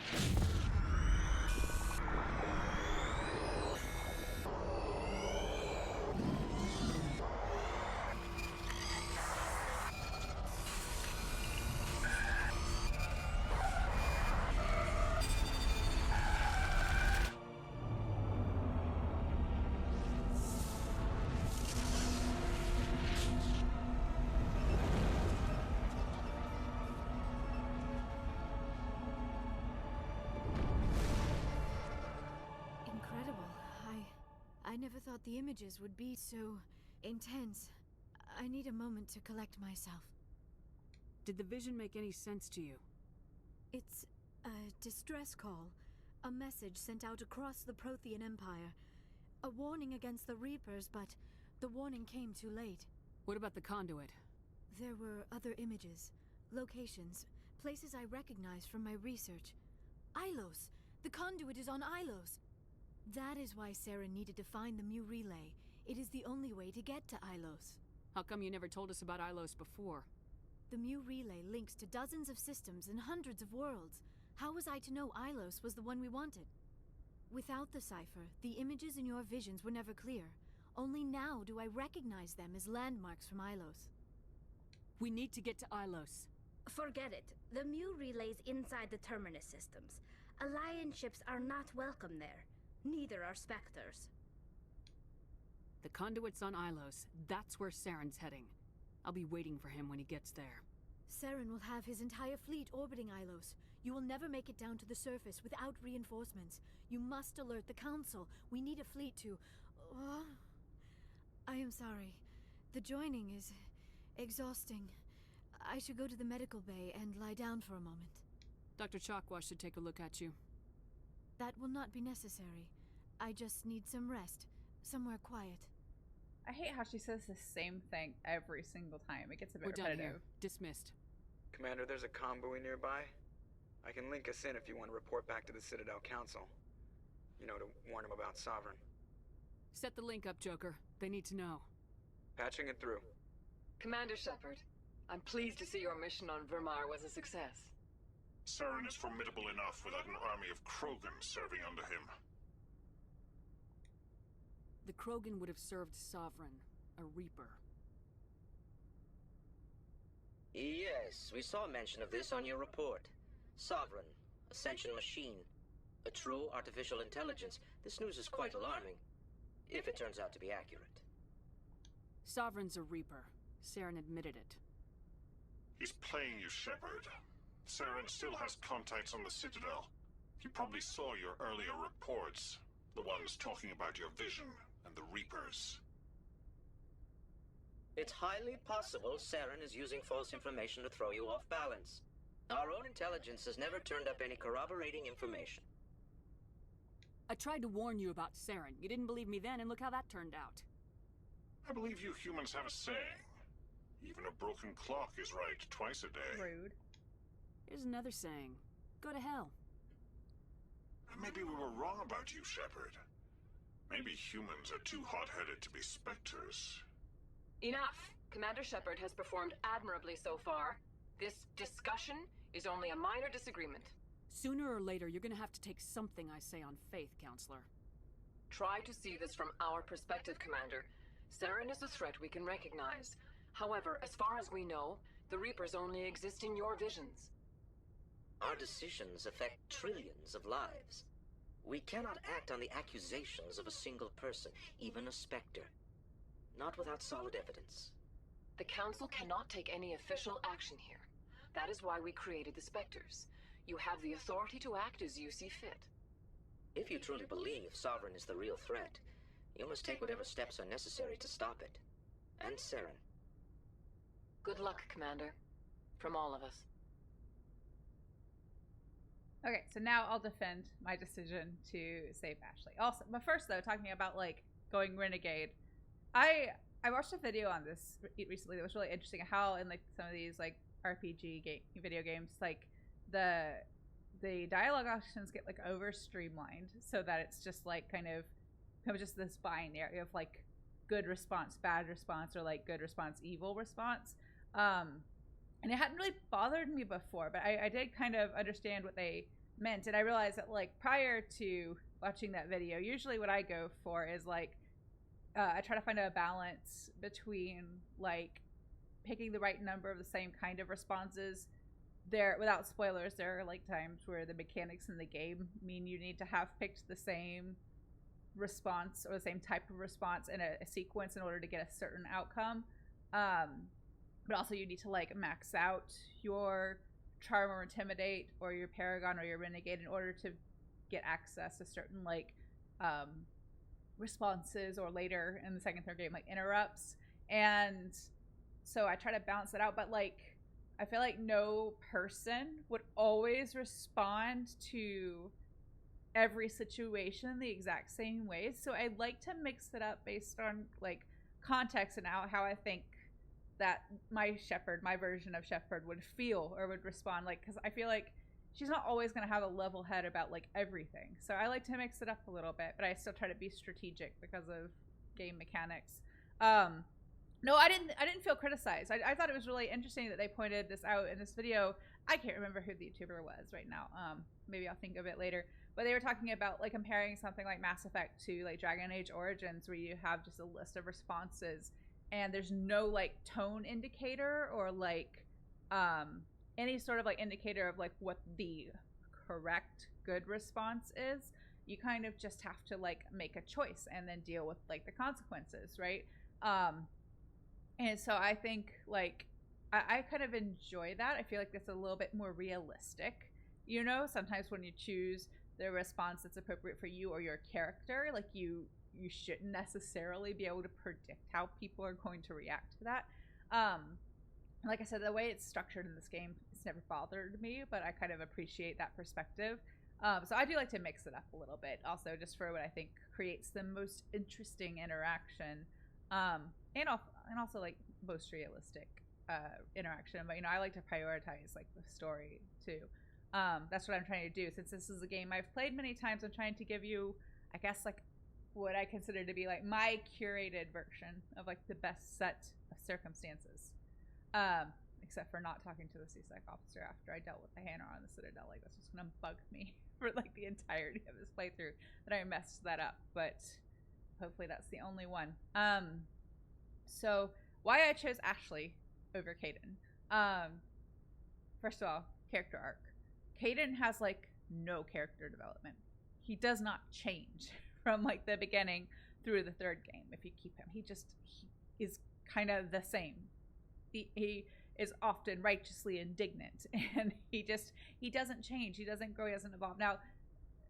I never thought the images would be so intense. I need a moment to collect myself. Did the vision make any sense to you? It's a distress call. A message sent out across the Prothean Empire. A warning against the Reapers, but the warning came too late. What about the conduit? There were other images, locations, places I recognized from my research. Ilos! The conduit is on Ilos! That is why Sarah needed to find the Mu Relay. It is the only way to get to Ilos. How come you never told us about Ilos before? The Mu Relay links to dozens of systems and hundreds of worlds. How was I to know Ilos was the one we wanted? Without the cipher, the images in your visions were never clear. Only now do I recognize them as landmarks from Ilos. We need to get to Ilos. Forget it. The Mu Relay's inside the Terminus systems. Alliance ships are not welcome there. Neither are Spectres. The conduit's on Ilos. That's where Saren's heading. I'll be waiting for him when he gets there. Saren will have his entire fleet orbiting Ilos. You will never make it down to the surface without reinforcements. You must alert the Council. We need a fleet to... I am sorry. The joining is exhausting. I should go to the medical bay and lie down for a moment. Dr. Chakwa should take a look at you. That will not be necessary. I just need some rest. Somewhere quiet. I hate how she says the same thing every single time. It gets a bit We're repetitive. done here. Dismissed. Commander, there's a convoy nearby. I can link us in if you want to report back to the Citadel Council. You know, to warn them about Sovereign. Set the link up, Joker. They need to know. Patching it through. Commander Shepard, I'm pleased to see your mission on Virmire was a success. Saren is formidable enough without an army of Krogan serving under him. The Krogan would have served Sovereign, a Reaper. Yes, we saw mention of this on your report. Sovereign, Ascension machine, a true artificial intelligence. This news is quite alarming, if it turns out to be accurate. Sovereign's a Reaper. Saren admitted it. He's playing you, Shepard. Saren still has contacts on the Citadel. He probably saw your earlier reports, the ones talking about your vision and the Reapers. It's highly possible Saren is using false information to throw you off balance. Our own intelligence has never turned up any corroborating information. I tried to warn you about Saren. You didn't believe me then, and look how that turned out. I believe you humans have a saying. Even a broken clock is right twice a day. Rude. Here's another saying. Go to hell. Maybe we were wrong about you, Shepard. Maybe humans are too hot-headed to be Spectres. Enough! Commander Shepard has performed admirably so far. This discussion is only a minor disagreement. Sooner or later, you're gonna have to take something I say on faith, Counselor. Try to see this from our perspective, Commander. Saren is a threat we can recognize. However, as far as we know, the Reapers only exist in your visions. Our decisions affect trillions of lives. We cannot act on the accusations of a single person, even a Spectre. Not without solid evidence. The Council cannot take any official action here. That is why we created the Spectres. You have the authority to act as you see fit. If you truly believe Sovereign is the real threat, you must take whatever steps are necessary to stop it. And Saren. Good luck, Commander. From all of us. Okay, so now I'll defend my decision to save Ashley. Also, but first though, talking about like going renegade, I watched a video on this recently that was really interesting. How in like some of these like RPG video games, like the dialogue options get like over streamlined so that it's just like kind of just this binary of like good response, bad response, or like good response, evil response. And it hadn't really bothered me before, but I did kind of understand what they meant. And I realized that like prior to watching that video, usually what I go for is like, I try to find a balance between like picking the right number of the same kind of responses. There, without spoilers, there are like times where the mechanics in the game mean you need to have picked the same response or the same type of response in a sequence in order to get a certain outcome. But also you need to like max out your charm or intimidate or your paragon or your renegade in order to get access to certain like responses, or later in the second, third game, like interrupts. And so I try to balance it out, but like I feel like no person would always respond to every situation the exact same way. So I'd like to mix it up based on like context and how I think that my Shepard, my version of Shepard, would feel or would respond. Like, because I feel like she's not always going to have a level head about like everything. So I like to mix it up a little bit, but I still try to be strategic because of game mechanics. No, I didn't feel criticized. I thought it was really interesting that they pointed this out in this video. I can't remember who the YouTuber was right now. Maybe I'll think of it later. But they were talking about like comparing something like Mass Effect to like Dragon Age Origins, where you have just a list of responses and there's no like tone indicator or like any sort of like indicator of like what the correct good response is. You kind of just have to like make a choice and then deal with like the consequences, right? And so I think like I kind of enjoy that. I feel like that's a little bit more realistic. You know, sometimes when you choose the response that's appropriate for you or your character, like you shouldn't necessarily be able to predict how people are going to react to that. Like I said, the way it's structured in this game, it's never bothered me, but I kind of appreciate that perspective. So I do like to mix it up a little bit, also just for what I think creates the most interesting interaction, and also like most realistic interaction. But you know, I like to prioritize like the story too. That's what I'm trying to do. Since this is a game I've played many times, I'm trying to give you, I guess, like what I consider to be like my curated version of like the best set of circumstances. Except for not talking to the CSEC officer after I dealt with the Hanor on the Citadel. Like, that's just gonna bug me for like the entirety of this playthrough that I messed that up. But hopefully that's the only one. So why I chose Ashley over Kaidan. First of all, character arc. Kaidan has like no character development. He does not change from like the beginning through the third game if you keep him. He is kind of the same. He is often righteously indignant, and he doesn't change. He doesn't grow. He doesn't evolve. Now,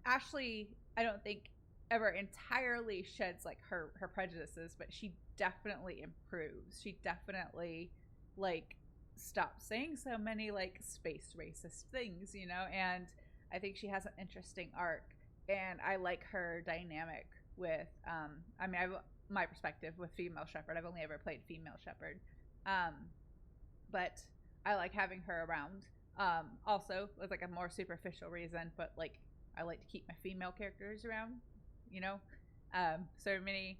Ashley, I don't think ever entirely sheds like her prejudices, but she definitely improves. She definitely like stops saying so many like space racist things, you know. And I think she has an interesting arc, and I like her dynamic with. I mean, my perspective with female Shepard. I've only ever played female Shepard. But I like having her around. Also, with like a more superficial reason, but like I like to keep my female characters around, you know. So many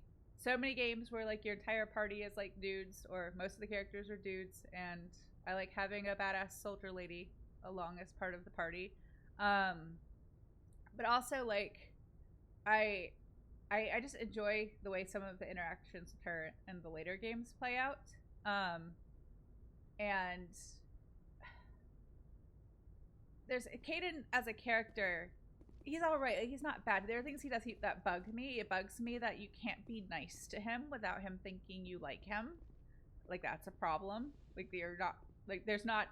games where like your entire party is like dudes, or most of the characters are dudes, and I like having a badass soldier lady along as part of the party. But also like I just enjoy the way some of the interactions with her in the later games play out. And there's Kaidan as a character. He's all right. He's not bad. There are things he does that bug me. It bugs me that you can't be nice to him without him thinking you like him. Like, that's a problem. Like, you're not like there's not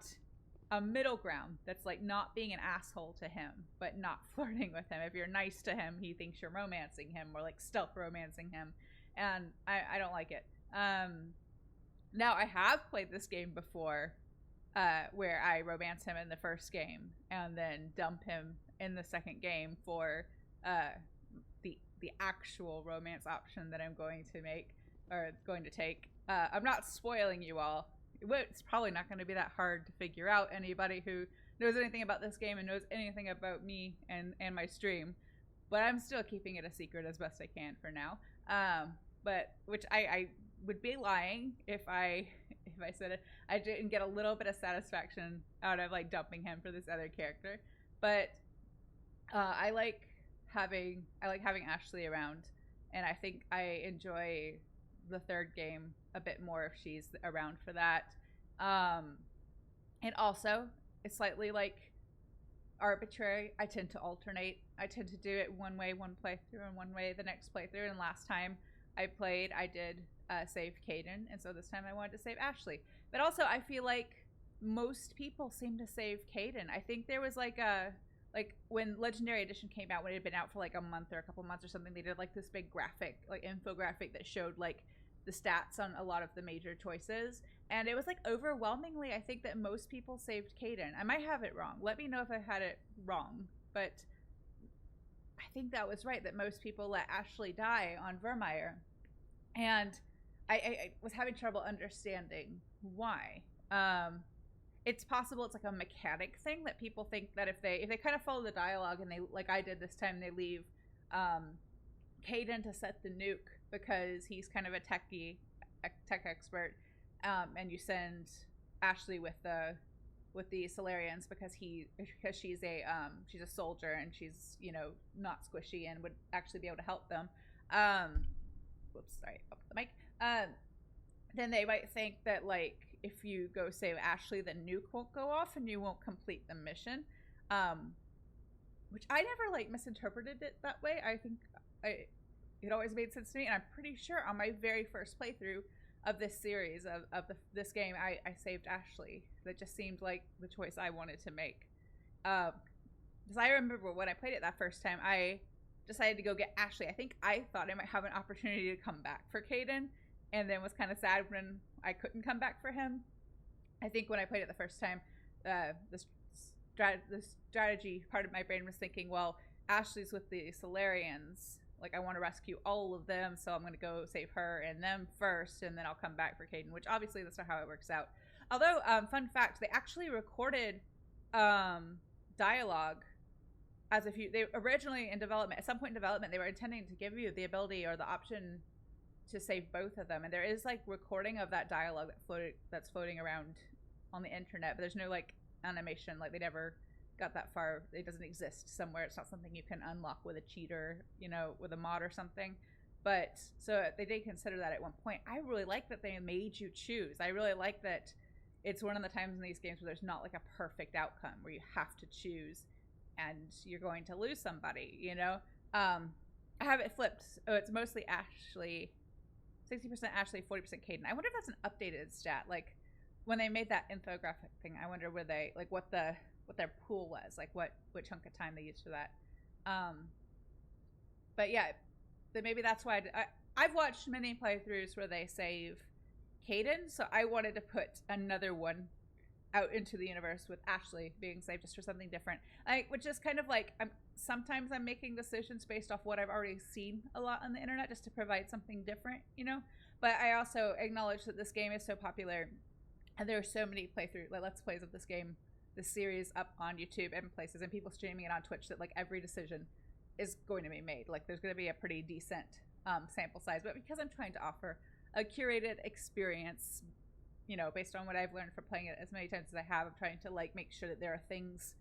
a middle ground that's like not being an asshole to him, but not flirting with him. If you're nice to him, he thinks you're romancing him, or like stealth romancing him, and I don't like it. Now, I have played this game before where I romance him in the first game and then dump him in the second game for the actual romance option that I'm going to make, or going to take. I'm not spoiling you all. It's probably not going to be that hard to figure out. Anybody who knows anything about this game and knows anything about me and my stream. But I'm still keeping it a secret as best I can for now. But which I would be lying if I said it. I didn't get a little bit of satisfaction out of like dumping him for this other character, but I like having Ashley around, and I think I enjoy the third game a bit more if she's around for that. And also, it's slightly like arbitrary. I tend to alternate. I tend to do it one way one playthrough and one way the next playthrough. And last time I played, I did save Kaidan, and so this time I wanted to save Ashley. But also, I feel like most people seem to save Kaidan. I think there was like like when Legendary Edition came out, when it had been out for like a month or a couple months or something, they did like this big graphic, like infographic that showed like the stats on a lot of the major choices. And it was like overwhelmingly, I think that most people saved Caden. I might have it wrong. Let me know if I had it wrong. But I think that was right, that most people let Ashley die on Virmire. And I was having trouble understanding why. It's possible it's like a mechanic thing that people think that if they kind of follow the dialogue and they, like I did this time, they leave Caden to set the nuke because he's kind of a tech expert, and you send Ashley with the Solarians because she's a soldier and she's, you know, not squishy and would actually be able to help them. Whoops, sorry, up the mic. Then they might think that like if you go save Ashley, the nuke won't go off and you won't complete the mission, which I never like misinterpreted it that way. I think it always made sense to me, and I'm pretty sure on my very first playthrough of this series of this game, I saved Ashley. That just seemed like the choice I wanted to make. Because I remember when I played it that first time, I decided to go get Ashley. I think I thought I might have an opportunity to come back for Caden, and then was kind of sad when I couldn't come back for him. I think when I played it the first time, the strategy part of my brain was thinking, well, Ashley's with the Solarians. Like, I want to rescue all of them, so I'm going to go save her and them first, and then I'll come back for Caden, which obviously that's not how it works out. Although, fun fact, they actually recorded dialogue as if they originally in development, at some point in development, they were intending to give you the ability or the option to save both of them. And there is like recording of that dialogue that's floating around on the internet, but there's no like animation. Like they never got that far. It doesn't exist somewhere. It's not something you can unlock with a cheater, you know, with a mod or something. But so they did consider that at one point. I really like that they made you choose. I really like that it's one of the times in these games where there's not like a perfect outcome where you have to choose and you're going to lose somebody, you know? I have it flipped. Oh, it's mostly Ashley, 60% Ashley, 40% Caden. I wonder if that's an updated stat. Like when they made that infographic thing, I wonder where they, like what their pool was, like what chunk of time they used for that. But yeah, then maybe that's why I've watched many playthroughs where they save Caden, so I wanted to put another one out into the universe with Ashley being saved just for something different. Which is kind of like, sometimes I'm making decisions based off what I've already seen a lot on the internet just to provide something different, you know? But I also acknowledge that this game is so popular and there are so many let's plays of this game, this series up on YouTube and places, and people streaming it on Twitch, that like every decision is going to be made. Like there's going to be a pretty decent sample size, but because I'm trying to offer a curated experience, you know, based on what I've learned from playing it as many times as I have, I'm trying to like make sure that there are things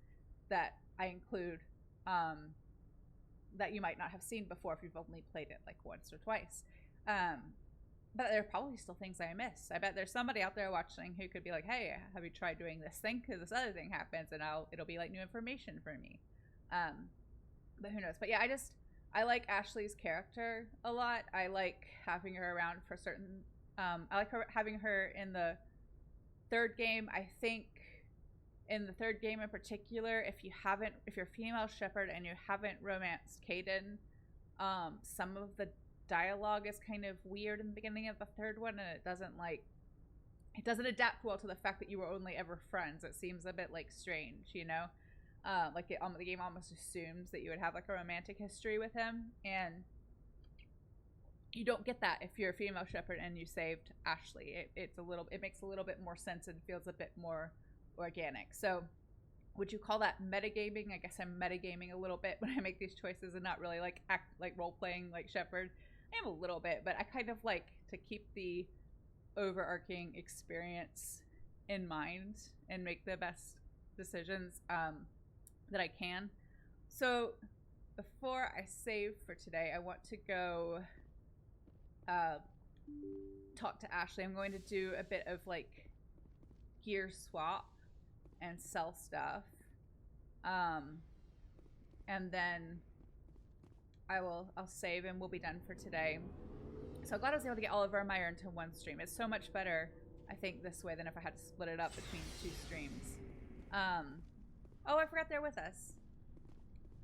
that I include that you might not have seen before if you've only played it like once or twice. But there are probably still things I miss. I bet there's somebody out there watching who could be like, hey, have you tried doing this thing? Because this other thing happens, and it'll be like new information for me. But who knows? But yeah, I like Ashley's character a lot. I like having her around for certain. I like having her in the third game. I think in the third game in particular, if you're female Shepard and you haven't romanced Caden, some of the dialogue is kind of weird in the beginning of the third one, and it doesn't adapt well to the fact that you were only ever friends. It seems a bit like strange, you know? Like the game almost assumes that you would have like a romantic history with him, and you don't get that if you're a female Shepard and you saved Ashley. It makes a little bit more sense and feels a bit more organic. So would you call that metagaming? I guess I'm metagaming a little bit when I make these choices and not really like act like role playing like Shepard. I am a little bit, but I kind of like to keep the overarching experience in mind and make the best decisions that I can. So before I save for today, I want to go talk to Ashley. I'm going to do a bit of like gear swap and sell stuff, and then I'll save and we'll be done for today. So glad I was able to get all of Virmire into one stream. It's so much better, I think, this way than if I had to split it up between two streams. Oh, I forgot they're with us.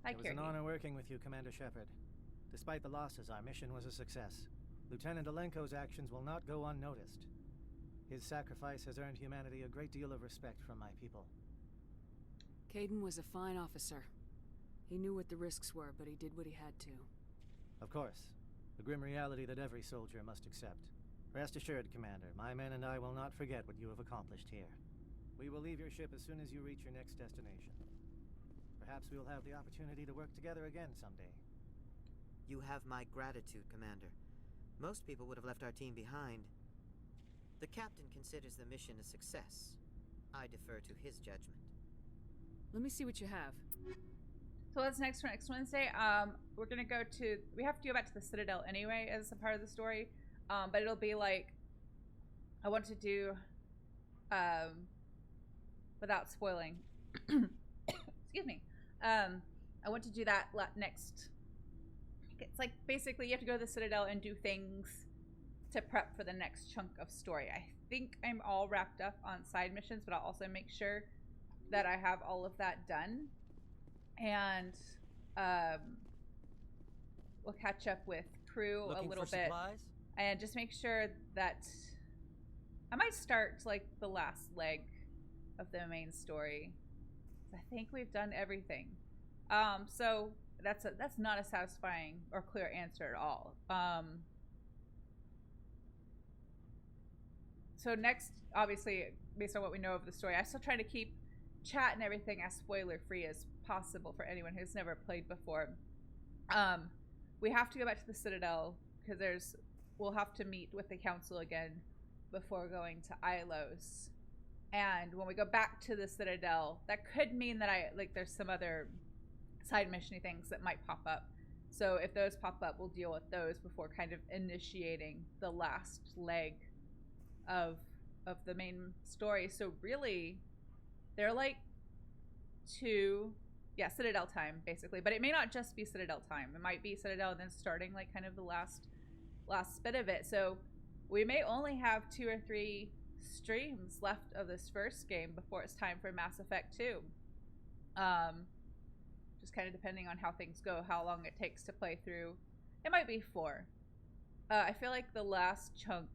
Hi, It was an Kirby. honor working with you, Commander Shepard. Despite the losses, our mission was a success. Lieutenant Alenko's actions will not go unnoticed. His sacrifice has earned humanity a great deal of respect from my people. Caden was a fine officer. He knew what the risks were, but he did what he had to. Of course. The grim reality that every soldier must accept. Rest assured, Commander, my men and I will not forget what you have accomplished here. We will leave your ship as soon as you reach your next destination. Perhaps we will have the opportunity to work together again someday. You have my gratitude, Commander. Most people would have left our team behind. The captain considers the mission a success. I defer to his judgment. Let me see what you have. So what's next for next Wednesday? We're gonna go to, we have to go back to the Citadel anyway as a part of the story. But it'll be like, I want to do, without spoiling, excuse me. I want to do that next. It's like basically you have to go to the Citadel and do things to prep for the next chunk of story. I think I'm all wrapped up on side missions, but I'll also make sure that I have all of that done. And we'll catch up with crew a little bit. Supplies? And just make sure that I might start like the last leg of the main story. I think we've done everything. So that's not a satisfying or clear answer at all. So next, obviously, based on what we know of the story, I still try to keep chat and everything as spoiler free as possible for anyone who's never played before. We have to go back to the Citadel because we'll have to meet with the council again before going to Ilos. And when we go back to the Citadel, that could mean that there's some other side mission-y things that might pop up. So if those pop up, we'll deal with those before kind of initiating the last leg of the main story. So really, they're like Citadel time basically, but it may not just be Citadel time. It might be Citadel and then starting like kind of the last bit of it. So we may only have 2 or 3 streams left of this first game before it's time for Mass Effect 2. Just kind of depending on how things go, how long it takes to play through. It might be 4. I feel like the last chunk,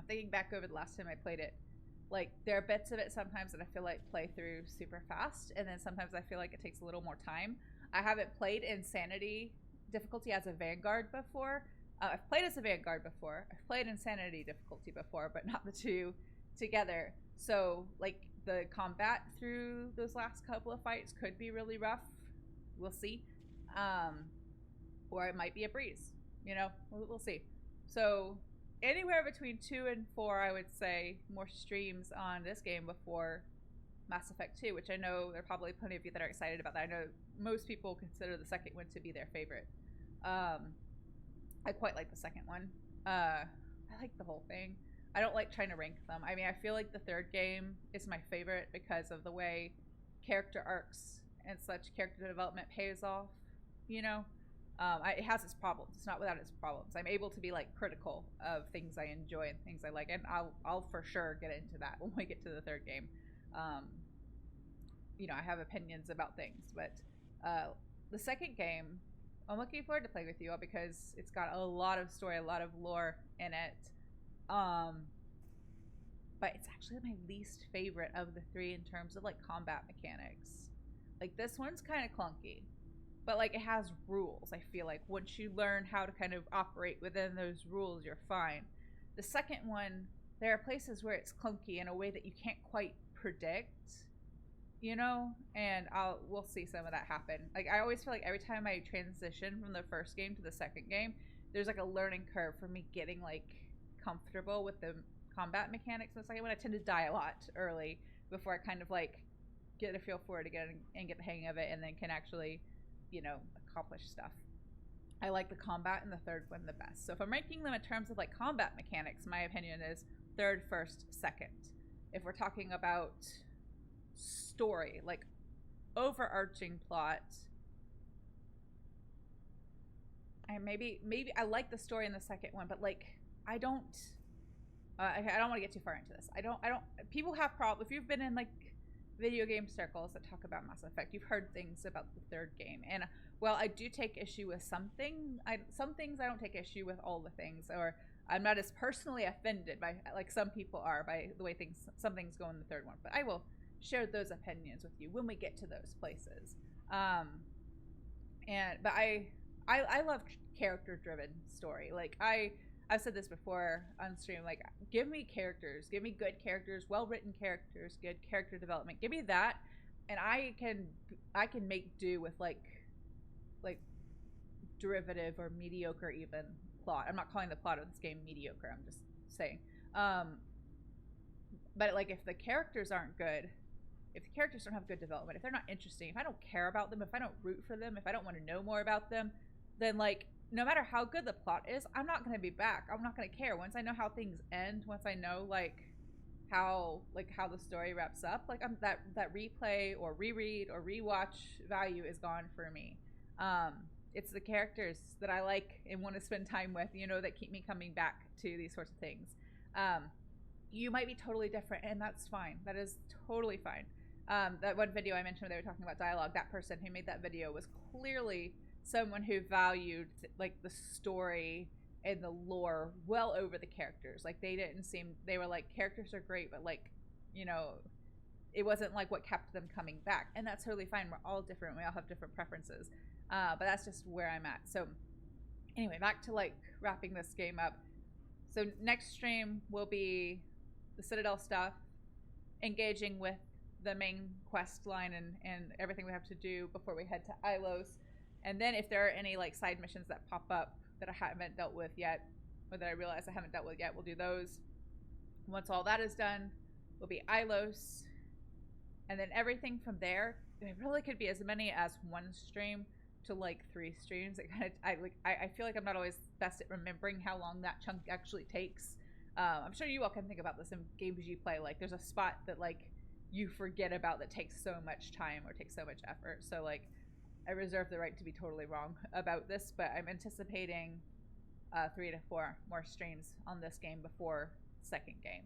thinking back over the last time I played it, like there are bits of it sometimes that I feel like play through super fast, and then sometimes I feel like it takes a little more time. I haven't played Insanity difficulty as a Vanguard before. I've played as a Vanguard before. I've played Insanity difficulty before, but not the two together. So like the combat through those last couple of fights could be really rough. We'll see. Or it might be a breeze. You know, we'll see. So anywhere between 2 and 4, I would say, more streams on this game before Mass Effect 2, which I know there are probably plenty of you that are excited about that. I know most people consider the second one to be their favorite. I quite like the second one. I like the whole thing. I don't like trying to rank them. I mean, I feel like the third game is my favorite because of the way character arcs and such character development pays off, you know? It has its problems. It's not without its problems. I'm able to be like critical of things I enjoy and things I like, and I'll for sure get into that when we get to the third game. You know, I have opinions about things, but the second game, I'm looking forward to playing with you all because it's got a lot of story, a lot of lore in it. But it's actually my least favorite of the 3 in terms of like combat mechanics. Like this one's kind of clunky. But like it has rules. I feel like once you learn how to kind of operate within those rules, you're fine. The second one, there are places where it's clunky in a way that you can't quite predict, you know, and we'll see some of that happen. Like I always feel like every time I transition from the first game to the second game, there's like a learning curve for me getting like comfortable with the combat mechanics in the second one. I tend to die a lot early before I kind of like get a feel for it again and get the hang of it, and then can actually, you know, accomplish stuff. I like the combat in the third one the best. So if I'm ranking them in terms of like combat mechanics, my opinion is third, first, second. If we're talking about story, like overarching plot, and maybe I like the story in the second one, but like I don't want to get too far into this. I don't people have problems if you've been in like video game circles that talk about Mass Effect, you've heard things about the third game. And while I do take issue with some things, I don't take issue with all the things, or I'm not as personally offended by, like some people are, by the way some things go in the third one. But I will share those opinions with you when we get to those places. But I love character-driven story. Like I've said this before on stream, like, give me characters, give me good characters, well-written characters, good character development. Give me that, and I can make do with like derivative or mediocre even plot. I'm not calling the plot of this game mediocre, I'm just saying. But like, if the characters aren't good, if the characters don't have good development, if they're not interesting, if I don't care about them, if I don't root for them, if I don't want to know more about them, then like, no matter how good the plot is, I'm not going to be back. I'm not going to care. Once I know how things end, once I know like how the story wraps up, like that replay or reread or rewatch value is gone for me. It's the characters that I like and want to spend time with, you know, that keep me coming back to these sorts of things. You might be totally different, and that's fine. That is totally fine. That one video I mentioned where they were talking about dialogue, that person who made that video was clearly someone who valued like the story and the lore well over the characters. Like they were like, characters are great, but like, you know, it wasn't like what kept them coming back. And that's totally fine. We're all different. We all have different preferences. But that's just where I'm at. So anyway, back to like wrapping this game up. So next stream will be the Citadel stuff, engaging with the main quest line and everything we have to do before we head to Ilos. And then if there are any like side missions that pop up that I haven't dealt with yet, or that I realize I haven't dealt with yet, we'll do those. Once all that is done, will be Ilos. And then everything from there, it really could be as many as one stream to like 3 streams. It kind of, I feel like I'm not always best at remembering how long that chunk actually takes. I'm sure you all can think about this in games you play. Like there's a spot that like you forget about that takes so much time or takes so much effort. So like, I reserve the right to be totally wrong about this, but I'm anticipating 3 to 4 more streams on this game before second game.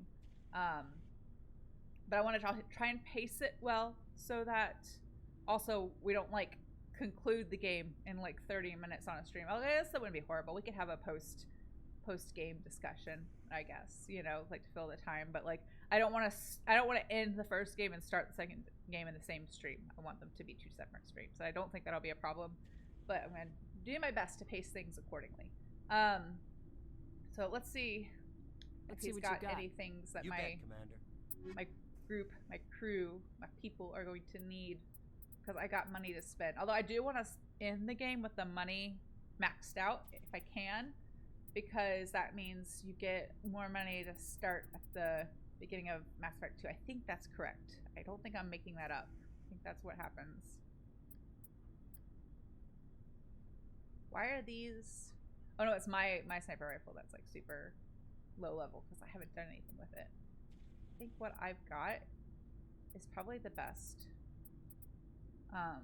But I want to try and pace it well so that also we don't like conclude the game in like 30 minutes on a stream. I guess that wouldn't be horrible. We could have a post game discussion, I guess, you know, like to fill the time. But like, I don't want to end the first game and start the second game in the same stream. I want them to be 2 separate streams. So I don't think that'll be a problem, but I'm going to do my best to pace things accordingly. So let's see if he's got any things that my group, my crew, my people are going to need, because I got money to spend. Although I do want to end the game with the money maxed out if I can, because that means you get more money to start at the beginning of Mass Effect 2. I think that's correct. I don't think I'm making that up. I think that's what happens. Why are these? Oh no, it's my sniper rifle that's like super low level because I haven't done anything with it. I think what I've got is probably the best. I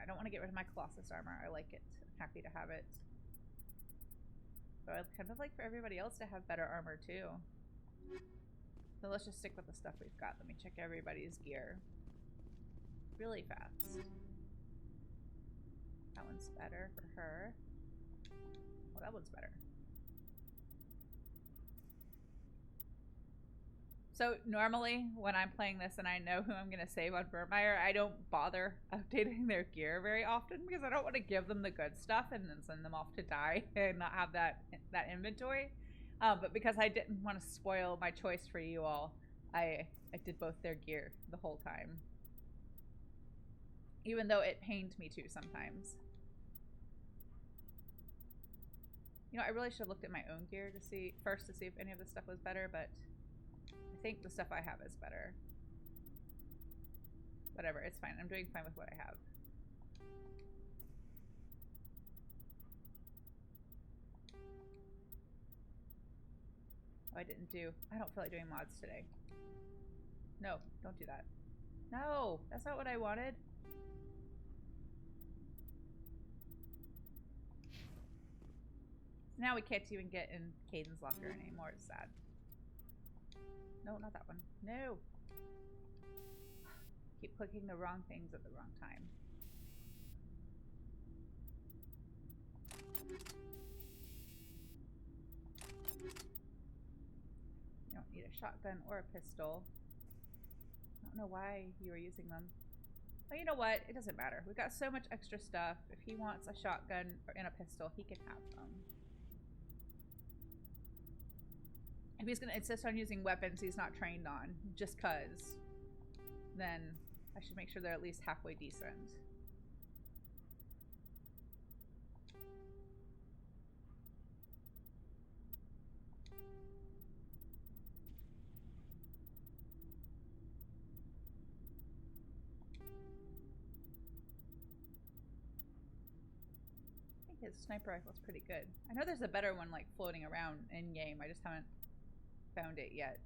don't want to get rid of my Colossus armor. I like it. I'm happy to have it. But I'd kind of like for everybody else to have better armor too. So let's just stick with the stuff we've got. Let me check everybody's gear really fast. That one's better for her. Oh, that one's better. So normally when I'm playing this and I know who I'm going to save on Virmire, I don't bother updating their gear very often because I don't want to give them the good stuff and then send them off to die and not have that inventory. But because I didn't want to spoil my choice for you all, I did both their gear the whole time. Even though it pained me to sometimes. You know, I really should have looked at my own gear to see if any of this stuff was better, but I think the stuff I have is better. Whatever, it's fine. I'm doing fine with what I have. Oh, I don't feel like doing mods today. No, don't do that. No, that's not what I wanted. Now we can't even get in Caden's locker anymore. It's sad. No, not that one. No. Keep clicking the wrong things at the wrong time. You don't need a shotgun or a pistol. I don't know why you were using them. But you know what? It doesn't matter. We've got so much extra stuff. If he wants a shotgun and a pistol, he can have them. If he's going to insist on using weapons he's not trained on, just cuz, then I should make sure they're at least halfway decent. I think his sniper rifle's pretty good. I know there's a better one like floating around in game. I just haven't found it yet.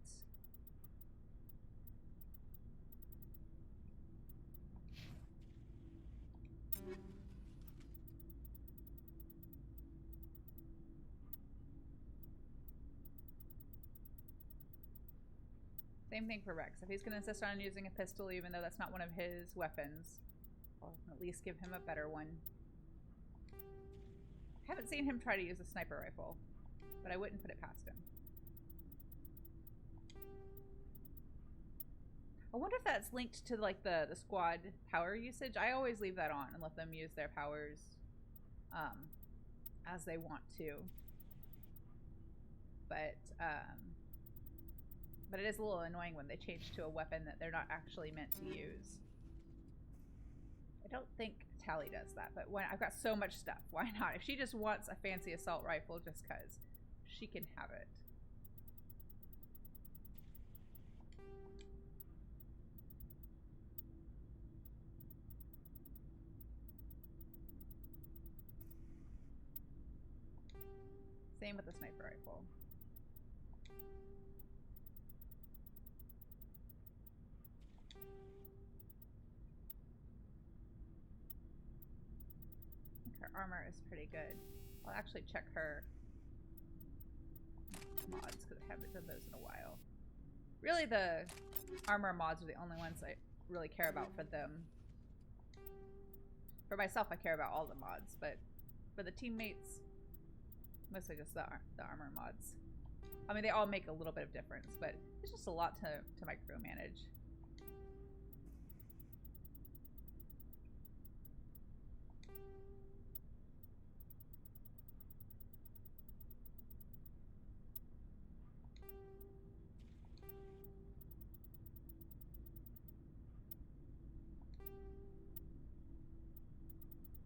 Same thing for Rex. If he's going to insist on using a pistol, even though that's not one of his weapons, I'll at least give him a better one. I haven't seen him try to use a sniper rifle, but I wouldn't put it past him. I wonder if that's linked to like the squad power usage. I always leave that on and let them use their powers as they want to. But it is a little annoying when they change to a weapon that they're not actually meant to use. I don't think Tali does that, but when I've got so much stuff, why not? If she just wants a fancy assault rifle just cuz, she can have it. Same with the sniper rifle. I think her armor is pretty good. I'll actually check her mods because I haven't done those in a while. Really, the armor mods are the only ones I really care about for them. For myself, I care about all the mods, but for the teammates, mostly just the armor mods. I mean, they all make a little bit of difference, but it's just a lot to micromanage.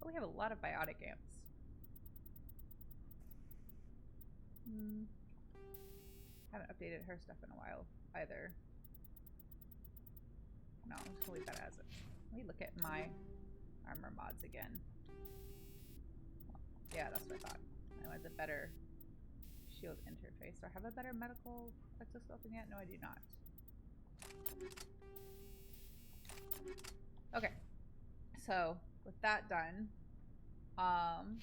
Oh, we have a lot of biotic amps. Haven't updated her stuff in a while either. No, I'm just gonna leave that as it. Let me look at my armor mods again. Yeah, that's what I thought. I wanted a better shield interface. Do I have a better medical exoskeleton yet? No, I do not. Okay, so with that done, I'm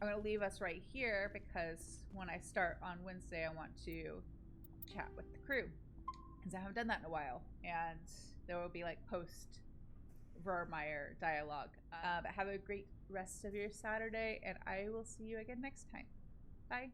going to leave us right here because when I start on Wednesday, I want to chat with the crew because I haven't done that in a while, and there will be like post Virmire dialogue. But have a great rest of your Saturday, and I will see you again next time. Bye.